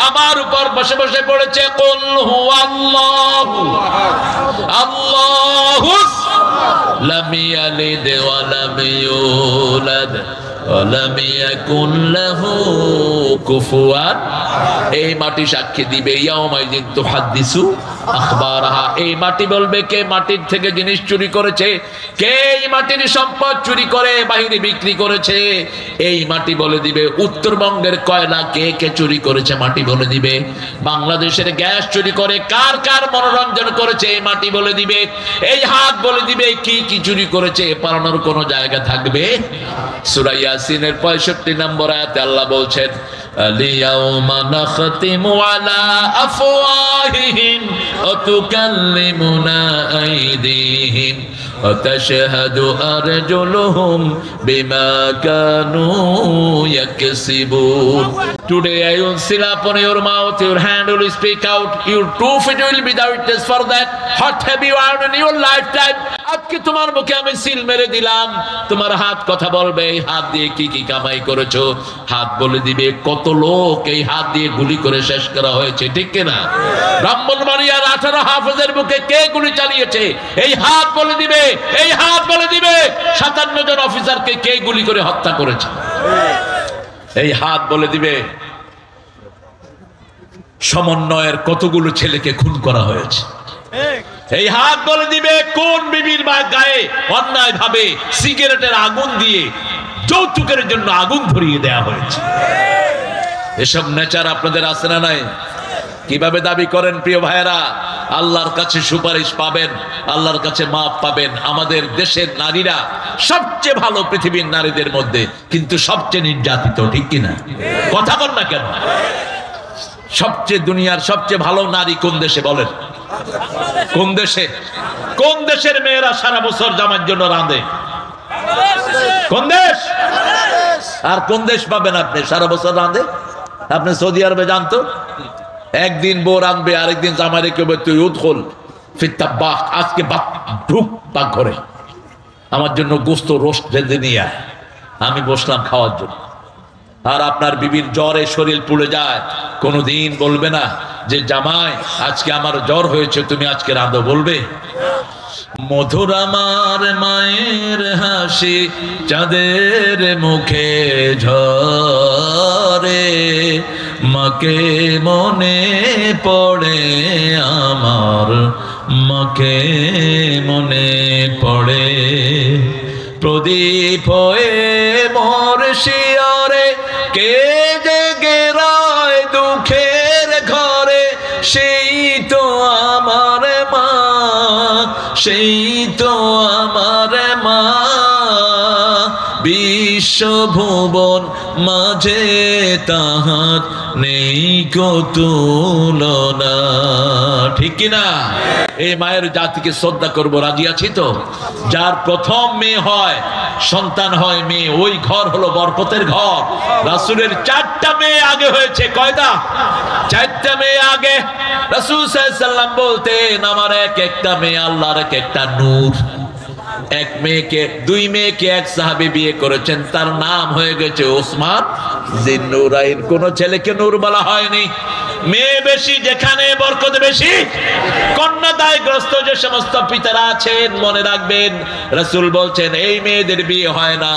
আমার উপর বসে বসে পড়েছে। কুল হুয়াল্লাহু আল্লাহু লাম ইয়ালিদ ওয়া লাম ইউলাদ ওয়া লাম ইয়াকুন লাহু কুফুয়ান। এই মাটি সাক্ষী দিবে। ইয়াউমাইযিন তুহাদ্দিসু আখবারাহা, এই মাটি বলবে কে মাটির থেকে জিনিস চুরি করেছে, কে এই মাটির সম্পদ চুরি করে বাহিরে বিক্রি করেছে। এই মাটি বলে দিবে। উত্তরবঙ্গের কয়লা কে কে চুরি করেছে মাটি বলে দিবে। বাংলাদেশের গ্যাস চুরি করে কার কার মনোরঞ্জন করেছে এই মাটি বলে দিবে। এই হাত বলে দিবে কি কি চুরি করেছে, পালানোর কোনো জায়গা থাকবে? সূরা ইয়াসিনের 65 নম্বর আয়াতে আল্লাহ বলছেন আলিয়াউমা নাখতিমু আলা আফওয়াহিহিম ওয়া তুকাল্লিমুনা আইদিহিম ওয়া তাশহাদু আরজুলুহুম বিমা Kanu ইয়াকসিবুন। Today I will seal upon your mouth, your hand will speak out, your two feet will be the witness for that. What have you earned in your lifetime? আজকে তোমার মুখে আমি সিল মেরে দিলাম, তোমার হাত কথা বলবে। এই হাত দিয়ে কি কি কামাই করেছো হাত বলে দিবে। কত লোক এই হাত দিয়ে গুলি করে শেষ করা হয়েছে, ঠিক কিনা? ব্রাহ্মণবাড়িয়ার 18 হাফেজের বুকে কে গুলি চালিয়েছে এই হাত বলে দিবে। এই হাত বলে দিবে 57 জন অফিসারকে কে গুলি করে হত্যা করেছে। এই হাত বলে দিবে সমন্বয়ের কতগুলো ছেলেকে খুন করা হয়েছে। এই হাত বলে দিবে কোন বিবির গায়ে অন্যায় ভাবে সিগারেটের আগুন দিয়ে যৌতুকের জন্য আগুন ধরিয়ে দেয়া হয়েছে। এসব নেচার আপনাদের আছে না নাই? কিভাবে দাবি করেন প্রিয় ভাইয়েরা? আল্লাহর কাছে সুপারিশ পাবেন, আল্লাহর কাছে মাপ পাবেন। আমাদের দেশের নারীরা সবচেয়ে ভালো পৃথিবীর নারীদের মধ্যে, কিন্তু সবচেয়ে নির্যাতিত, ঠিক কিনা? কথা বল না কেন? সবচেয়ে দুনিয়ার সবচেয়ে ভালো নারী কোন দেশে বলেন? কোন দেশে? কোন দেশের মেয়েরা সারা বছর জামার জন্য রাঁধে? কোন দেশ? আর কোন দেশ পাবেন আপনি সারা বছর রাঁধে? আপনি সৌদি আরবে জানতো একদিন বউ রাঁধবে, আরেকদিন জামাই রেখে তুই উৎখল ফিরতাব্বাহ, আজকে ঢুক পাক ঘরে আমার জন্য গোস্ত রোস্ট রেঁধে নিয়ে আয়। আমি বসলাম খাওয়ার জন্য। আর আপনার বিবির জ্বরে শরীর পুড়ে যায়, কোনোদিন বলবে না যে জামাই আজকে আমার জ্বর হয়েছে তুমি আজকে রাঁধো, বলবে? মধুর আমার মায়ের হাসি চাঁদের মুখে ঝরে, মাকে মনে পড়ে আমার, মাকে মনে পড়ে। প্রদীপ হয়ে মোর শিয়রে কে জেগে রয় দুঃখের ঘরে, সেই তো আমার মা, সেই তো আমার মা। বিশ্বভুবন মাঝে তাহার নেই কো তুলনা, ঠিক কিনা? এই মায়ের জাতিকে শ্রদ্ধা করব, রাজি আছি তো? যার প্রথম মেয়ে হয়, সন্তান হয় মেয়ে, ওই ঘর হলো বরকতের ঘর। রাসূলের 4টা মেয়ে আগে হয়েছে। কয়টা? 4টা মেয়ে আগে। রাসূল সাল্লাল্লাহু আলাইহি সাল্লাম বলতেন আমার একটা মেয়ে আল্লাহর একটা নূর। এক মেয়েকে, 2 মেয়েকে এক সাহাবী বিয়ে করেছেন, তার নাম হয়ে গেছে ওসমান জিন্নুরাইন। কোন ছেলেকে নূর বলা হয়নি। মেয়ে বেশি যেখানে বরকত বেশি। কন্যাদায়গ্রস্ত যে সমস্ত পিতারা আছেন মনে রাখবেন, রাসূল বলছেন এই মেয়েদের বিয়ে হয় না।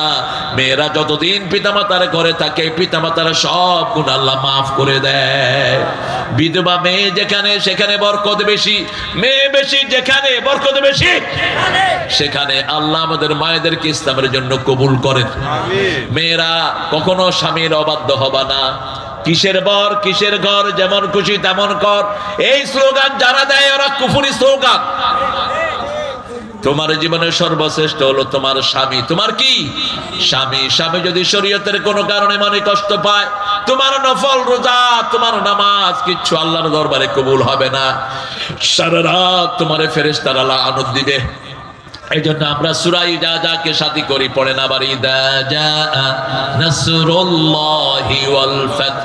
মেয়েরা যতদিন পিতামাতার ঘরে থাকে পিতামাতার সব গুনাহ আল্লাহ মাফ করে দেয়। বিধবা মেয়ে যেখানে সেখানে বরকত বেশি। মেয়ে বেশি যেখানে বরকত বেশি সেখানে আল্লাহ আমাদের মায়েদেরকে ইসলামের জন্য কবুল করেন। মেয়েরা কখনো স্বামীর অবাধ্য হবা না। কিসের বর কিসের ঘর, যেমন খুশি তেমন কর, এই স্লোগান যারা দেয় ওরা কুফরি স্লোগান। তোমার জীবনের সর্বশ্রেষ্ঠ হলো তোমার স্বামী। তোমার কি স্বামী? স্বামী যদি শরীয়তের কোনো কারণে মনে কষ্ট পায়, তোমার নফল রোজা, তোমার নামাজ কিচ্ছু আল্লাহর দরবারে কবুল হবে না। সারা রাত তোমারে ফেরেশতারা লানত দিবে। এই জন্য আমরা সূরা ইজাজাকে সাথী করি, পড়েন আবার, ইদা জাআ নাসরুল্লাহি ওয়াল ফাত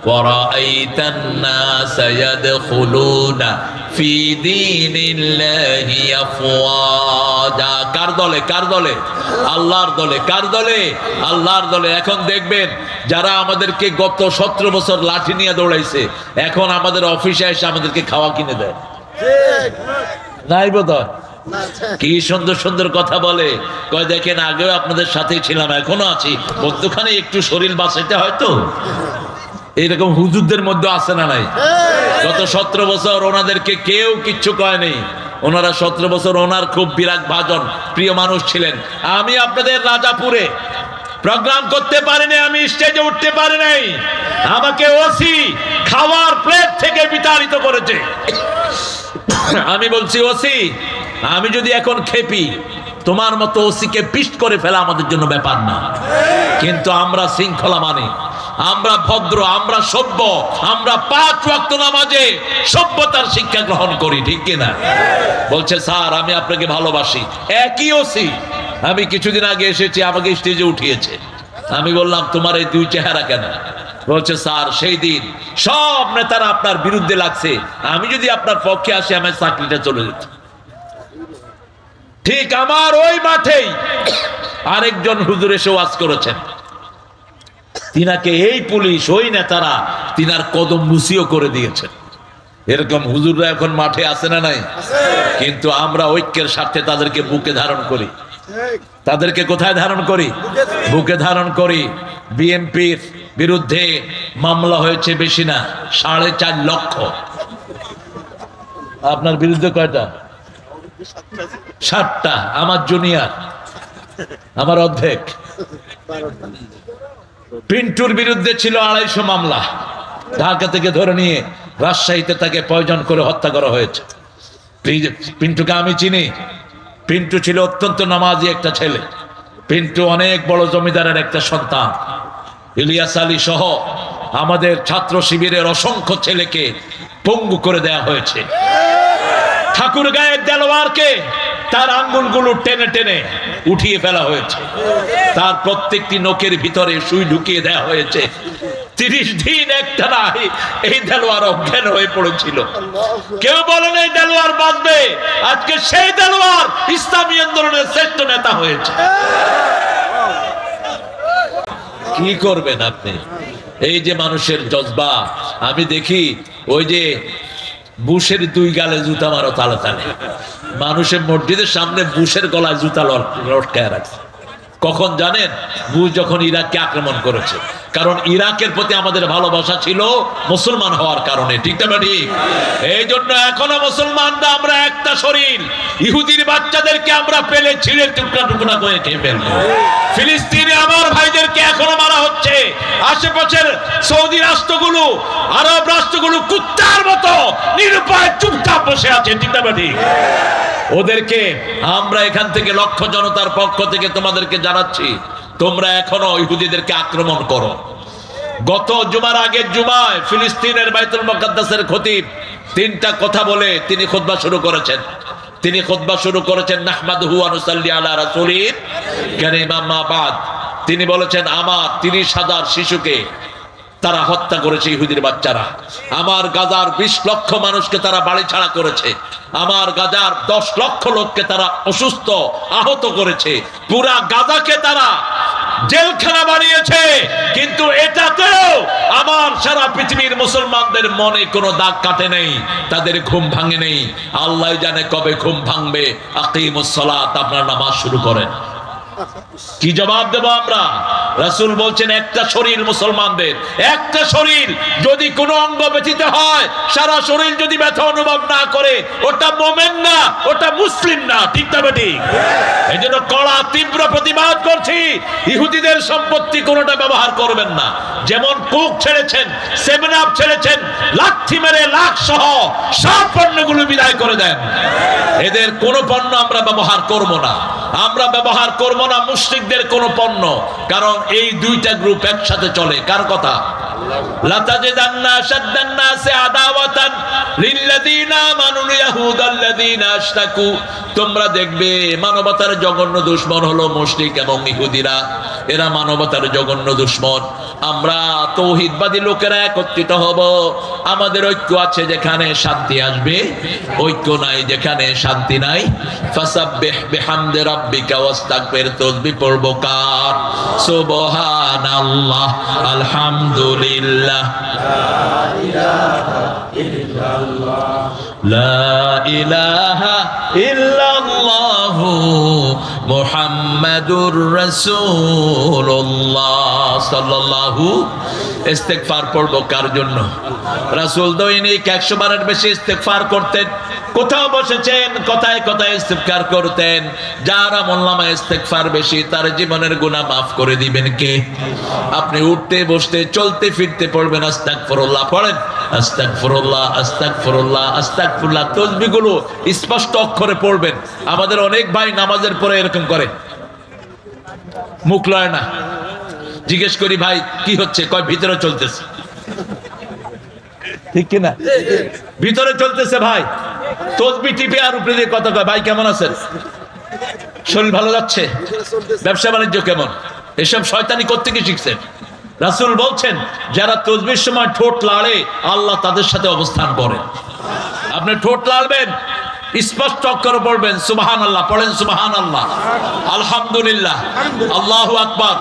ওয়া রাআইতান নাসা ইয়াদখুলুনা ফি দীনিল্লাহি আফওয়াজা। কার দলে? কার দলে? আল্লাহর দলে। কার দলে? আল্লাহর দলে। এখন দেখবেন যারা আমাদেরকে গত 17 বছর লাঠি নিয়ে দৌড়াইছে, এখন আমাদের অফিসে এসে আমাদেরকে খাওয়া কিনে দেয়, নাই বোধহয়? কি সুন্দর সুন্দর কথা বলে, কয় দেখেন আগেও আপনাদের সাথেই ছিলাম, এখনো আছি, বন্ধুখানে একটু শরীর বাঁচাইতে হয়তো। এইরকম হুজুরদের মধ্যে আছে না নাই? গত 17 বছর ওনাদেরকে কেউ কিচ্ছু কয়নি। ওনারা 17 বছর ওনার খুব বিরাগ ভাজন প্রিয় মানুষ ছিলেন। আমি আপনাদের রাজাপুরে প্রোগ্রাম করতে পারিনি, আমি স্টেজে উঠতে পারি নাই, আমাকে ওসি খাওয়ার প্লেট থেকে বিতাড়িত করেছে। আমি বলছি, ওসি আমি যদি এখন খেপি, তোমার মতো ওসিকে পিষ্ট করে ফেলা আমাদের জন্য ব্যাপার না, কিন্তু আমরা শৃঙ্খলা মানি, আমরা ভদ্র, আমরা সভ্য, আমরা 5 ওয়াক্ত নামাজে সভ্যতার শিক্ষা গ্রহণ করি, ঠিক কিনা? বলছে স্যার আমি আপনাকে ভালোবাসি। একই ওসি আমি কিছুদিন আগে এসেছি, আমাকে স্টেজে উঠিয়েছে। আমি বললাম তোমার এই দুই চেহারা কেন? বলছে স্যার সেই দিন সব নেতারা আপনার বিরুদ্ধে লাগছে, আমি যদি আপনার পক্ষে আসি আমার চাকরিটা চলে যেত। ঠিক আমার ওই মাঠেই আরেকজন হুজুর এসে ওয়াজ করেছেন, তিনাকে এই পুলিশ ওই নেতারা তিনার কদম মুসিও করে দিয়েছেন। এরকম হুজুররা এখন মাঠে আছে না নাই? কিন্তু আমরা ঐক্যের স্বার্থে তাদেরকে বুকে ধারণ করি। তাদেরকে কোথায় ধারণ করি? বুকে ধারণ করি। বিএনপির বিরুদ্ধে মামলা হয়েছে বেশি না, 4.5 লক্ষ। আপনার বিরুদ্ধে কয়টা? 7টা। আমার জুনিয়র, আমার অর্ধেক। পিন্টুর বিরুদ্ধে ছিল 250 মামলা, ঢাকা থেকে ধরে নিয়ে রাজশাহীতে তাকে পয়জন করে হত্যা করা হয়েছে। পিন্টুকে আমি চিনি। পিন্টু ছিল অত্যন্ত নামাজি একটা ছেলে। পিন্টু অনেক বড় জমিদারের একটা সন্তান। ইলিয়াস আলী সহ আমাদের ছাত্র শিবিরের অসংখ্য ছেলেকে পঙ্গু করে দেয়া হয়েছে। ঠাকুরগাঁয়ের দেলোয়ারকে তার আঙ্গুলগুলো টেনে টেনে উঠিয়ে ফেলা হয়েছে, তার প্রত্যেকটি নখের ভিতরে সুই ঢুকিয়ে দেওয়া হয়েছে। 30 দিন একটানা এই দেলোয়ার অজ্ঞান হয়ে পড়েছিল। কেউ বলেন এই দেলোয়ার বাঁচবে, আজকে সেই দেলোয়ার ইসলামী আন্দোলনের শ্রেষ্ঠ নেতা হয়েছে। কি করবেন আপনি? এই যে মানুষের জজবা, আমি দেখি ওই যে বুশের 2 গালে জুতা মারো তালে তালে, মানুষের মসজিদের সামনে বুশের গলায় জুতা লটকায় রাখছে। কখন জানেন? বুশ যখন ইরাককে আক্রমণ করেছে, কারণ ইরাকের প্রতি আমাদের ভালোবাসা ছিল মুসলমান হওয়ার কারণে, ঠিক না ঠিক? এই জন্য এখনো মুসলমানরা আমরা একটা শরীর। ইহুদির বাচ্চাদেরকে আমরা পেলে ছিঁড়ে টুকরা টুকরা করে খেয়ে ফেলবো। ফিলিস্তিনে আমার ভাইদেরকে এখনো মারা হচ্ছে। আশেপাশের সৌদি রাষ্ট্রগুলো, আরব রাষ্ট্রগুলো কুত্তার মতো নিরুপায় চুপচাপ বসে আছে, ঠিক না ঠিক? ওদেরকে আমরা এখান থেকে লক্ষ জনতার পক্ষ থেকে তোমাদেরকে জানাচ্ছি, তোমরা এখনো ইহুদিদেরকে আক্রমণ করো। গত জুমার আগের জুমায় ফিলিস্তিনের বাইতুল মুকাদ্দাসের খতিব 3টা কথা বলে তিনি খুতবা শুরু করেছেন। তিনি খুতবা শুরু করেছেন নাহমাদুহু ওয়া নুসাল্লি আলা রাসূলিল কারীম আম্মা বাদ। তিনি বলেছেন আমার 30,000 শিশুকে তারা হত্যা করেছে ইহুদির বাচ্চারা। আমার গাজার 20 লক্ষ মানুষকে তারা বাড়ি ছাড়া করেছে। আমার গাজার 10 লক্ষ লোককে তারা অসুস্থ আহত করেছে। পুরা গাজাকে তারা জেলখানা বানিয়েছে। কিন্তু এটাতেও আমার সারা পৃথিবীর মুসলমানদের মনে কোনো দাগ কাটে নেই, তাদের ঘুম ভাঙে নেই। আল্লাহ জানে কবে ঘুম ভাঙবে। আকিমুস সালাত, আপনারা নামাজ শুরু করেন। কি জবাব দেব আমরা? রাসূল বলছেন একটা শরীর মুসলমানদের, একটা শরীর যদি কোনো অঙ্গ ব্যথিত হয়, সারা শরীর যদি ব্যথা অনুভব না করে, ওটা মুমিন না, ওটা মুসলিম না। ঠিক না বেঠিক? এইজন্য কড়া তীব্র প্রতিবাদ করছি, ইহুদিদের সম্পত্তি কোনোটা ব্যবহার করবেন না। যেমন কোক ছেড়েছেন, সেভেন আপ ছেড়েছেন, লাঠি মেরে লাখ সহ সব পণ্যগুলো বিদায় করে দেন। এদের কোন পণ্য আমরা ব্যবহার করব না। আমরা ব্যবহার করব না মুশরিকদের কোন পণ্য, কারণ এই দুইটা গ্রুপ একসাথে চলে। কার কথা? লাতাজিদান্না আশাদ্দান নাসি আদাওয়াতান লিল্লাযিনা আমানুল ইয়াহুদাল্লাযিনা আশরাকু। তোমরা দেখবে মানবতার জঘন্য দুশমন হলো মুশরিক এবং ইহুদিরা। এরা মানবতার জঘন্য দুশমন। আমরা তৌহিদবাদী লোকেরা একত্রিত হব। আমাদের ঐক্য আছে যেখানে শান্তি আসবে, ঐক্য নাই যেখানে শান্তি নাই। ফাসাব্বিহ বিহামদি রাব্বিকা ওয়াস্তাগফির। তাসবিহ পড়ব কার? সুবহানাল্লাহ, আলহামদুলিল্লাহ, লা ইলাহা ইল্লাল্লাহু মুহাম্মাদুর রাসূলুল্লাহ সাল্লাল্লাহু। ইস্তেগফার পড়ব কার জন্য? রাসূল দৈনিক 100 বারের বেশি ইস্তেগফার করতেন। কোথাও বসেছেন, কথায় কথায় ইস্তেগফার করতেন। যার আমলনামায় ইস্তেগফার বেশি, তার জীবনের গুনাহ মাফ করে দিবেন কে? আপনি উঠতে বসতে চলতে ফিরতে পড়বেন আস্তাগফিরুল্লাহ। পড়েন আস্তাগফিরুল্লাহ, আস্তাগফিরুল্লাহ, আস্তাগফিরুল্লাহ। তাসবিহগুলো স্পষ্ট অক্ষরে পড়বেন। আমাদের অনেক ভাই নামাজের পরে এরকম করে, মুখ লয় না। জিজ্ঞেস করি ভাই কি হচ্ছে, কয় ভিতরে চলতেছে। ঠিক কিনা? ভিতরে চলতেছে ভাই। তসবিহ টিপে আর উপরে দিয়ে কথা কয়, ভাই কেমন আছেন, শরীর ভালো যাচ্ছে, ব্যবসা বাণিজ্য কেমন? এসব শয়তানি কোত্থেকে শিখছেন? রাসূল বলছেন যারা তসবিহর সময় ঠোঁট লাড়ে, আল্লাহ তাদের সাথে অবস্থান করেন। আপনি ঠোঁট লাড়বেন, স্পষ্ট অক্ষরে পড়বেন সুবহানাল্লাহ। পড়েন সুবহানাল্লাহ, আলহামদুলিল্লাহ, আল্লাহু আকবার,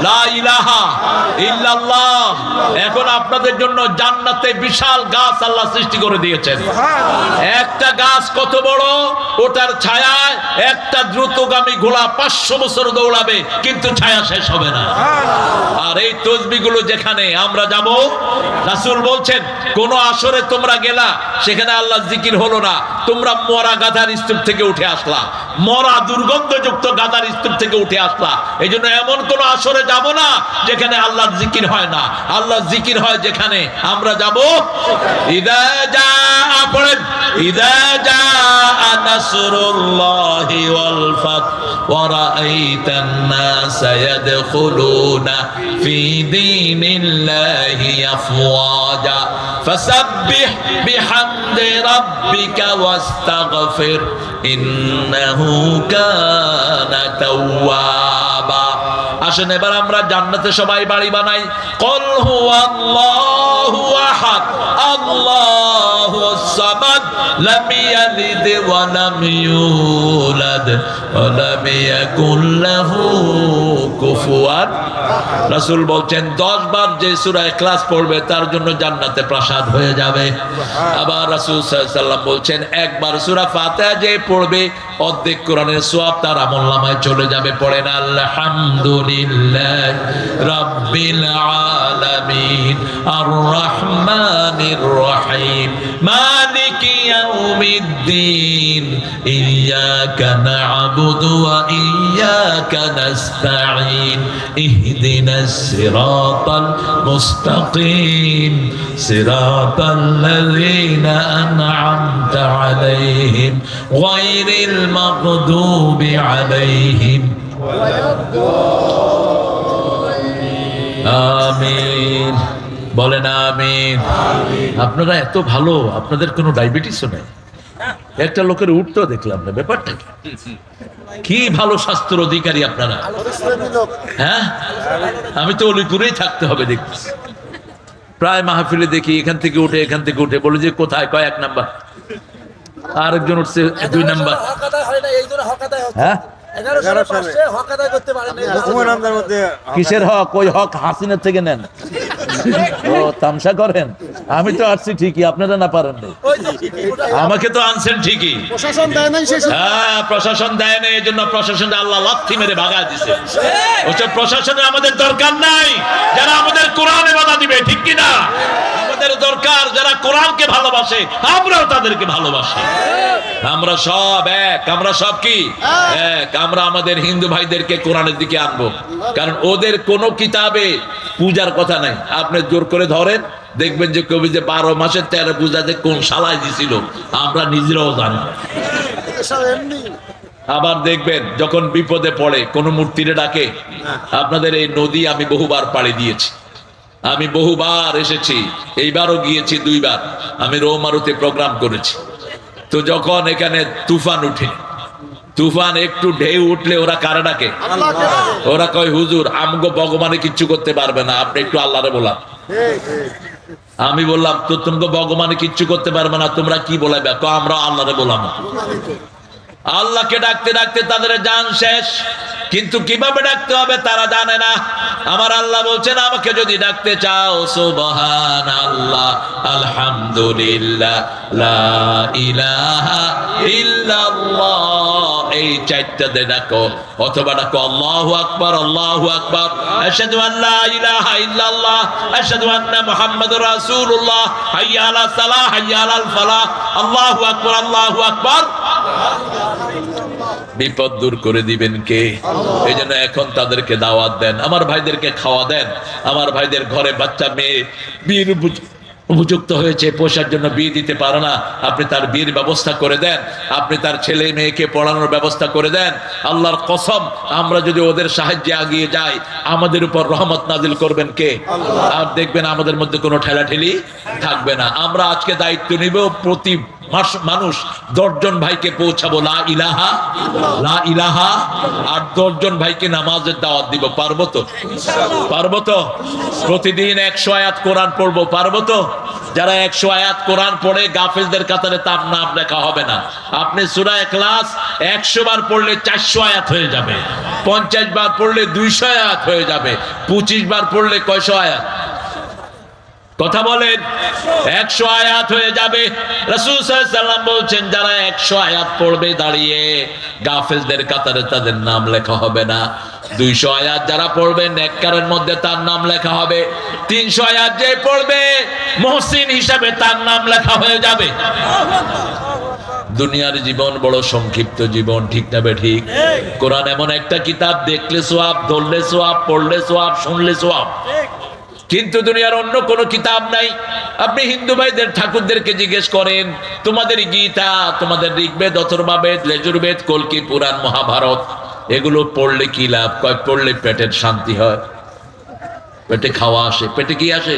লা ইলাহা ইল্লাল্লাহ। এখন আপনাদের জন্য জান্নাতে বিশাল গাছ আল্লাহ সৃষ্টি করে দিয়েছেন। একটা গাছ কত বড়, ওটার ছায়ায় একটা দ্রুতগামী ঘোড়া 500 বছর দৌড়াবে, কিন্তু ছায়া শেষ হবে না। আর এই তসবিহগুলো যেখানে আমরা যাব, রাসূল বলছেন কোন আসরে তোমরা গেলা, সেখানে আল্লাহর জিকির হলো না, তোমরা মরা গাধার স্তূপ থেকে উঠে আসলা, মরা দুর্গন্ধযুক্ত গাধার স্তূপ থেকে উঠে আসলা। এই জন্য এমন কোন আসরে যাব না যেখানে আল্লাহর জিকির হয় না। আল্লাহর জিকির হয় যেখানে, আমরা যাব। ইযা জাআ, পড়েন, ইযা জাআ নাসরুল্লাহি ওয়াল ফাত ওয়া রাআইতান নাসা ইয়াদখুলুনা ফি দীনিল্লাহি আফওয়াজা ফাসাব্বিহ বিহামদি রাব্বিকা ওয়াস্তাগফির ইন্নাহু কানা তাওয়াবা। আসেন এবার আমরা জান্নাতে সবাই বাড়ি বানাই। কুল হুয়াল্লাহু আহাদ, আল্লাহুস সামাদ, লাম ইয়ালিদ ওয়া লাম ইউলাদ ওয়া লাম ইয়াকুল লাহু কুফুয়ান। রাসূল বলছেন 10 বার যে সূরা ইখলাস পড়বে তার জন্য জান্নাতে প্রাসাদ হয়ে যাবে। আবার রাসূল সাল্লাল্লাহু আলাইহি ওয়াসাল্লাম বলছেন একবার সূরা ফাতিহা যে পড়বে অর্ধেক কোরআনের সওয়াব তার আমলনামায় চলে যাবে। পড়েন আলহামদুলিল্লাহ রাব্বিল আলামিন আর রহমানির রহিম মালিকি ইয়াউমিদ্দিন ইয়্যাকা না'বুদু ওয়া ইয়্যাকা নাস্তাঈন ইহদিনাস সিরাতাল মুস্তাকিম সিরাতাল লাযীনা আন'আমতা আলাইহিম গায়রিল মাগদুবি আলাইহিম আমিন। বলেন আমিন। আপনারা এত ভালো, আপনাদের কোনো ডায়াবেটিসও নেই। একটা লোকের উঠতেও দেখলাম না, ব্যাপারটা কি ভালো স্বাস্থ্যের অধিকারী আপনারা। হ্যাঁ, আমি তো অলিপুরেই থাকতে হবে দেখতেছি। প্রায় মাহফিলে দেখি এখান থেকে উঠে এখান থেকে উঠে বলে যে কোথায়, কয় 1 নাম্বার, আরেকজন উঠছে 2 নাম্বার। হ্যাঁ, কিসের হক? ওই হক হাসিনার থেকে নেন। ও তামসা করেন, আমি তো আসছি ঠিকই, আপনারা না পারেন না, আমাকে তো আনছেন ঠিকই। প্রশাসন দেয় নাই শেষ। হ্যাঁ, প্রশাসন দেয় না, এই জন্য প্রশাসনটা আল্লাহ লাথি মেরে ভাগায় দিছে। ওসব প্রশাসনের আমাদের দরকার নাই, যারা আমাদের কোরআনে বাধা দিবে, ঠিক কিনা? আমাদের দরকার যারা কোরআনকে ভালোবাসে, আমরাও তাদেরকে ভালোবাসি। আমরা সব এক, আমরা সব কি এক। আমরা আমাদের হিন্দু ভাইদেরকে কোরআনের দিকে আনবো, কারণ ওদের কোনো কিতাবে পূজার কথা নাই। আপনি জোর করে ধরেন, দেখবেন যে কবি যে 12 মাসের 13 পূজা যে কোন শালায় দিছিল, আমরা নিজেরাও জানি। আবার দেখবেন যখন বিপদে পড়ে কোন মূর্তিরে ডাকে, আপনাদের এই নদী আমি বহুবার পাড়ি দিয়েছি, আমি বহুবার এসেছি, এইবারও গিয়েছি 2 বার। আমি রৌমারুতে প্রোগ্রাম করেছি। তো যখন এখানে তুফান উঠে, তুফান একটু ঢেউ উঠলে ওরা কারে ডাকে? ওরা কয় হুজুর আমগো ভগবানে কিচ্ছু করতে পারবে না, আপনি একটু আল্লাহরে বলা। আমি বললাম তো তোমরা ভগবানে কিচ্ছু করতে পারবে না, তোমরা কি বলাইবে? তো আমরা আল্লাহরে বললাম। আল্লাহকে ডাকতে ডাকতে তাদের জান শেষ, কিন্তু কিভাবে ডাকতে হবে তারা জানে না। আমার আল্লাহ বলছেন, আমাকে যদি ডাকতে চাও সুবহানাল্লাহ, আলহামদুলিল্লাহ, লা ইলাহা ইল্লাল্লাহ, এই 4টা দিয়ে ডাকো। অথবা ডাকো আল্লাহু আকবার, আল্লাহু আকবার, আশহাদু আল্লা ইলাহা ইল্লাল্লাহ, আশহাদু আন্না মুহাম্মাদুর রাসূলুল্লাহ, হাইয়া আলাস সালাহ, হাইয়া আলাল ফালাহ, আল্লাহু আকবার, আল্লাহু আকবার। বিপদ দূর করে দিবেন কে? এই জন্য এখন তাদেরকে দাওয়াত দেন, আমার ভাইদেরকে খাওয়া দেন। আমার ভাইদের ঘরে বাচ্চা মেয়ে বিয়ের উপযুক্ত হয়েছে, পোষার জন্য বিয়ে দিতে পারে না, আপনি তার বিয়ের ব্যবস্থা করে দেন। আপনি তার ছেলে মেয়েকে পড়ানোর ব্যবস্থা করে দেন। আল্লাহর কসম, আমরা যদি ওদের সাহায্যে এগিয়ে যাই, আমাদের উপর রহমত নাজিল করবেন কে? আর দেখবেন আমাদের মধ্যে কোনো ঠেলাঠেলি থাকবে না। আমরা আজকে দায়িত্ব নিব, প্রতি মানুষ 10 জন ভাইকে পৌঁছাবো লা ইলাহা, লা ইলাহা, আর 10 জন ভাইকে নামাজের দাওয়াত দিব। পারবো তো? পারবো তো? প্রতিদিন 100 আয়াত কোরআন পড়বো, পারবো তো? যারা 100 আয়াত কোরআন পড়ে, গাফিলদের কাতারে তার নাম লেখা হবে না। আপনি সূরা ইখলাস 100 বার পড়লে 400 আয়াত হয়ে যাবে, 50 বার পড়লে 200 আয়াত হয়ে যাবে, 25 বার পড়লে কয়শো আয়াত? কথা বলেন, 100 আয়াত হয়ে যাবে। রাসূল সাল্লাল্লাহু আলাইহি ওয়াসাল্লাম বলছেন, যারা 100 আয়াত পড়বে দাঁড়িয়ে, গাফেলদের কাতারে তাদের নাম লেখা হবে না। 200 আয়াত যারা পড়বে, নেককারের মধ্যে তার নাম লেখা হবে। 300 আয়াত যে পড়বে, মুহসিন হিসাবে তার নাম লেখা হয়ে যাবে। দুনিয়ার জীবন বড় সংক্ষিপ্ত জীবন, ঠিক না বে ঠিক? কোরআন এমন একটা কিতাব, দেখলে সওয়াব, ধরলে সওয়াব, পড়লে সওয়াব, শুনলে সওয়াব, কিন্তু দুনিয়ার অন্য কোনো কিতাব নাই। আপনি হিন্দু ভাইদের ঠাকুরদেরকে জিজ্ঞেস করেন, তোমাদের গীতা, তোমাদের ঋগ্বেদ, অথর্ববেদ, লেজুরবেদ, কল্কি পুরাণ, মহাভারত, এগুলো পড়লে কি লাভ? কয় পড়লে পেটের শান্তি হয়, পেটে খাওয়া আসে। পেটে কি আসে?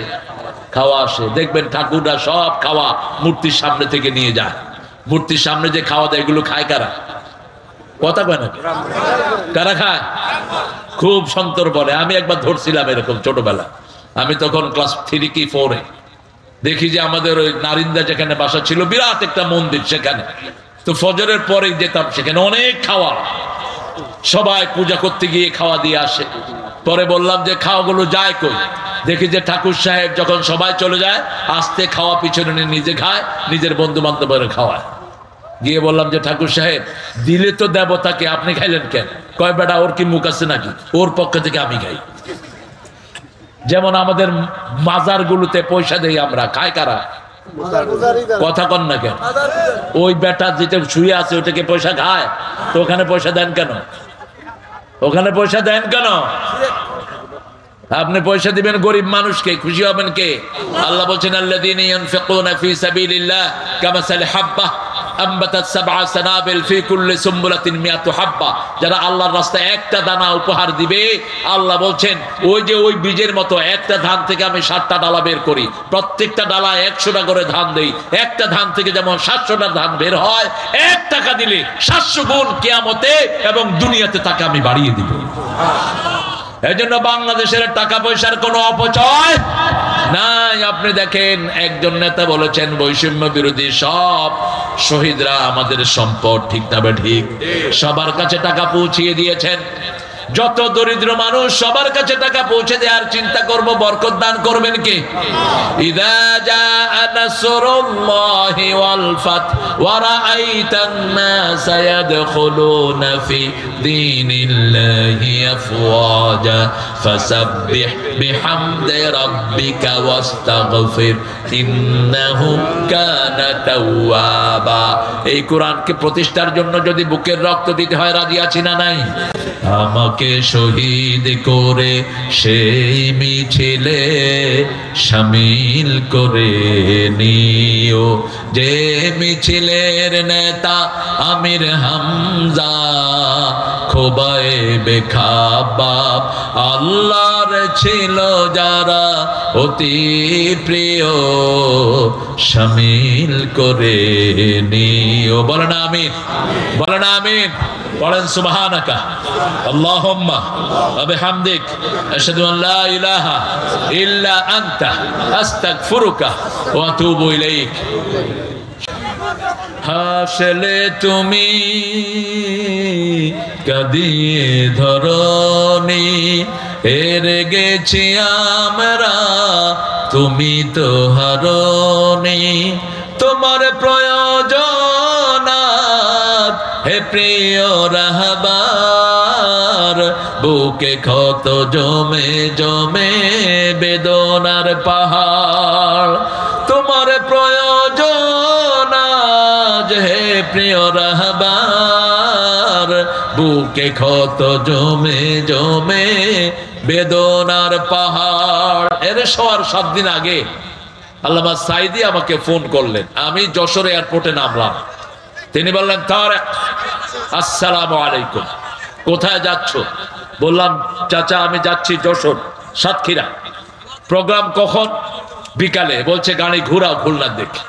খাওয়া আসে। দেখবেন ঠাকুররা সব খাওয়া মূর্তির সামনে থেকে নিয়ে যায়। মূর্তির সামনে যে খাওয়া দেয়, এগুলো খায় কারা? কথা কয় না, কারা খায়? খুব সন্তর বলে। আমি একবার ধরছিলাম এরকম ছোটবেলা, আমি তখন ক্লাস 3 কি 4-এ। দেখি যে আমাদের ওই নারিন্দা যেখানে বাসা ছিল, বিরাট একটা মন্দির সেখানে। তো ফজরের পরে যেতাম, সেখানে অনেক খাওয়া, সবাই পূজা করতে গিয়ে খাওয়া দিয়ে আসে। পরে বললাম যে খাওয়াগুলো যায় কই? দেখি যে ঠাকুর সাহেব যখন সবাই চলে যায়, আস্তে খাওয়া পিছনে নিয়ে নিজে খায়, নিজের বন্ধু বান্ধবের খাওয়ায়। গিয়ে বললাম যে ঠাকুর সাহেব, দিলে তো দেবতাকে, আপনি খাইলেন কেন? কয় বেটা, ওর কি মুখ আছে নাকি? ওর পক্ষ থেকে আমি খাই। যেমন আমাদের মাজার গুলোতে পয়সা দেই আমরা, খায় কারা? কথা কন না কেন? ওই বেটা যেটা শুয়ে আছে ওটাকে পয়সা খায়, তো ওখানে পয়সা দেন কেন? ওখানে পয়সা দেন কেন? আপনি পয়সা দিবেন গরিব মানুষকে, খুশি হবেন কে? আল্লাহ বলছেন, আল্লাযীনা ইউনফিকুনা ফী সাবিলিল্লাহ কামাসালি হাব্বাহ আম্বাতাত সাবআ সানাবিল ফী কুল্লি সুমবুলাতিন মিয়াতু হাব্বা। যারা আল্লাহর রাস্তায় একটা দানা উপহার দিবে, আল্লাহ বলছেন ওই যে ওই বীজের মতো, একটা ধান থেকে আমি 7টা ডালা বের করি, প্রত্যেকটা ডালায় 100টা করে ধান দেই। একটা ধান থেকে যেমন 700টা ধান বের হয়, 1 টাকা দিলে 700 গুণ কিয়ামতে এবং দুনিয়াতে তাকে আমি বাড়িয়ে দিব। এই জন্য বাংলাদেশের টাকা পয়সার কোনো অপচয় নাই। আপনি দেখেন, একজন নেতা বলেছেন, বৈষম্য বিরোধী সব শহীদরা আমাদের সম্পদ, ঠিক না ঠিক? সবার কাছে টাকা পৌঁছিয়ে দিয়েছেন। যত দরিদ্র মানুষ সবার কাছে টাকা পৌঁছে দেওয়ার চিন্তা করব, বরকত দান করবেন কে? ইযা জাআ নাসরুল্লাহি ওয়াল ফাত ওয়া রাআইতান নাসা ইয়াদখুলুনা ফি দীনিল্লাহি আফওয়াজা ফাসাব্বিহ বিহামদি রাব্বিকা ওয়াস্তাগফির ইন্নাহু কানা তাওয়াবা। এই কোরআনকে প্রতিষ্ঠার জন্য যদি বুকের রক্ত দিতে হয় রাজি আছি না নাই? আমাকে শহীদ করে সেই মিছিলে শামিল করে নিও, যে মিছিলের নেতা আমির হামজা, খোবাইবে খাব্বাব আল্লাহর ছিল যারা অতি প্রিয়, শামিল করে নিও। বলেন আমিন, বলেন আমিন, বলেন সুবহানাকা আল্লাহুম্মা ওয়া বিহামদিক আশহাদু আন লা ইলাহা ইল্লা আনতা আস্তাগফিরুকা ওয়া আতুবু ইলাইক। হাসলে তুমি কাঁদিয়ে ধরনি, হেরে গেছি আমরা তুমি তো হারনি, তোমার প্রয়োজন হে প্রিয় রাহবার, বুকে ক্ষত জমে জমে বেদনার পাহাড়, তোমার প্রয়োজন হে প্রিয় রাহবার, বুকে ক্ষত জমে জমে বেদনার পাহাড়। এর সবার 7 দিন আগে আল্লামা সাইদি আমাকে ফোন করলেন, আমি যশোর এয়ারপোর্টে নামলাম। তিনি বললেন, তারেক আসসালামু আলাইকুম, কোথায় যাচ্ছ? বললাম, চাচা আমি যাচ্ছি যশোর সাতক্ষীরা। প্রোগ্রাম কখন? বিকালে। বলছে গাড়ি ঘুরাও খুলনার দিকে।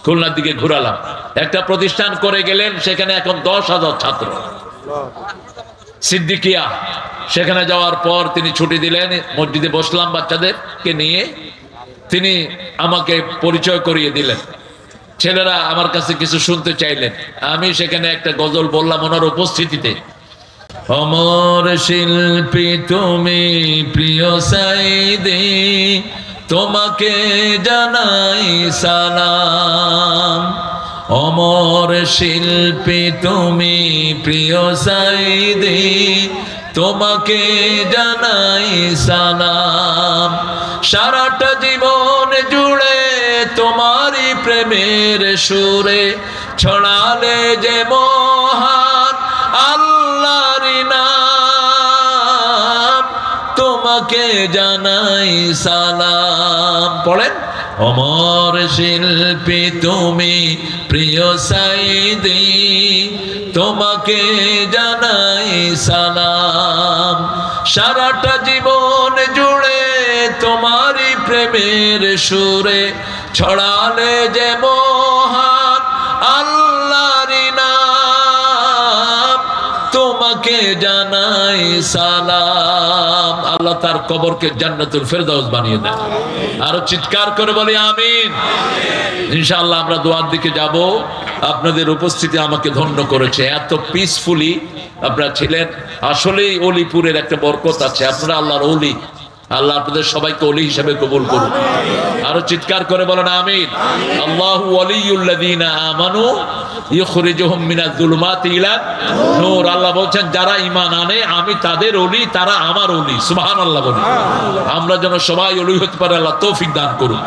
খুলনার দিকে ঘুরালাম। একটা প্রতিষ্ঠান করে গেলেন, সেখানে এখন 10,000 ছাত্র, সিদ্দিকিয়া। সেখানে যাওয়ার পর তিনি ছুটি দিলেন, মসজিদে বসলাম বাচ্চাদেরকে নিয়ে। তিনি আমাকে পরিচয় করিয়ে দিলেন। ছেলেরা আমার কাছে কিছু শুনতে চাইলেন, আমি সেখানে একটা গজল বললাম ওনার উপস্থিতিতে। অমর শিল্পী তুমি প্রিয় সাইদি, তোমাকে জানাই সালাম। অমর শিল্পী তুমি প্রিয় সাইদি, তোমাকে জানাই সালাম। সারাটা জীবন জুড়ে তোমারই প্রেমের সুরে ছড়ালে যে মহান আল্লাহর নাম, তোমাকে জানাই সালাম। পড়েন, অমর শিল্পী তুমি প্রিয় সাইদি, তোমাকে জানাই সালাম। সারাটা জীবন জুড়ে তোমারই প্রেমের সুরে ছড়ালে যে মহান আল্লাহর নাম, তোমাকে জানাই সালাম। আল্লাহ তার কবরকে জান্নাতুল ফেরদাউস বানিয়ে দেন। আরো চিৎকার করে বলি আমিন। ইনশাআল্লাহ আমরা দোয়ার দিকে যাব। আপনাদের উপস্থিতি আমাকে ধন্য করেছে। এত পিসফুলি আপনারা ছিলেন। আসলেই অলিপুরের একটা বরকত আছে। আপনারা আল্লাহর ওলি। আল্লাহ আপনাদের সবাইকে ওলি হিসেবে কবুল করুন। আরো চিৎকার করে বলেন আমিন। আল্লাহু ওয়ালিয়ুল্লাযীনা আমানু ইখরিজুহুম মিনাজ যুলুমাতি ইলা নূর। আল্লাহ বলেন যারা ঈমান আনে আমি তাদের ওলি, তারা আমার ওলি। সুবহানাল্লাহ বলি। আমরা যেন সবাই ওলি হতে পারে, আল্লাহ তৌফিক দান করুন।